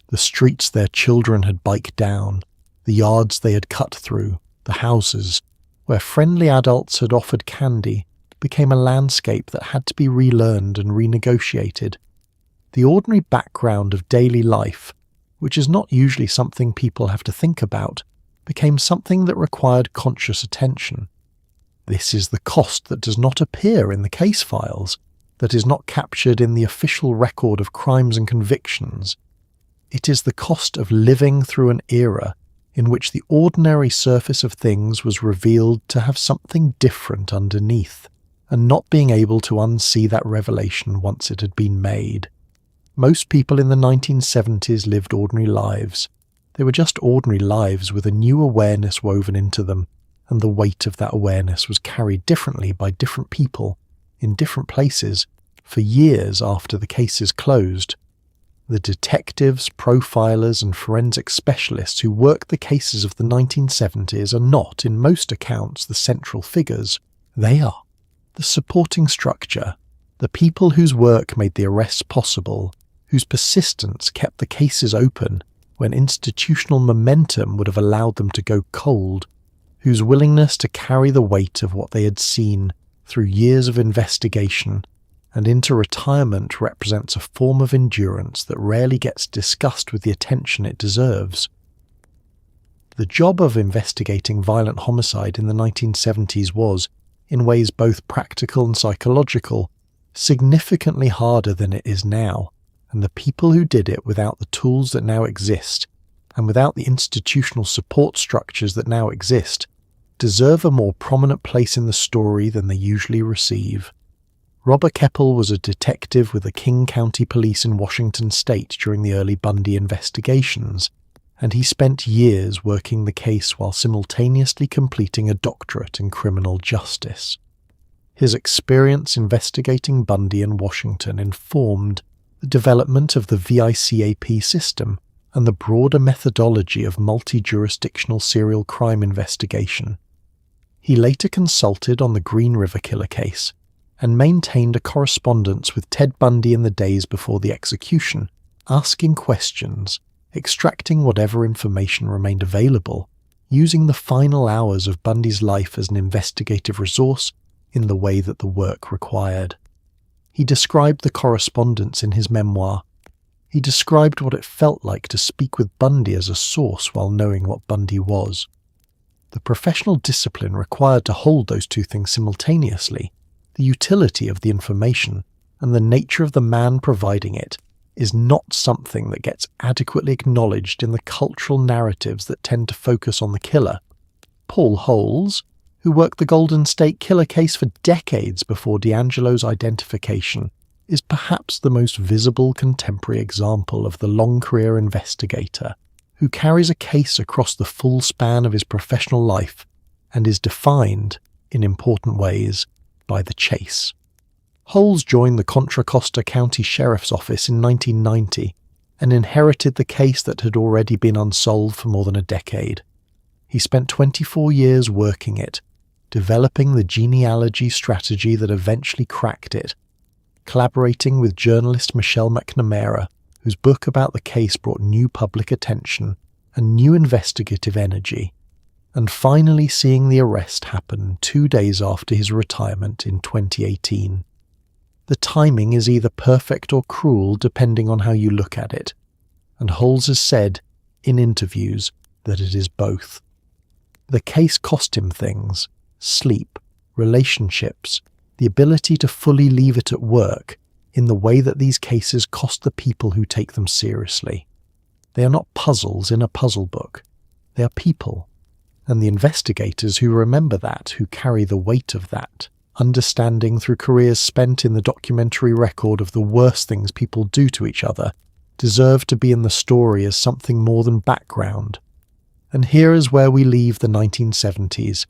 the streets their children had biked down, the yards they had cut through, the houses, where friendly adults had offered candy, became a landscape that had to be relearned and renegotiated. The ordinary background of daily life, which is not usually something people have to think about, became something that required conscious attention. This is the cost that does not appear in the case files, that is not captured in the official record of crimes and convictions. It is the cost of living through an era in which the ordinary surface of things was revealed to have something different underneath, and not being able to unsee that revelation once it had been made. Most people in the 1970s lived ordinary lives. They were just ordinary lives with a new awareness woven into them, and the weight of that awareness was carried differently by different people, in different places, for years after the cases closed. The detectives, profilers and forensic specialists who worked the cases of the 1970s are not, in most accounts, the central figures. They are the supporting structure, the people whose work made the arrests possible, whose persistence kept the cases open when institutional momentum would have allowed them to go cold, whose willingness to carry the weight of what they had seen through years of investigation and into retirement represents a form of endurance that rarely gets discussed with the attention it deserves. The job of investigating violent homicide in the 1970s was, in ways both practical and psychological, significantly harder than it is now, and the people who did it without the tools that now exist, and without the institutional support structures that now exist, deserve a more prominent place in the story than they usually receive. Robert Keppel was a detective with the King County Police in Washington state during the early Bundy investigations, and he spent years working the case while simultaneously completing a doctorate in criminal justice. His experience investigating Bundy in Washington informed the development of the VICAP system and the broader methodology of multi-jurisdictional serial crime investigation. He later consulted on the Green River Killer case and maintained a correspondence with Ted Bundy in the days before the execution, asking questions, extracting whatever information remained available, using the final hours of Bundy's life as an investigative resource in the way that the work required. He described the correspondence in his memoir. He described what it felt like to speak with Bundy as a source while knowing what Bundy was. The professional discipline required to hold those two things simultaneously, the utility of the information and the nature of the man providing it, is not something that gets adequately acknowledged in the cultural narratives that tend to focus on the killer. Paul Holes, who worked the Golden State Killer case for decades before D'Angelo's identification, is perhaps the most visible contemporary example of the long-career investigator who carries a case across the full span of his professional life and is defined, in important ways, by the chase. Holes joined the Contra Costa County Sheriff's Office in 1990 and inherited the case that had already been unsolved for more than a decade. He spent 24 years working it, developing the genealogy strategy that eventually cracked it, collaborating with journalist Michelle McNamara, whose book about the case brought new public attention and new investigative energy, and finally seeing the arrest happen 2 days after his retirement in 2018. The timing is either perfect or cruel depending on how you look at it, and Holes has said, in interviews, that it is both. The case cost him things: sleep, relationships, the ability to fully leave it at work, in the way that these cases cost the people who take them seriously. They are not puzzles in a puzzle book. They are people. And the investigators who remember that, who carry the weight of that, understanding through careers spent in the documentary record of the worst things people do to each other, deserve to be in the story as something more than background. And here is where we leave the 1970s,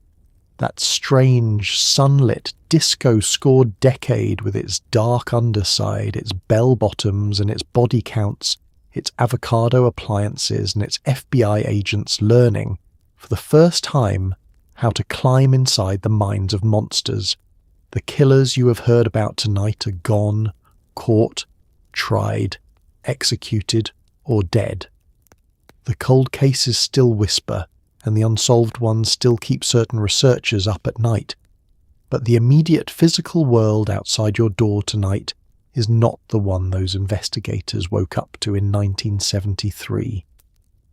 that strange, sunlit, disco-scored decade with its dark underside, its bell-bottoms and its body counts, its avocado appliances and its FBI agents learning, for the first time, how to climb inside the minds of monsters. The killers you have heard about tonight are gone, caught, tried, executed, or dead. The cold cases still whisper, and the unsolved ones still keep certain researchers up at night. But the immediate physical world outside your door tonight is not the one those investigators woke up to in 1973.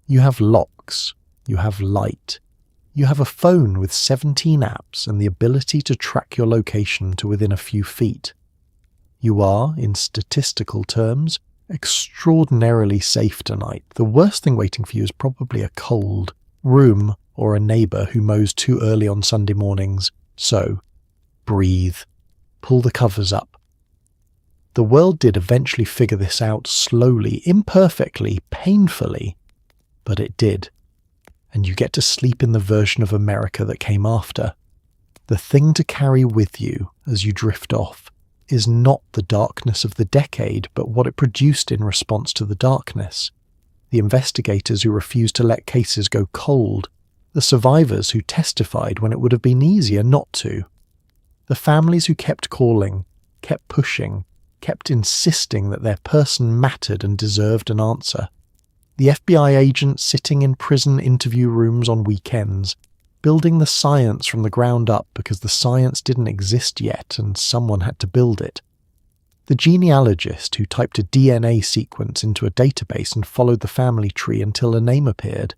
You have locks, you have light, you have a phone with 17 apps and the ability to track your location to within a few feet. You are, in statistical terms, extraordinarily safe tonight. The worst thing waiting for you is probably a cold, room, or a neighbour who mows too early on Sunday mornings. So, breathe. Pull the covers up. The world did eventually figure this out slowly, imperfectly, painfully, but it did. And you get to sleep in the version of America that came after. The thing to carry with you as you drift off is not the darkness of the decade, but what it produced in response to the darkness. The investigators who refused to let cases go cold, the survivors who testified when it would have been easier not to, the families who kept calling, kept pushing, kept insisting that their person mattered and deserved an answer, the FBI agents sitting in prison interview rooms on weekends, building the science from the ground up because the science didn't exist yet and someone had to build it. The genealogist who typed a DNA sequence into a database and followed the family tree until a name appeared.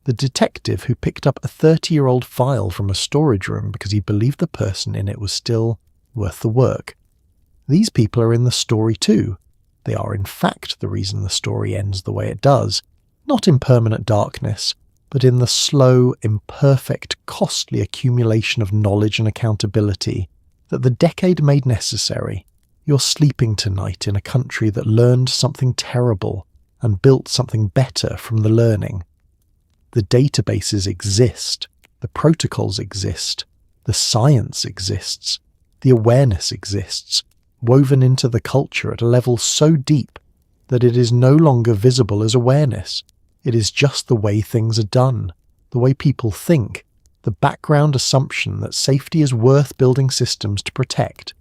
The detective who picked up a 30-year-old file from a storage room because he believed the person in it was still worth the work. These people are in the story too. They are in fact the reason the story ends the way it does, not in permanent darkness, but in the slow, imperfect, costly accumulation of knowledge and accountability that the decade made necessary. You're sleeping tonight in a country that learned something terrible and built something better from the learning. The databases exist, the protocols exist, the science exists, the awareness exists, woven into the culture at a level so deep that it is no longer visible as awareness. It is just the way things are done, the way people think, the background assumption that safety is worth building systems to protect.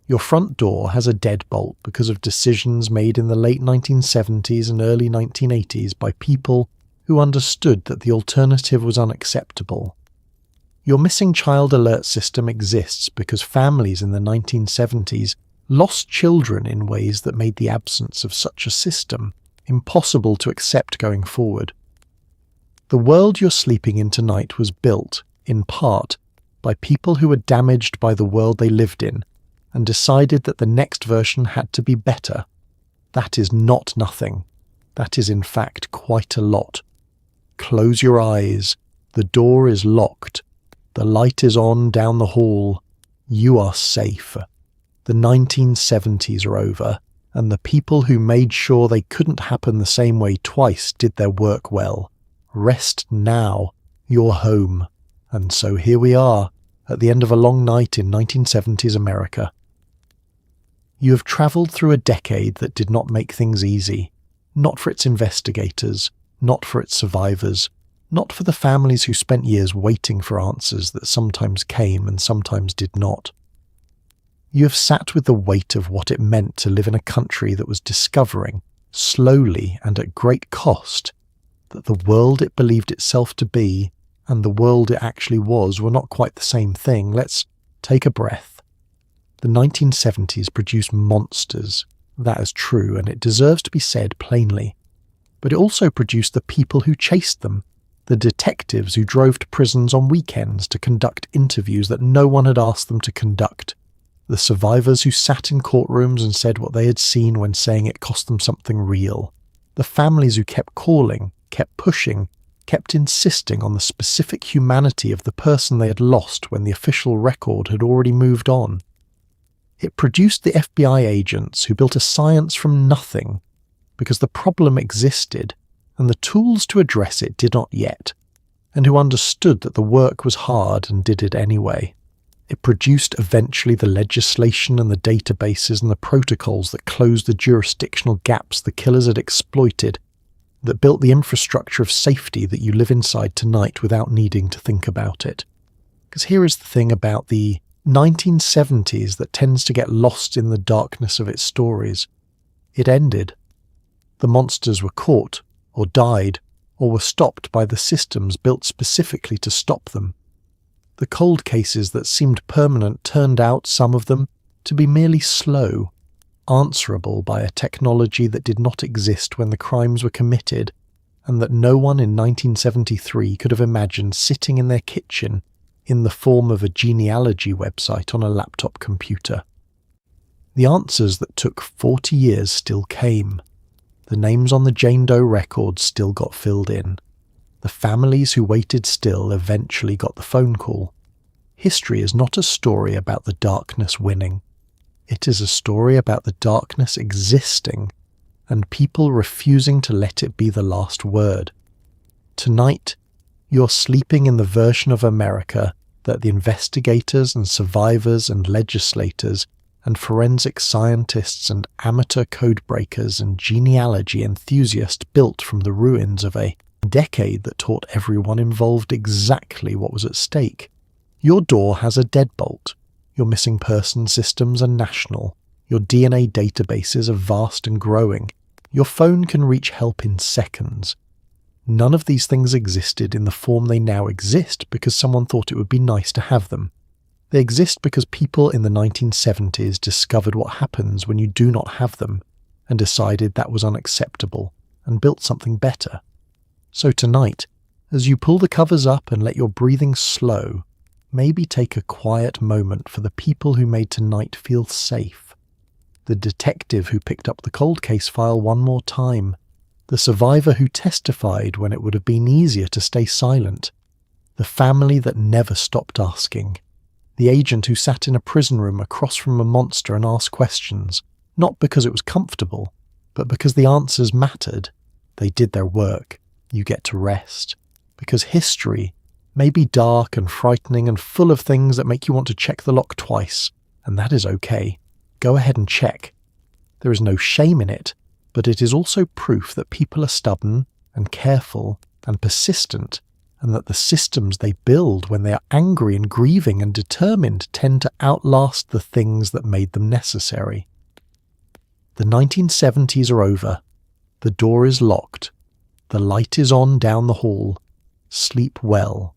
Your front door has a deadbolt because of decisions made in the late 1970s and early 1980s by people who understood that the alternative was unacceptable. Your missing child alert system exists because families in the 1970s lost children in ways that made the absence of such a system impossible to accept going forward. The world you're sleeping in tonight was built, in part, by people who were damaged by the world they lived in and decided that the next version had to be better. That is not nothing. That is in fact quite a lot. Close your eyes. The door is locked. The light is on down the hall. You are safe. The 1970s are over, and the people who made sure they couldn't happen the same way twice did their work well. Rest now. You're home. And so here we are, at the end of a long night in 1970s America. You have travelled through a decade that did not make things easy, not for its investigators, not for its survivors, not for the families who spent years waiting for answers that sometimes came and sometimes did not. You have sat with the weight of what it meant to live in a country that was discovering, slowly and at great cost, that the world it believed itself to be and the world it actually was were not quite the same thing. Let's take a breath. The 1970s produced monsters. That is true, and it deserves to be said plainly. But it also produced the people who chased them, the detectives who drove to prisons on weekends to conduct interviews that no one had asked them to conduct, the survivors who sat in courtrooms and said what they had seen when saying it cost them something real, The families who kept calling, kept pushing, kept insisting on the specific humanity of the person they had lost when the official record had already moved on. It produced the FBI agents who built a science from nothing because the problem existed and the tools to address it did not yet, and who understood that the work was hard and did it anyway. It produced eventually the legislation and the databases and the protocols that closed the jurisdictional gaps the killers had exploited, that built the infrastructure of safety that you live inside tonight without needing to think about it. Because here is the thing about the 1970s that tends to get lost in the darkness of its stories. It ended. The monsters were caught, or died, or were stopped by the systems built specifically to stop them. The cold cases that seemed permanent turned out, some of them, to be merely slow, answerable by a technology that did not exist when the crimes were committed, and that no one in 1973 could have imagined sitting in their kitchen in the form of a genealogy website on a laptop computer. The answers that took 40 years still came. The names on the Jane Doe records still got filled in. The families who waited still eventually got the phone call. History is not a story about the darkness winning. It is a story about the darkness existing and people refusing to let it be the last word. Tonight, you're sleeping in the version of America that the investigators and survivors and legislators and forensic scientists and amateur codebreakers and genealogy enthusiasts built from the ruins of a decade that taught everyone involved exactly what was at stake. Your door has a deadbolt. Your missing person systems are national. Your DNA databases are vast and growing. Your phone can reach help in seconds. None of these things existed in the form they now exist because someone thought it would be nice to have them. They exist because people in the 1970s discovered what happens when you do not have them and decided that was unacceptable and built something better. So tonight, as you pull the covers up and let your breathing slow, maybe take a quiet moment for the people who made tonight feel safe. The detective who picked up the cold case file one more time. The survivor who testified when it would have been easier to stay silent. The family that never stopped asking. The agent who sat in a prison room across from a monster and asked questions, not because it was comfortable, but because the answers mattered. They did their work. You get to rest. Because history may be dark and frightening and full of things that make you want to check the lock twice, and that is okay. Go ahead and check. There is no shame in it, but it is also proof that people are stubborn and careful and persistent, and that the systems they build when they are angry and grieving and determined tend to outlast the things that made them necessary. The 1970s are over. The door is locked. The light is on down the hall. Sleep well.